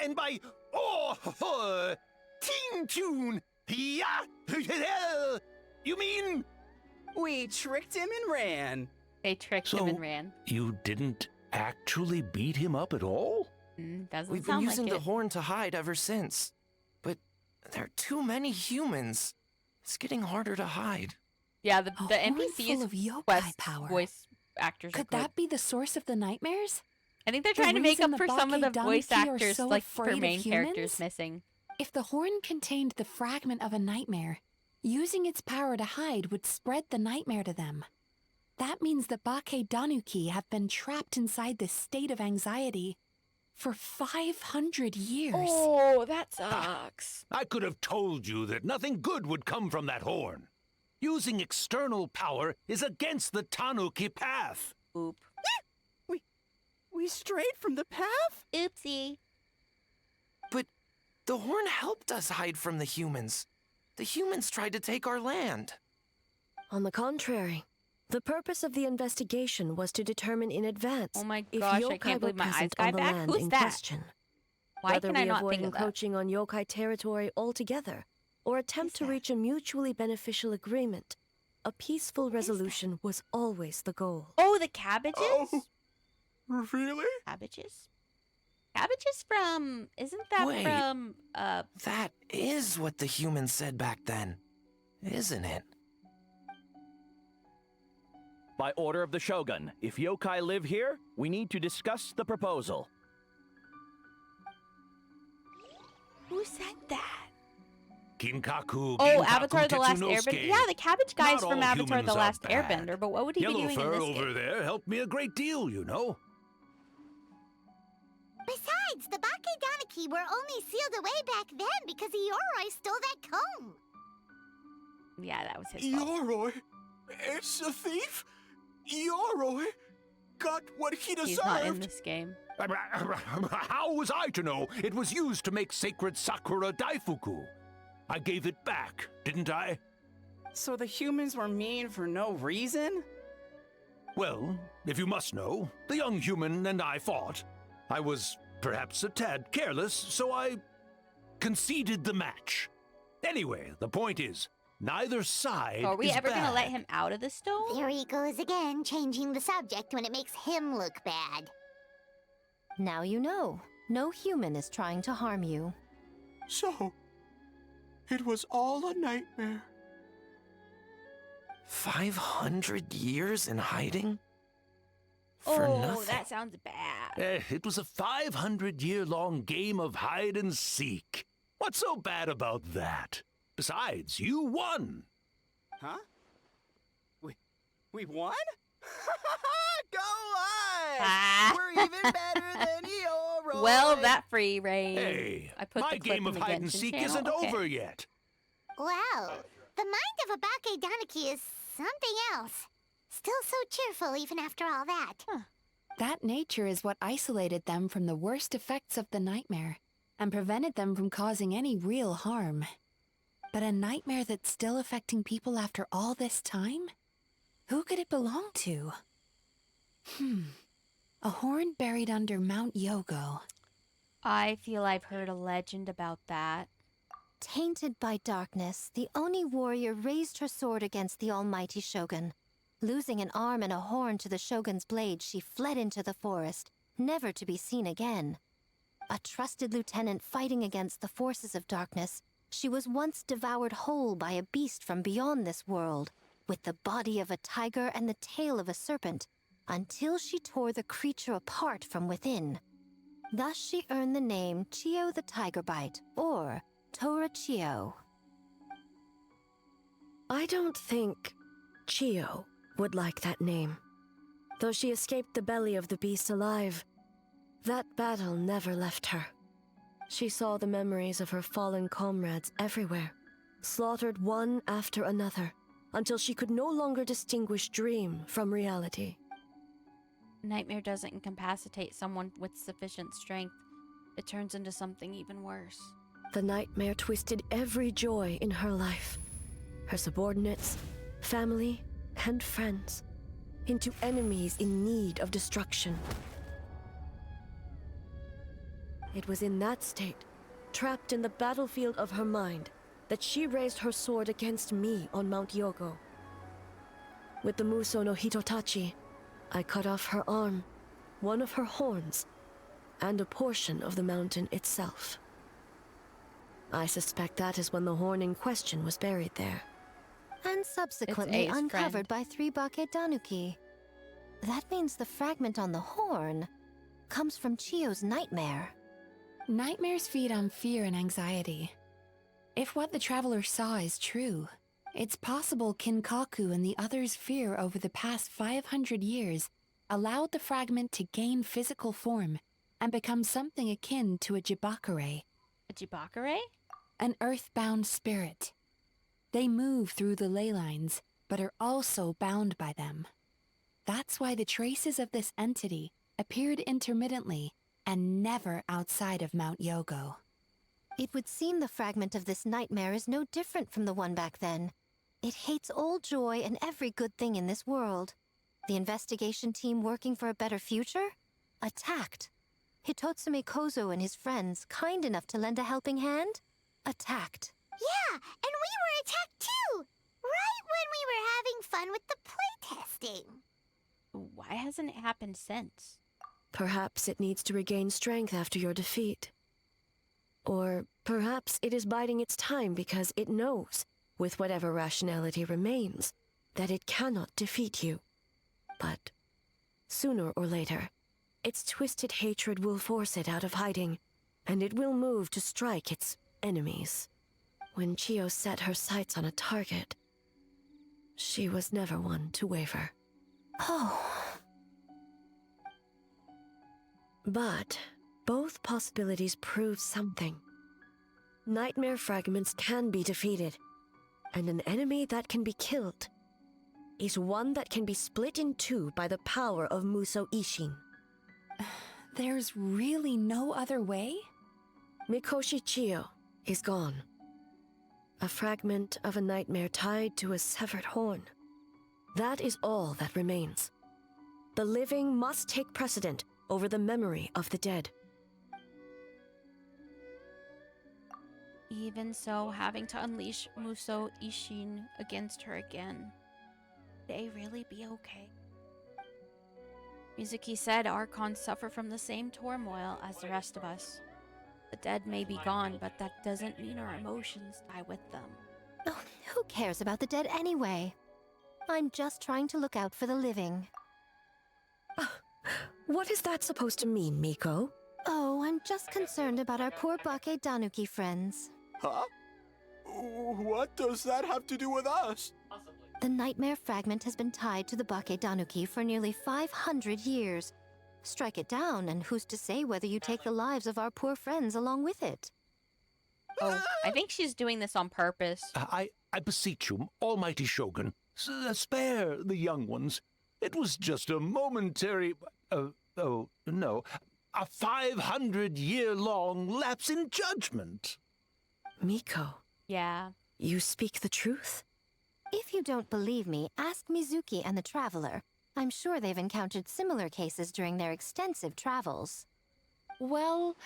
and by ting tune, yeah. You mean? We tricked him and ran. They tricked him and ran. You didn't actually beat him up at all? Doesn't We've been sound using like the it. horn to hide ever since. But there are too many humans. It's getting harder to hide. Yeah, the Horn NPCs full of yokai Quest power. voice actors Could are good. that be the source of the nightmares? I think they're the trying to make reason up the for some of the voice Baketanuki are actors, so like for afraid of main characters humans? missing. If the horn contained the fragment of a nightmare, using its power to hide would spread the nightmare to them. That means the Baketanuki have been trapped inside this state of anxiety for 500 years. Oh, that sucks. I could have told you that nothing good would come from that horn. Using external power is against the Tanuki path. Oop. We strayed from the path? Oopsie. But the horn helped us hide from the humans. The humans tried to take our land. On the contrary, the purpose of the investigation was to determine in advance Oh my if gosh, yokai I can't were believe my eyes present got on the back. land Who's in that? question. Why Whether can I we not avoid think of that? encroaching on yokai territory altogether, or attempt to reach a mutually beneficial agreement, a peaceful resolution was always the goal. Oh, the cabbages? Oh, really? Cabbages? Cabbages from... Isn't that Wait. from... That is what the humans said back then, isn't it? By order of the Shogun, if yokai live here, we need to discuss the proposal. Who said that? Kinkaku. Oh, Ginkaku Avatar The Last Tetsunosuke. Airbender. Yeah, the cabbage guy's Not from all Avatar The humans are Last bad. Airbender, but what would he be doing in Yellowfur this over game? there helped me a great deal, you know. Besides, the Bakedaniki were only sealed away back then because Ioroi stole that comb. Yeah, that was his fault. Yoroi? It's a thief? Yoroi got what he deserved. He's not in this game. How was I to know it was used to make sacred Sakura Daifuku? I gave it back, didn't I? So the humans were mean for no reason? Well, if you must know, the young human and I fought. I was perhaps a tad careless, so I conceded the match. Anyway, the point is, neither side So are we is ever bad. gonna let him out of the stone? There he goes again, changing the subject when it makes him look bad. Now you know. No human is trying to harm you. So, it was all a nightmare. 500 years in hiding? For Oh, nothing. that sounds bad. It was a 500-year-long game of hide and seek. What's so bad about that? Besides, you won. Huh? We won? Go us! Ah. We're even better than Eeyore! Well, that free range. Hey, I put my the clip game in of the hide and Genshin seek channel. isn't Okay. over yet. Wow, the mind of a Bake Daniki is something else. Still so cheerful even after all that. That nature is what isolated them from the worst effects of the nightmare and prevented them from causing any real harm. But a nightmare that's still affecting people after all this time? Who could it belong to? A horn buried under Mount Yogo. I feel I've heard a legend about that. Tainted by darkness, the Oni warrior raised her sword against the almighty shogun. Losing an arm and a horn to the shogun's blade, she fled into the forest, never to be seen again. A trusted lieutenant fighting against the forces of darkness, she was once devoured whole by a beast from beyond this world, with the body of a tiger and the tail of a serpent, until she tore the creature apart from within. Thus she earned the name Chio the Tiger Bite, or Tora Chio. I don't think Chio would like that name. Though she escaped the belly of the beast alive, that battle never left her. She saw the memories of her fallen comrades everywhere, slaughtered one after another, until she could no longer distinguish dream from reality. Nightmare doesn't incapacitate someone with sufficient strength. It turns into something even worse. The nightmare twisted every joy in her life, her subordinates, family, and friends, into enemies in need of destruction. It was in that state, trapped in the battlefield of her mind, that she raised her sword against me on Mount Yogo. With the Muso no Hitotachi, I cut off her arm, one of her horns, and a portion of the mountain itself. I suspect that is when the horn in question was buried there. And subsequently A's uncovered by 3 Bake Danuki. That means the fragment on the horn comes from Chio's nightmare. Nightmares feed on fear and anxiety. If what the traveler saw is true, it's possible Kinkaku and the others' fear over the past 500 years allowed the fragment to gain physical form and become something akin to a Jibakure. A Jibakure? An earthbound spirit. They move through the ley lines, but are also bound by them. That's why the traces of this entity appeared intermittently and never outside of Mount Yogo. It would seem the fragment of this nightmare is no different from the one back then. It hates all joy and every good thing in this world. The investigation team working for a better future? Attacked. Hitotsume Kozo and his friends, kind enough to lend a helping hand? Attacked. Yeah, and we were attacked too! Right when we were having fun with the playtesting. Why hasn't it happened since? Perhaps it needs to regain strength after your defeat. Or perhaps it is biding its time because it knows, with whatever rationality remains, that it cannot defeat you. But sooner or later, its twisted hatred will force it out of hiding, and it will move to strike its enemies. When Chio set her sights on a target, she was never one to waver. Oh. But both possibilities prove something. Nightmare fragments can be defeated, and an enemy that can be killed is one that can be split in two by the power of Muso Ishin. There's really no other way? Mikoshi Chio is gone. A fragment of a nightmare tied to a severed horn. That is all that remains. The living must take precedent over the memory of the dead. Even so, having to unleash Muso Ishin against her again. Would they really be okay? Mizuki said Archons suffer from the same turmoil as the rest of us. The dead may be gone, but that doesn't mean our emotions die with them. Oh, who cares about the dead anyway? I'm just trying to look out for the living. What is that supposed to mean, Miko? Oh, I'm just concerned about our poor Bake Danuki friends. Huh? What does that have to do with us? Awesome. The nightmare fragment has been tied to the Bakedanuki for nearly 500 years. Strike it down, and who's to say whether you take the lives of our poor friends along with it? Oh, I think she's doing this on purpose. I beseech you, almighty Shogun, spare the young ones. It was just a momentary... oh, no. A 500-year-long lapse in judgment. Miko. Yeah. You speak the truth? If you don't believe me, ask Mizuki and the Traveler. I'm sure they've encountered similar cases during their extensive travels. Well,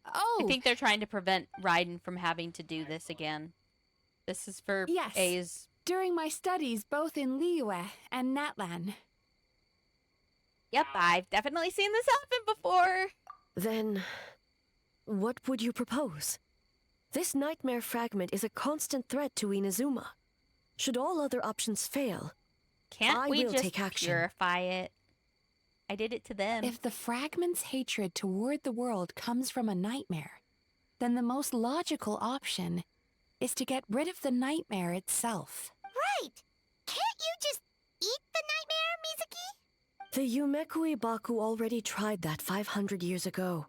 Oh! I think they're trying to prevent Raiden from having to do this again. This is for Yes. A's. During my studies both in Liyue and Natlan. Yep, I've definitely seen this happen before. Then, what would you propose? This nightmare fragment is a constant threat to Inazuma. Should all other options fail, Can't we will just take action. purify it? I did it to them. If the fragment's hatred toward the world comes from a nightmare, then the most logical option is to get rid of the nightmare itself. Right! Can't you just eat the nightmare, Mizuki? The Yumekui Baku already tried that 500 years ago.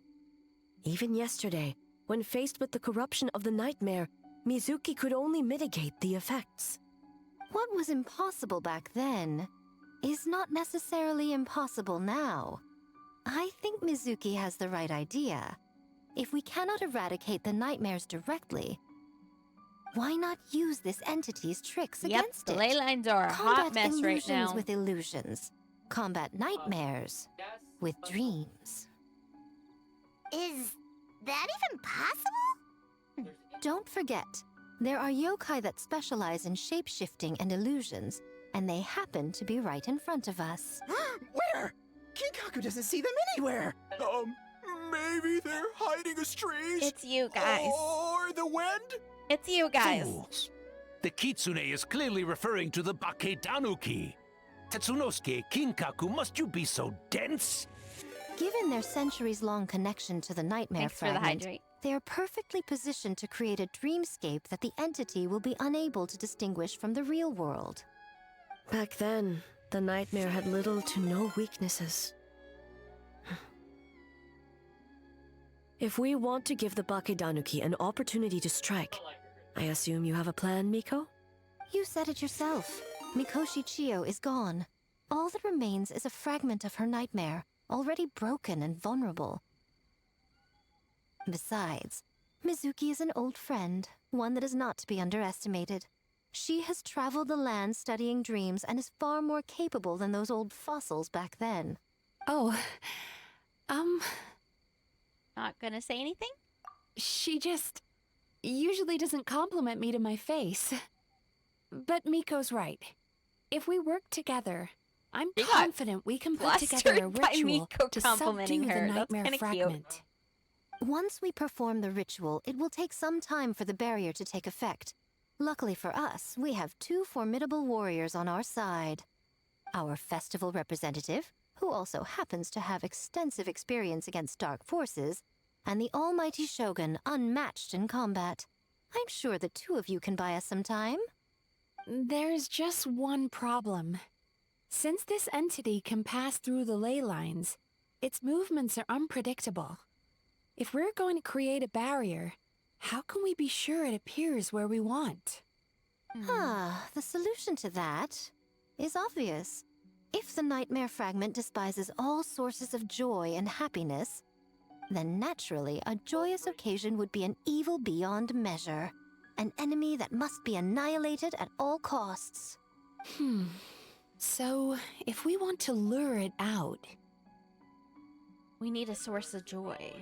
Even yesterday, when faced with the corruption of the nightmare, Mizuki could only mitigate the effects. What was impossible back then is not necessarily impossible now. I think Mizuki has the right idea. If we cannot eradicate the nightmares directly, why not use this entity's tricks against the it? ley lines are a hot Combat mess right illusions now. with illusions. Combat nightmares with dreams. Is that even possible? Don't forget, there are yokai that specialize in shape-shifting and illusions, and they happen to be right in front of us. Where? Kinkaku doesn't see them anywhere. Maybe they're hiding as trees? It's you guys. Or the wind? It's you guys. Fools. The Kitsune is clearly referring to the Bakedanuki. Tetsunosuke, Kinkaku, must you be so dense? Given their centuries-long connection to the nightmare Thanks for the fragment, hydrate. they are perfectly positioned to create a dreamscape that the entity will be unable to distinguish from the real world. Back then, the nightmare had little to no weaknesses. If we want to give the Bakedanuki an opportunity to strike, I assume you have a plan, Miko? You said it yourself. Mikoshi Chiyo is gone. All that remains is a fragment of her nightmare, already broken and vulnerable. Besides, Mizuki is an old friend, one that is not to be underestimated. She has traveled the land studying dreams and is far more capable than those old fossils back then. Oh, Not gonna say anything? she just usually doesn't compliment me to my face. But Miko's right. If we work together, I'm You got confident we can put together a flustered by ritual Miko to complimenting subdue the her. That's nightmare kinda cute. fragment. Once we perform the ritual, it will take some time for the barrier to take effect. Luckily for us, we have two formidable warriors on our side. Our festival representative, who also happens to have extensive experience against dark forces, and the almighty Shogun, unmatched in combat. I'm sure the two of you can buy us some time. There's just one problem. Since this entity can pass through the ley lines, its movements are unpredictable. If we're going to create a barrier, how can we be sure it appears where we want? The solution to that is obvious. If the nightmare fragment despises all sources of joy and happiness, then naturally a joyous occasion would be an evil beyond measure. An enemy that must be annihilated at all costs. So, if we want to lure it out... We need a source of joy.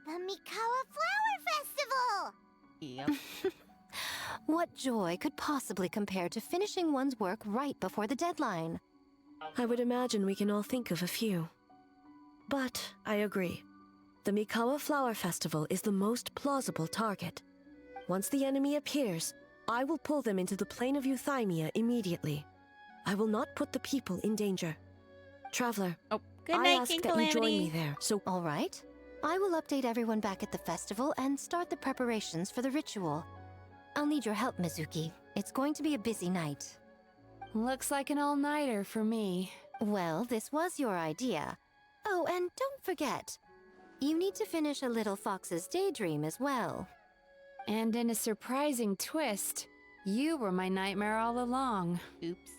The Mikawa Flower Festival! Yep. What joy could possibly compare to finishing one's work right before the deadline? I would imagine we can all think of a few. But I agree. The Mikawa Flower Festival is the most plausible target. Once the enemy appears, I will pull them into the plane of Euthymia immediately. I will not put the people in danger. Traveler, Good I night, ask King that you join Calamity. me there, so... All right. I will update everyone back at the festival and start the preparations for the ritual. I'll need your help, Mizuki. It's going to be a busy night. Looks like an all-nighter for me. Well, this was your idea. Oh, and don't forget, you need to finish a little fox's daydream as well. And in a surprising twist, you were my nightmare all along. Oops.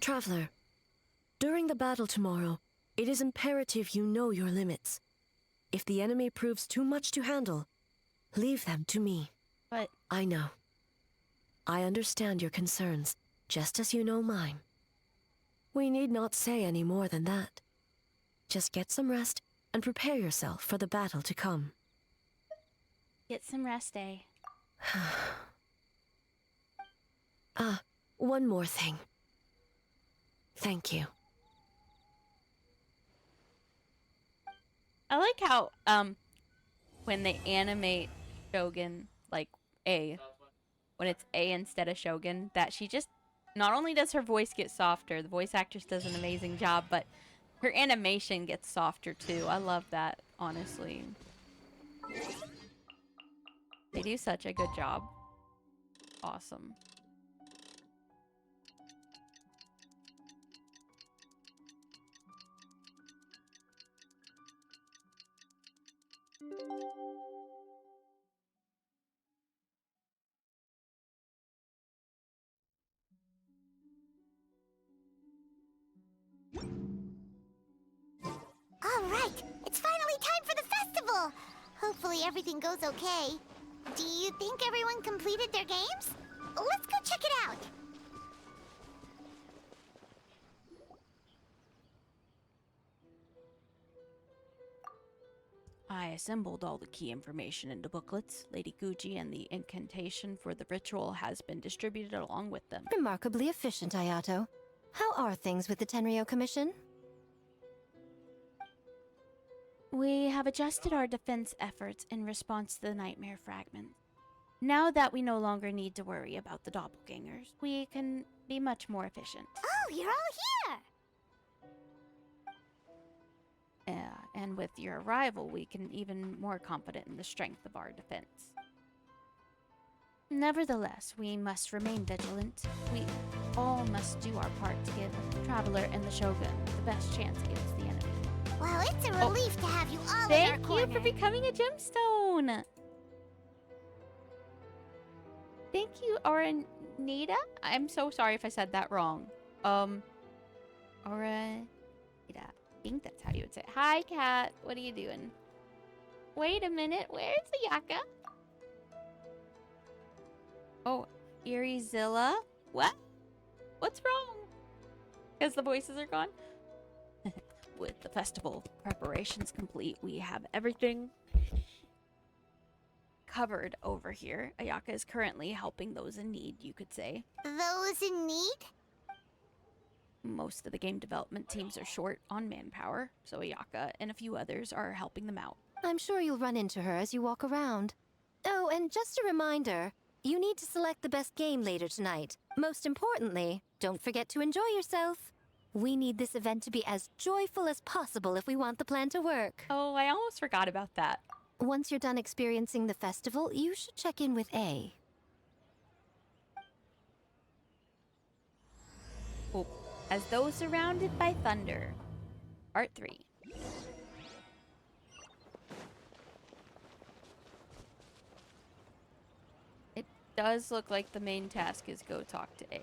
Traveler, during the battle tomorrow, it is imperative you know your limits. If the enemy proves too much to handle, leave them to me. But I know. I understand your concerns, just as you know mine. We need not say any more than that. Just get some rest and prepare yourself for the battle to come. get some rest, eh? One more thing. Thank you. I like how, when they animate Shogun, like A, when it's A instead of Shogun, that she just, not only does her voice get softer, the voice actress does an amazing job, but her animation gets softer too. I love that, honestly. They do such a good job. Awesome. All right, it's finally time for the festival. Hopefully everything goes okay. Do you think everyone completed their games? Let's go check it out. I assembled all the key information into booklets. Lady Gucci and the incantation for the ritual has been distributed along with them. Remarkably efficient, Ayato. How are things with the Tenryo Commission? We have adjusted our defense efforts in response to the nightmare fragment. Now that we no longer need to worry about the doppelgangers, we can be much more efficient. Oh, you're all here! And with your arrival, we can even more confident in the strength of our defense. Nevertheless, we must remain vigilant. We all must do our part to give Traveler and the Shogun the best chance against the enemy. Well, it's a relief to have you all in our Thank corner. you for becoming a gemstone! Thank you, Oranita? I'm so sorry if I said that wrong. Oranita. I think that's how you would say it. Hi, cat. What are you doing? Wait a minute. Where's Ayaka? Oh, Eriezilla? What? What's wrong? Because the voices are gone? With the festival preparations complete, we have everything covered over here. Ayaka is currently helping those in need, you could say. Those in need? Most of the game development teams are short on manpower, so Ayaka and a few others are helping them out. I'm sure you'll run into her as you walk around. Oh, and just a reminder, you need to select the best game later tonight. Most importantly, don't forget to enjoy yourself. We need this event to be as joyful as possible if we want the plan to work. Oh, I almost forgot about that. Once you're done experiencing the festival, you should check in with A. Oh, as though surrounded by thunder. Part 3. It does look like the main task is go talk to A.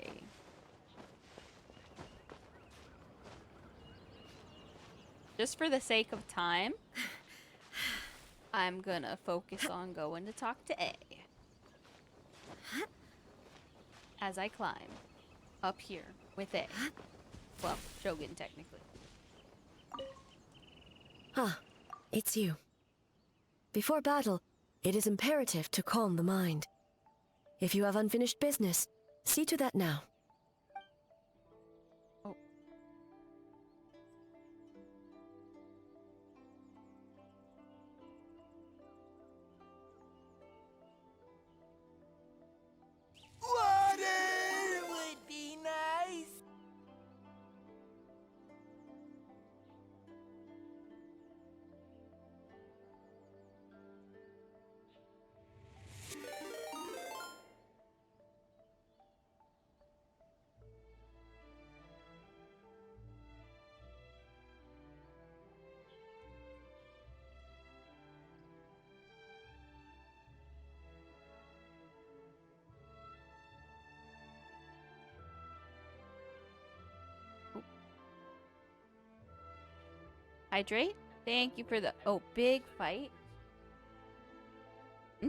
Just for the sake of time, I'm gonna focus on going to talk to A. As I climb up here with A. Well, Shogun, technically. It's you. Before battle, it is imperative to calm the mind. If you have unfinished business, see to that now. Hydrate. Thank you for the... Oh, big fight. Hmm?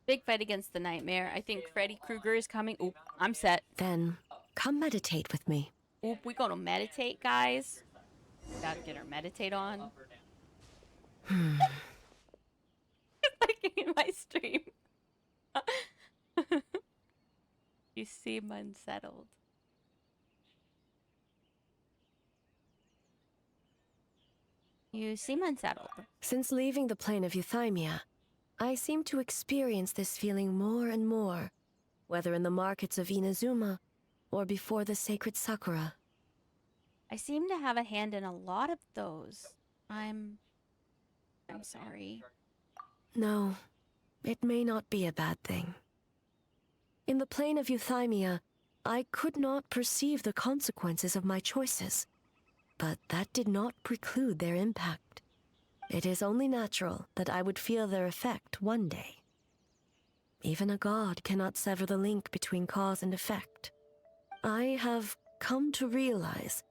Big fight against the nightmare. I think Freddy Krueger is coming. Oop, I'm set. Then, come meditate with me. Oop, we gonna meditate, guys. Gotta get our meditate on. Like in my stream. You seem unsettled. You seem unsettled. Since leaving the plane of euthymia, I seem to experience this feeling more and more, whether in the markets of Inazuma or before the sacred Sakura. I seem to have a hand in a lot of those. I'm sorry. No, it may not be a bad thing. In the plane of euthymia, I could not perceive the consequences of my choices, but that did not preclude their impact. It is only natural that I would feel their effect one day. Even a god cannot sever the link between cause and effect. I have come to realize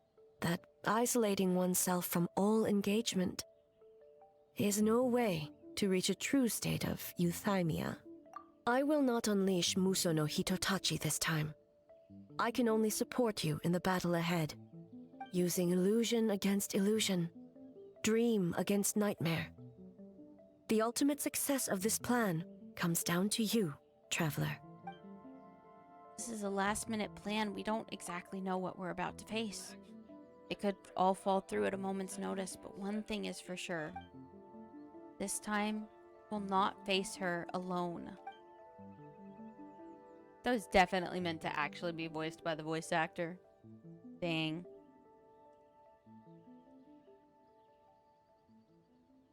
that isolating oneself from all engagement is no way to reach a true state of euthymia. I will not unleash Muso no Hitotachi this time. I can only support you in the battle ahead, using illusion against illusion, dream against nightmare. The ultimate success of this plan comes down to you, Traveler. This is a last-minute plan. We don't exactly know what we're about to face. It could all fall through at a moment's notice, but one thing is for sure. This time, we'll not face her alone. That was definitely meant to actually be voiced by the voice actor. Dang.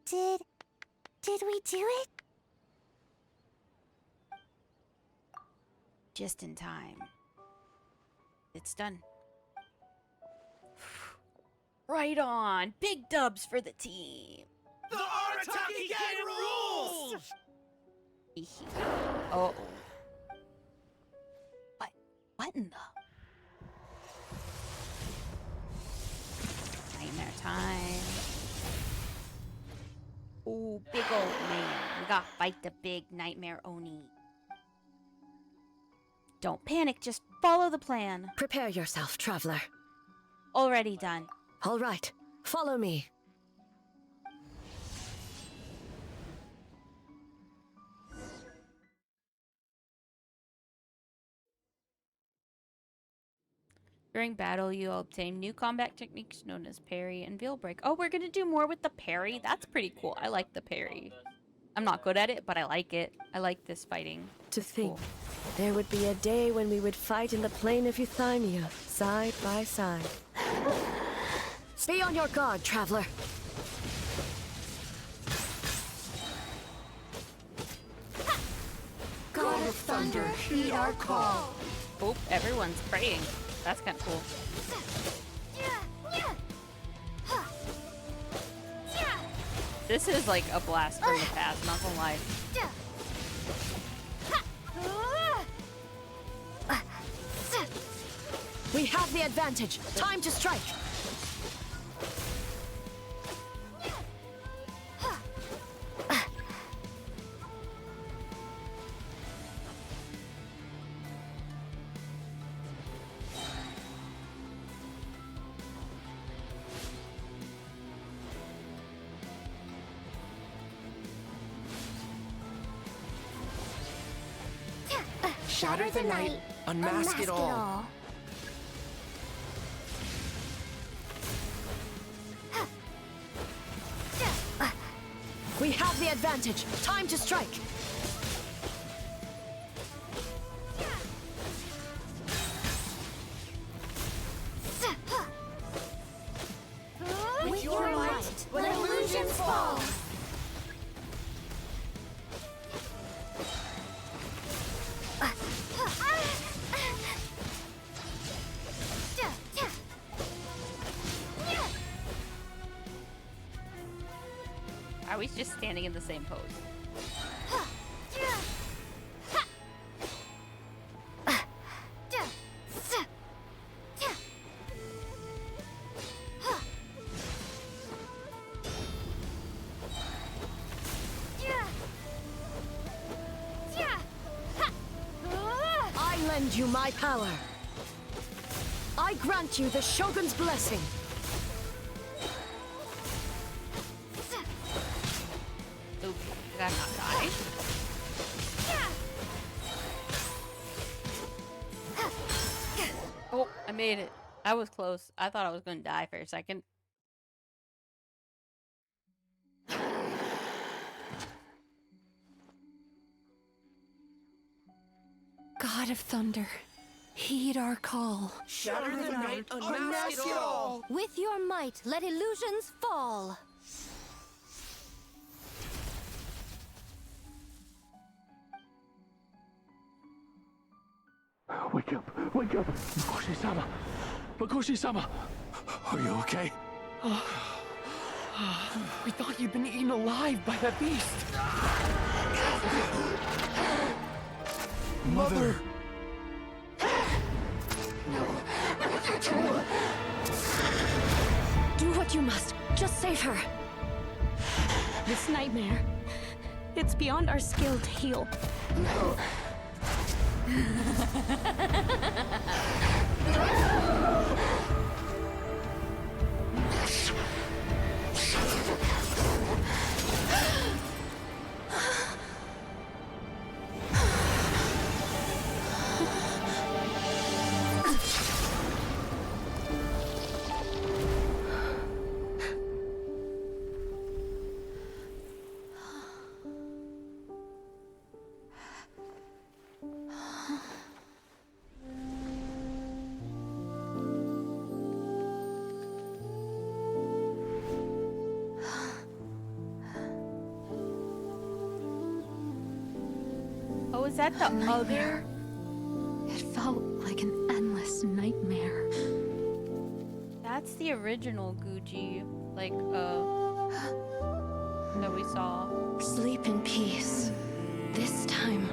Did we do it? Just in time. It's done. Right on! Big dubs for the team! The Arataki Gang rules! Oh. What in the... Nightmare time. Ooh, big old man. We gotta fight the big nightmare Oni. Don't panic, just follow the plan. Prepare yourself, Traveler. Already done. All right, follow me. During battle, you obtain new combat techniques known as parry and veil break. Oh, we're gonna do more with the parry? That's pretty cool. I like the parry. I'm not good at it, but I like it. I like this fighting. To think, there would be a day when we would fight in the plane of euthymia, side by side. Be on your guard, Traveler. God of Thunder, heed our call. Oh, everyone's praying. That's kind of cool. This is like a blast from the past, not gonna lie. We have the advantage. Time to strike. Shatter the night, unmask it all. the advantage. Time to strike. With your might, let illusions fall. Are we just standing in the same pose? I lend you my power. I grant you the Shogun's blessing. Oop, did I not die? Oh, I made it. I was close. I thought I was gonna die for a second. God of Thunder, heed our call. Shatter the night, unmask it all. With your might, let illusions fall. Wake up! Wake up! Mikoshi-sama! Mikoshi-sama! Are you okay? We thought you'd been eaten alive by that beast. Mother! Do what you must. Just save her. This nightmare, it's beyond our skill to heal. Oh, is that the other? It felt like an endless nightmare. That's the original Gucci, like, that we saw. Sleep in peace. This time,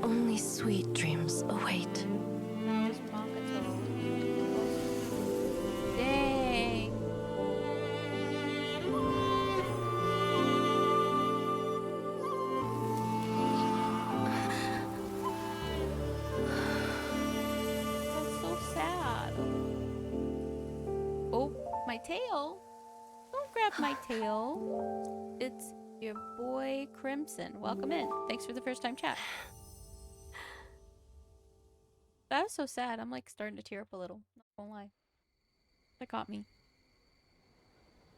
only sweet dreams await. That was Makoto. Dang. That's so sad. Oh, my tail. Don't grab my tail. It's your boy Crimson. Welcome in. Thanks for the first time chat. That was so sad. I'm like starting to tear up a little. Not gonna lie. That got me.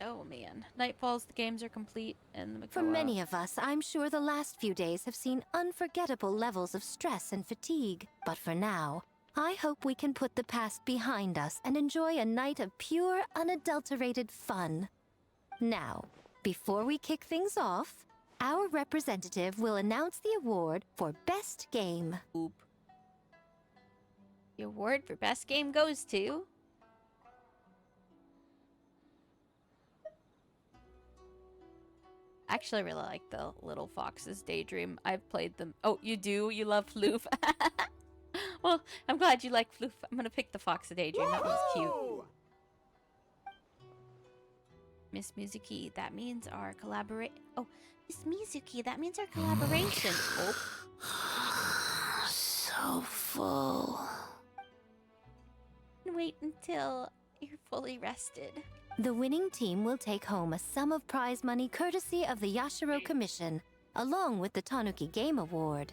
Oh man. Night falls, the games are complete, and the Mikawa... For many of us, I'm sure the last few days have seen unforgettable levels of stress and fatigue. But for now, I hope we can put the past behind us and enjoy a night of pure, unadulterated fun. Now, before we kick things off, our representative will announce the award for Best Game. Oop. The award for best game goes to... Actually, I really like the Little Fox's Daydream. I've played them. Oh, you do? You love Floof? Well, I'm glad you like Floof. I'm gonna pick the Fox of Daydream. That one's cute. Miss Mizuki, that means our Oh, Miss Mizuki, that means our collaboration. Oh. So full. Wait until you're fully rested. The winning team will take home a sum of prize money courtesy of the Yashiro Commission, along with the Tanuki Game Award.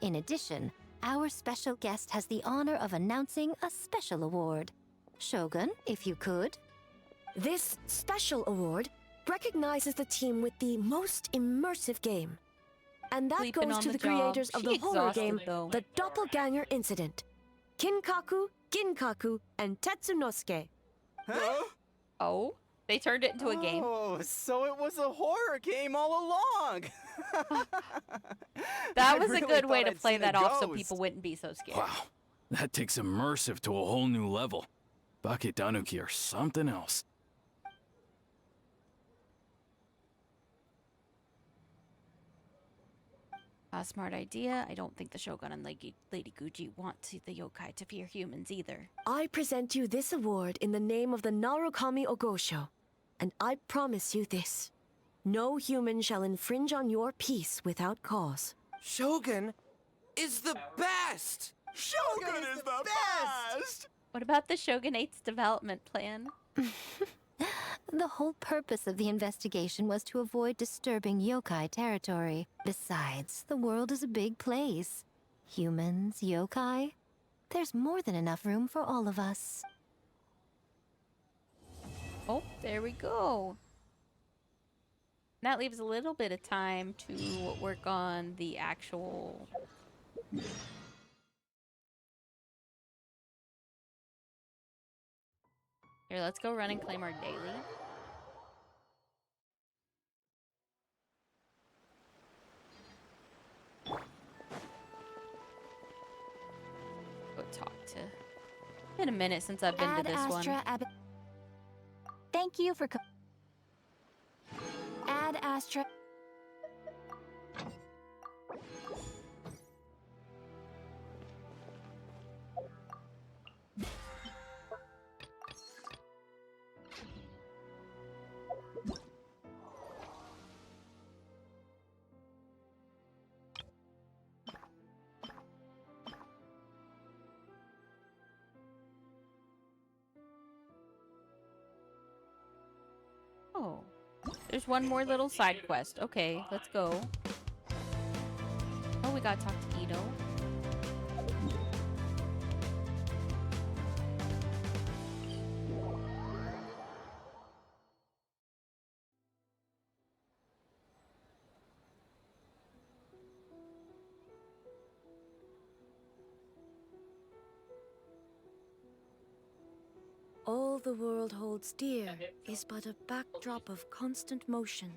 In addition, our special guest has the honor of announcing a special award. Shogun, if you could. This special award recognizes the team with the most immersive game. And that Sleeping goes on to the the creators job. of the She horror exhausted, game, though. The Doppelganger Incident. Kinkaku, Ginkaku, and Tetsunosuke. Huh? Oh? They turned it into a game? Oh, so it was a horror game all along! That was I a really good way thought to I'd play seen a that off so ghost. people wouldn't be so scared. Wow, that takes immersive to a whole new level. Baketanuki are something else. A smart idea. I don't think the Shogun and Lady Guji want the yokai to fear humans either. I present you this award in the name of the Narukami Ogosho, and I promise you this. No human shall infringe on your peace without cause. Shogun is the best! Shogun is the best! What about the Shogunate's development plan? The whole purpose of the investigation was to avoid disturbing yokai territory. Besides, the world is a big place. Humans, yokai, there's more than enough room for all of us. Oh, there we go. That leaves a little bit of time to work on the actual... Here, let's go run and claim our daily. Go talk to... Been a minute since I've been to this one. Thank you for Ad Astra. Oh, there's one more little side quest. Okay, let's go. Oh, we gotta talk to Ito. All the world holds dear is but a backdrop of constant motion.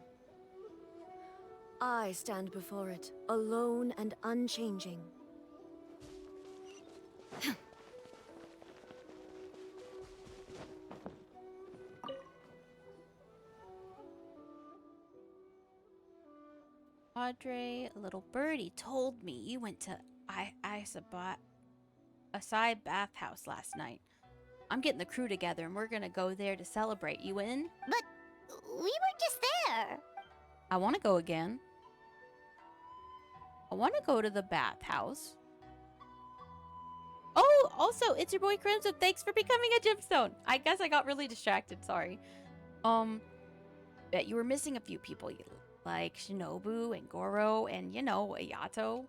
I stand before it, alone and unchanging. Padre, a little birdie told me you went to Asai bathhouse last night. I'm getting the crew together and we're gonna go there to celebrate. You in? But we were just there. I want to go again. I want to go to the bathhouse. Oh, also, it's your boy Crimson. Thanks for becoming a gemstone. I guess I got really distracted. Sorry. Bet you were missing a few people, like Shinobu and Goro and, you know, Ayato.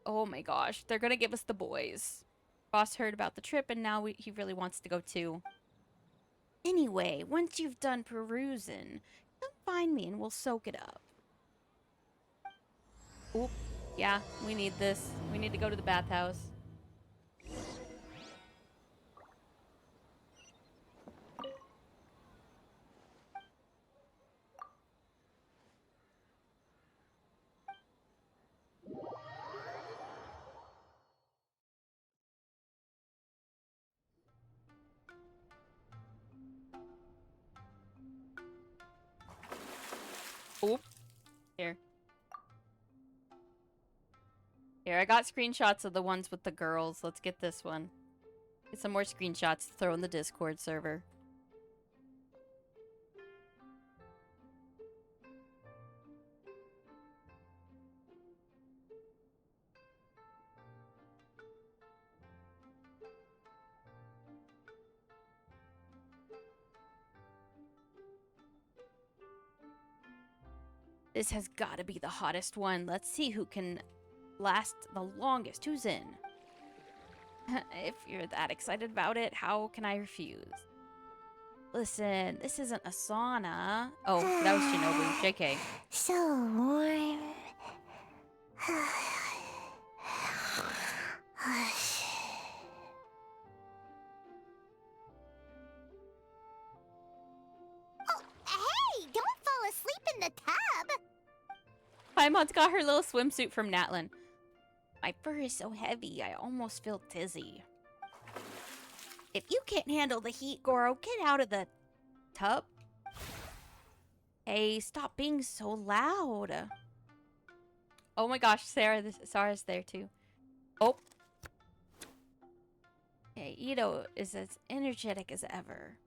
Oh my gosh, they're gonna give us the boys. Boss heard about the trip and now he really wants to go too. Anyway, once you've done perusing, come find me and we'll soak it up. Oop. Yeah, we need this. We need to go to the bathhouse. Oop. Here. Here, I got screenshots of the ones with the girls. Let's get this one. Get some more screenshots to throw in the Discord server. This has got to be the hottest one. Let's see who can last the longest. Who's in? If you're that excited about it, how can I refuse? Listen, this isn't a sauna. Oh, that was Shinobu. JK. So warm. Oh, hey! Don't fall asleep in the tub! Paimon's got her little swimsuit from Natlin. My fur is so heavy, I almost feel dizzy. If you can't handle the heat, Goro, get out of the tub. Hey, stop being so loud. Oh my gosh, Sarah's there too. Oh. Hey, Ito is as energetic as ever.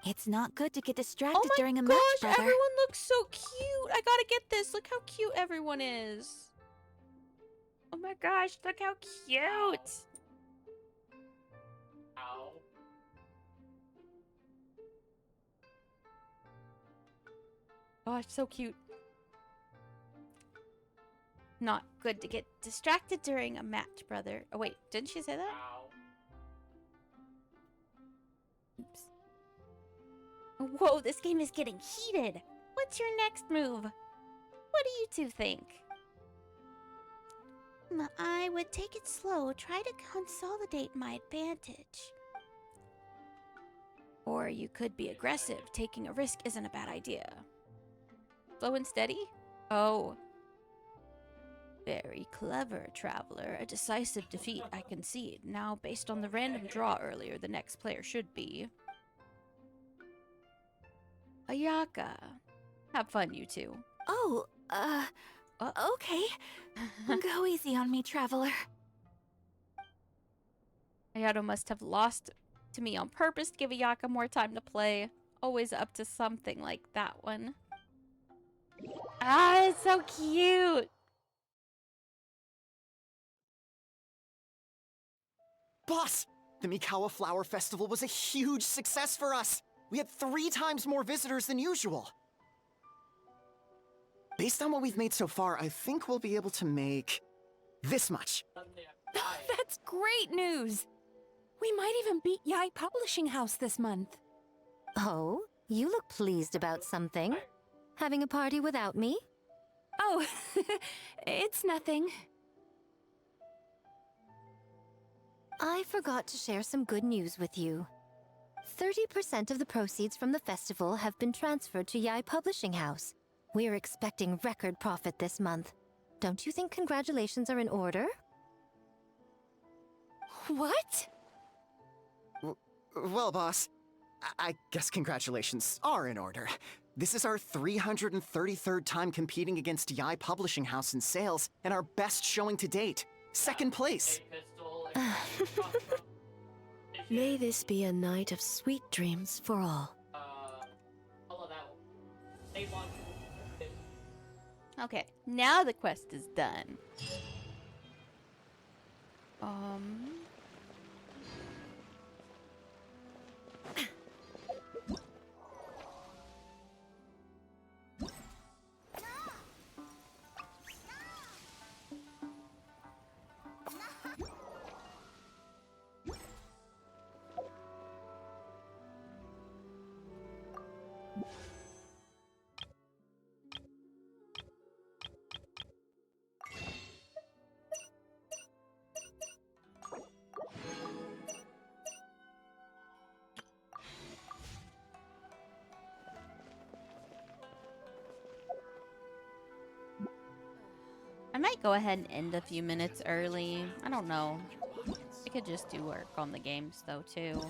It's not good to get distracted during a Oh my match, gosh, brother. everyone looks so cute. I gotta get this. Look how cute everyone is. Oh my gosh, look how cute. Ow. Gosh, so cute. Not good to get distracted during a match, brother. Oh wait, didn't she say that? Ow. Oops. Whoa, this game is getting heated. What's your next move? What do you two think? I would take it slow, try to consolidate my advantage. Or you could be aggressive. Taking a risk isn't a bad idea. Slow and steady? Oh. Very clever, traveler. A decisive defeat, I concede. Now, based on the random draw earlier, the next player should be Ayaka. Have fun, you two. Oh, okay. Go easy on me, traveler. Ayato must have lost to me on purpose to give Ayaka more time to play. Always up to something like that one. Ah, it's so cute. Boss, the Mikawa Flower Festival was a huge success for us. We had 3 times more visitors than usual. Based on what we've made so far, I think we'll be able to make this much. That's great news! We might even beat Yai Publishing House this month. Oh, you look pleased about something. Having a party without me? Oh, it's nothing. I forgot to share some good news with you. 30% of the proceeds from the festival have been transferred to Yai Publishing House. We're expecting record profit this month. Don't you think congratulations are in order? What? Well, boss, I guess congratulations are in order. This is our 333rd time competing against Yai Publishing House in sales, and our best showing to date. Second place. May this be a night of sweet dreams for all. All of that. They want. Okay, now the quest is done. I might go ahead and end a few minutes early. I don't know. I could just do work on the games though too.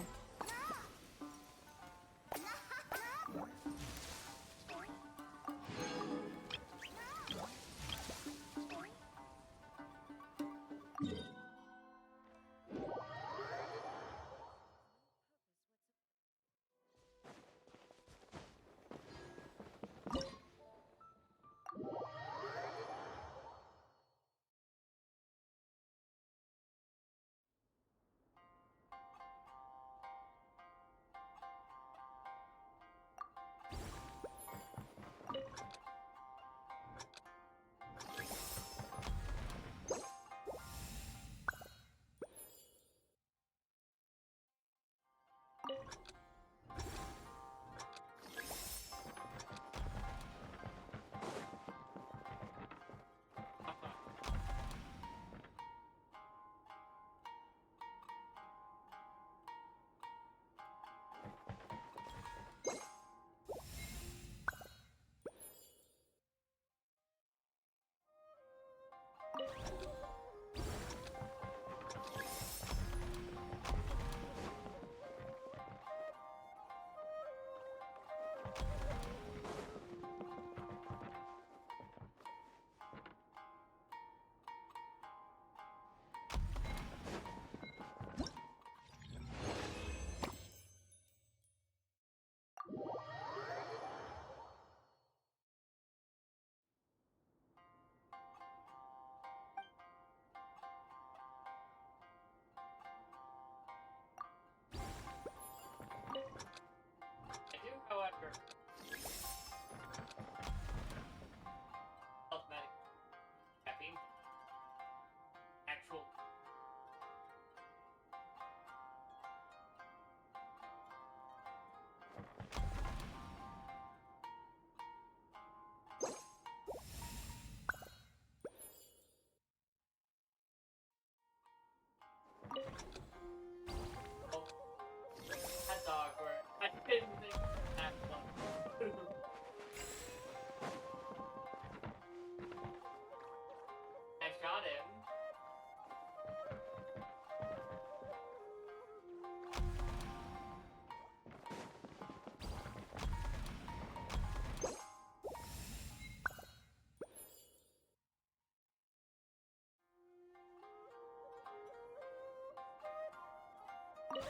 It's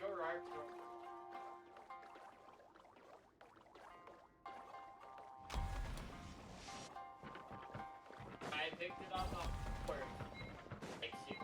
your art. I picked it up on word. Thanks you.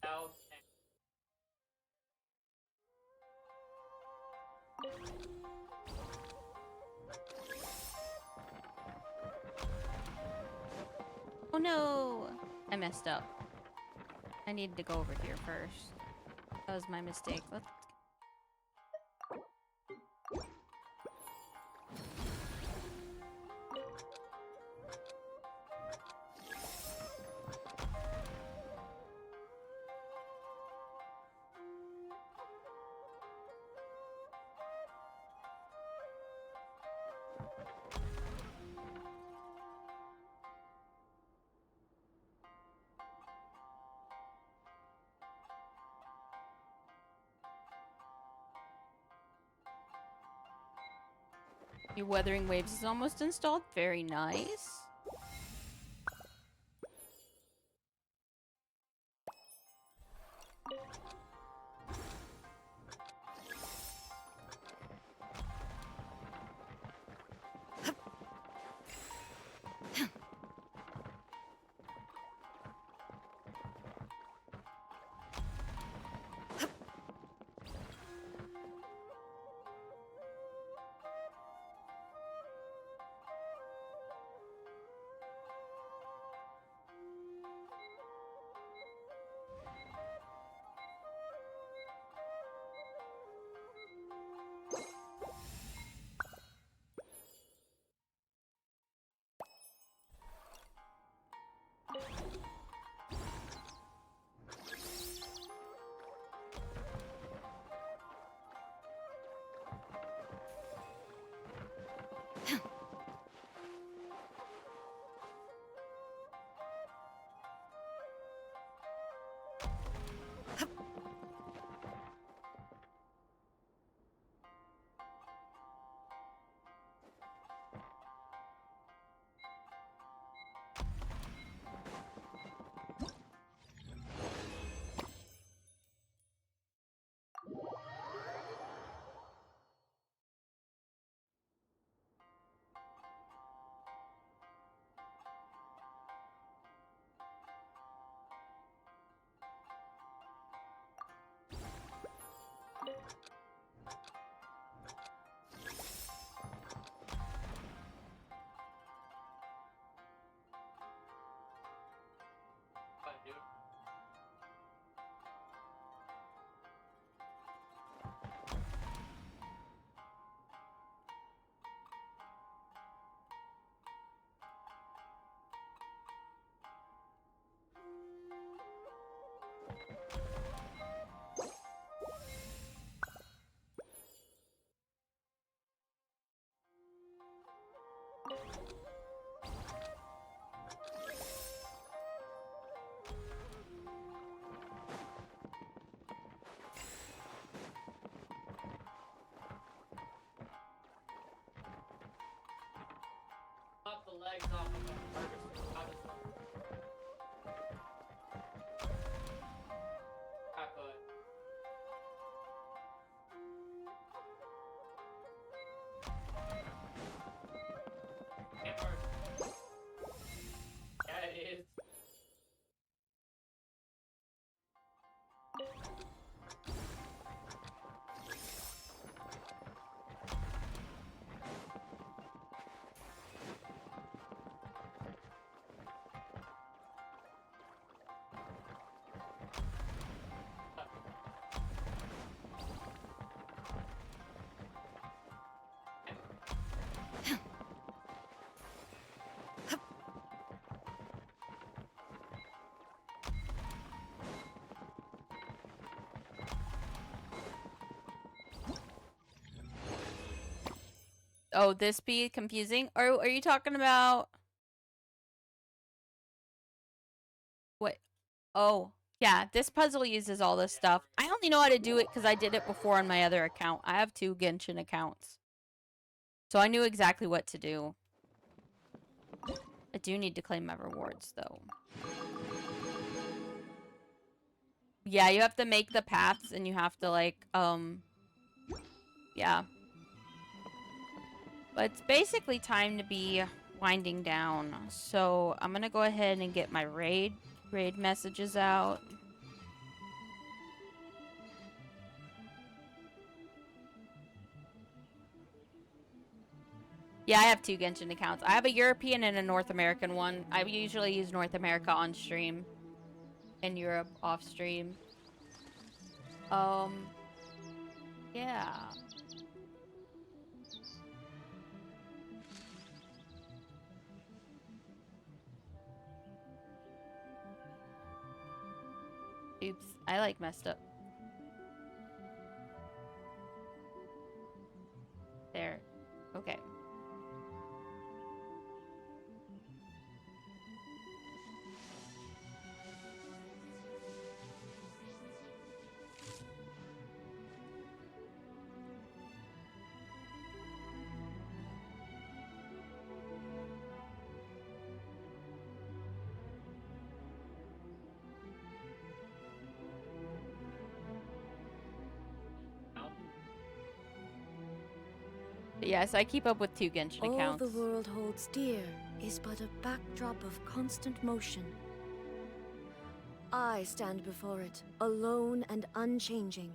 Out. Oh no! I messed up. I needed to go over here first. That was my mistake. Let's... Your Weathering Waves is almost installed. Very nice. Pop the legs off of the harvester. How does that? But can't work. Yeah, it is. Oh, this be confusing? Or are you talking about... What? Oh, yeah, this puzzle uses all this stuff. I only know how to do it because I did it before on my other account. I have 2 Genshin accounts. So I knew exactly what to do. I do need to claim my rewards, though. Yeah, you have to make the paths and you have to, like, yeah. But it's basically time to be winding down. So I'm gonna go ahead and get my raid messages out. Yeah, I have 2 Genshin accounts. I have a European and a North American one. I usually use North America on stream. And Europe off stream. Yeah. Oops, I like messed up. There. Okay. Yes, I keep up with 2 Genshin accounts. All the world holds dear is but a backdrop of constant motion. I stand before it, alone and unchanging.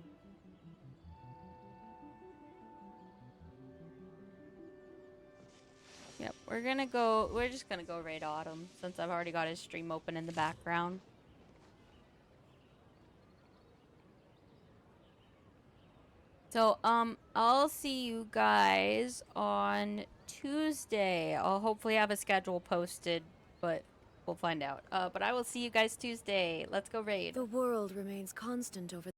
Yep, we're just gonna go raid Autumn, since I've already got his stream open in the background. So, I'll see you guys on Tuesday. I'll hopefully have a schedule posted, but we'll find out. But I will see you guys Tuesday. Let's go raid. The world remains constant over